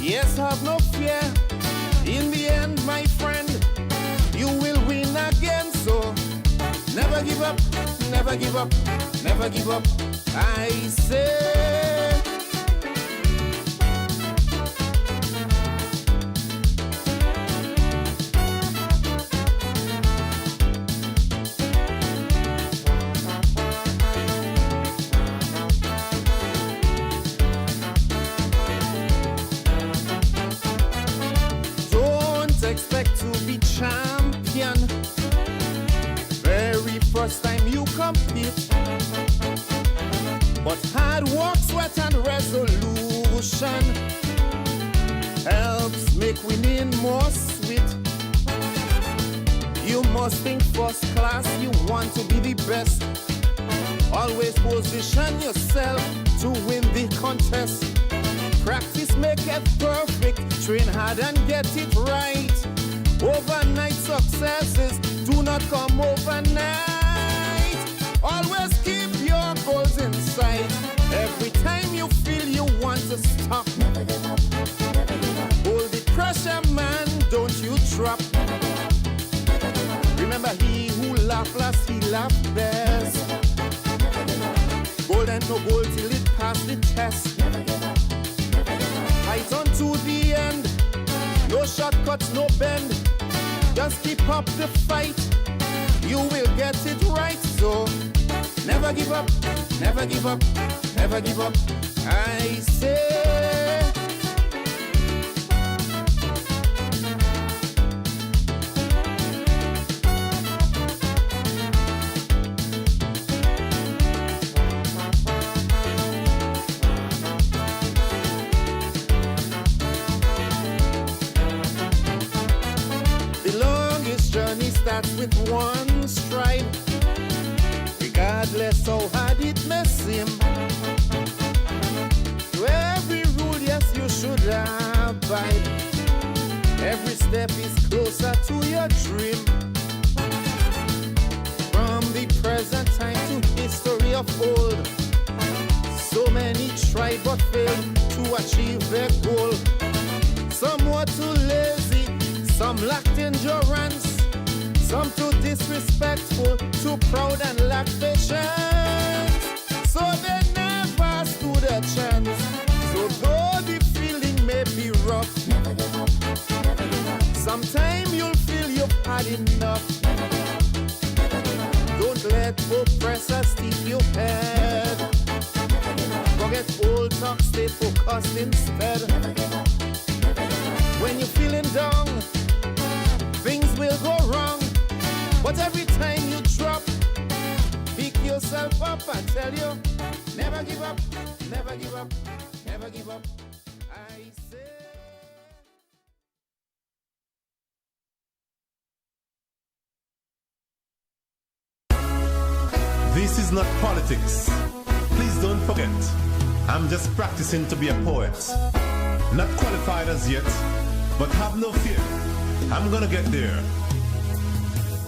Yes, have no fear. In the end, my friend, you will win again. So never give up, never give up, never give up. I say. Expect to be champion very first time you compete, but hard work, sweat and resolution helps make winning more sweet. You must think first class, you want to be the best. Always position yourself to win the contest. Practice make it perfect, train hard and get it right. Overnight successes do not come overnight. Always keep your goals in sight. Every time you feel you want to stop, never give up, never give up. Hold the pressure, man, don't you drop. Never give up, never give up. Remember, he who laughed last, he laughed best. Never give up. Gold and no gold till it passed the test. Never give up. Fight on to the end. No shortcuts, no bend. Just keep up the fight. You will get it right. So never give up, never give up, never give up. I say. Starts with one stride, regardless how hard it may seem. To every rule, yes, you should abide. Every step is closer to your dream. From the present time to history of old, so many tried but failed to achieve their goal. Some were too lazy, some lacked endurance. Some too disrespectful, too proud and lack patience. So they never stood a chance. So though the feeling may be rough, never give up, never give up. Sometime you'll feel you've had enough. Never give up, never give up. Don't let oppressors steal your head. Never give up. Forget old talk, stay focused instead. Never give up, never give up. When you're feeling down, things will go wrong. But every time you drop, pick yourself up, I tell you. Never give up, never give up, never give up. I say. This is not politics. Please don't forget, I'm just practicing to be a poet. Not qualified as yet, but have no fear. I'm gonna get there.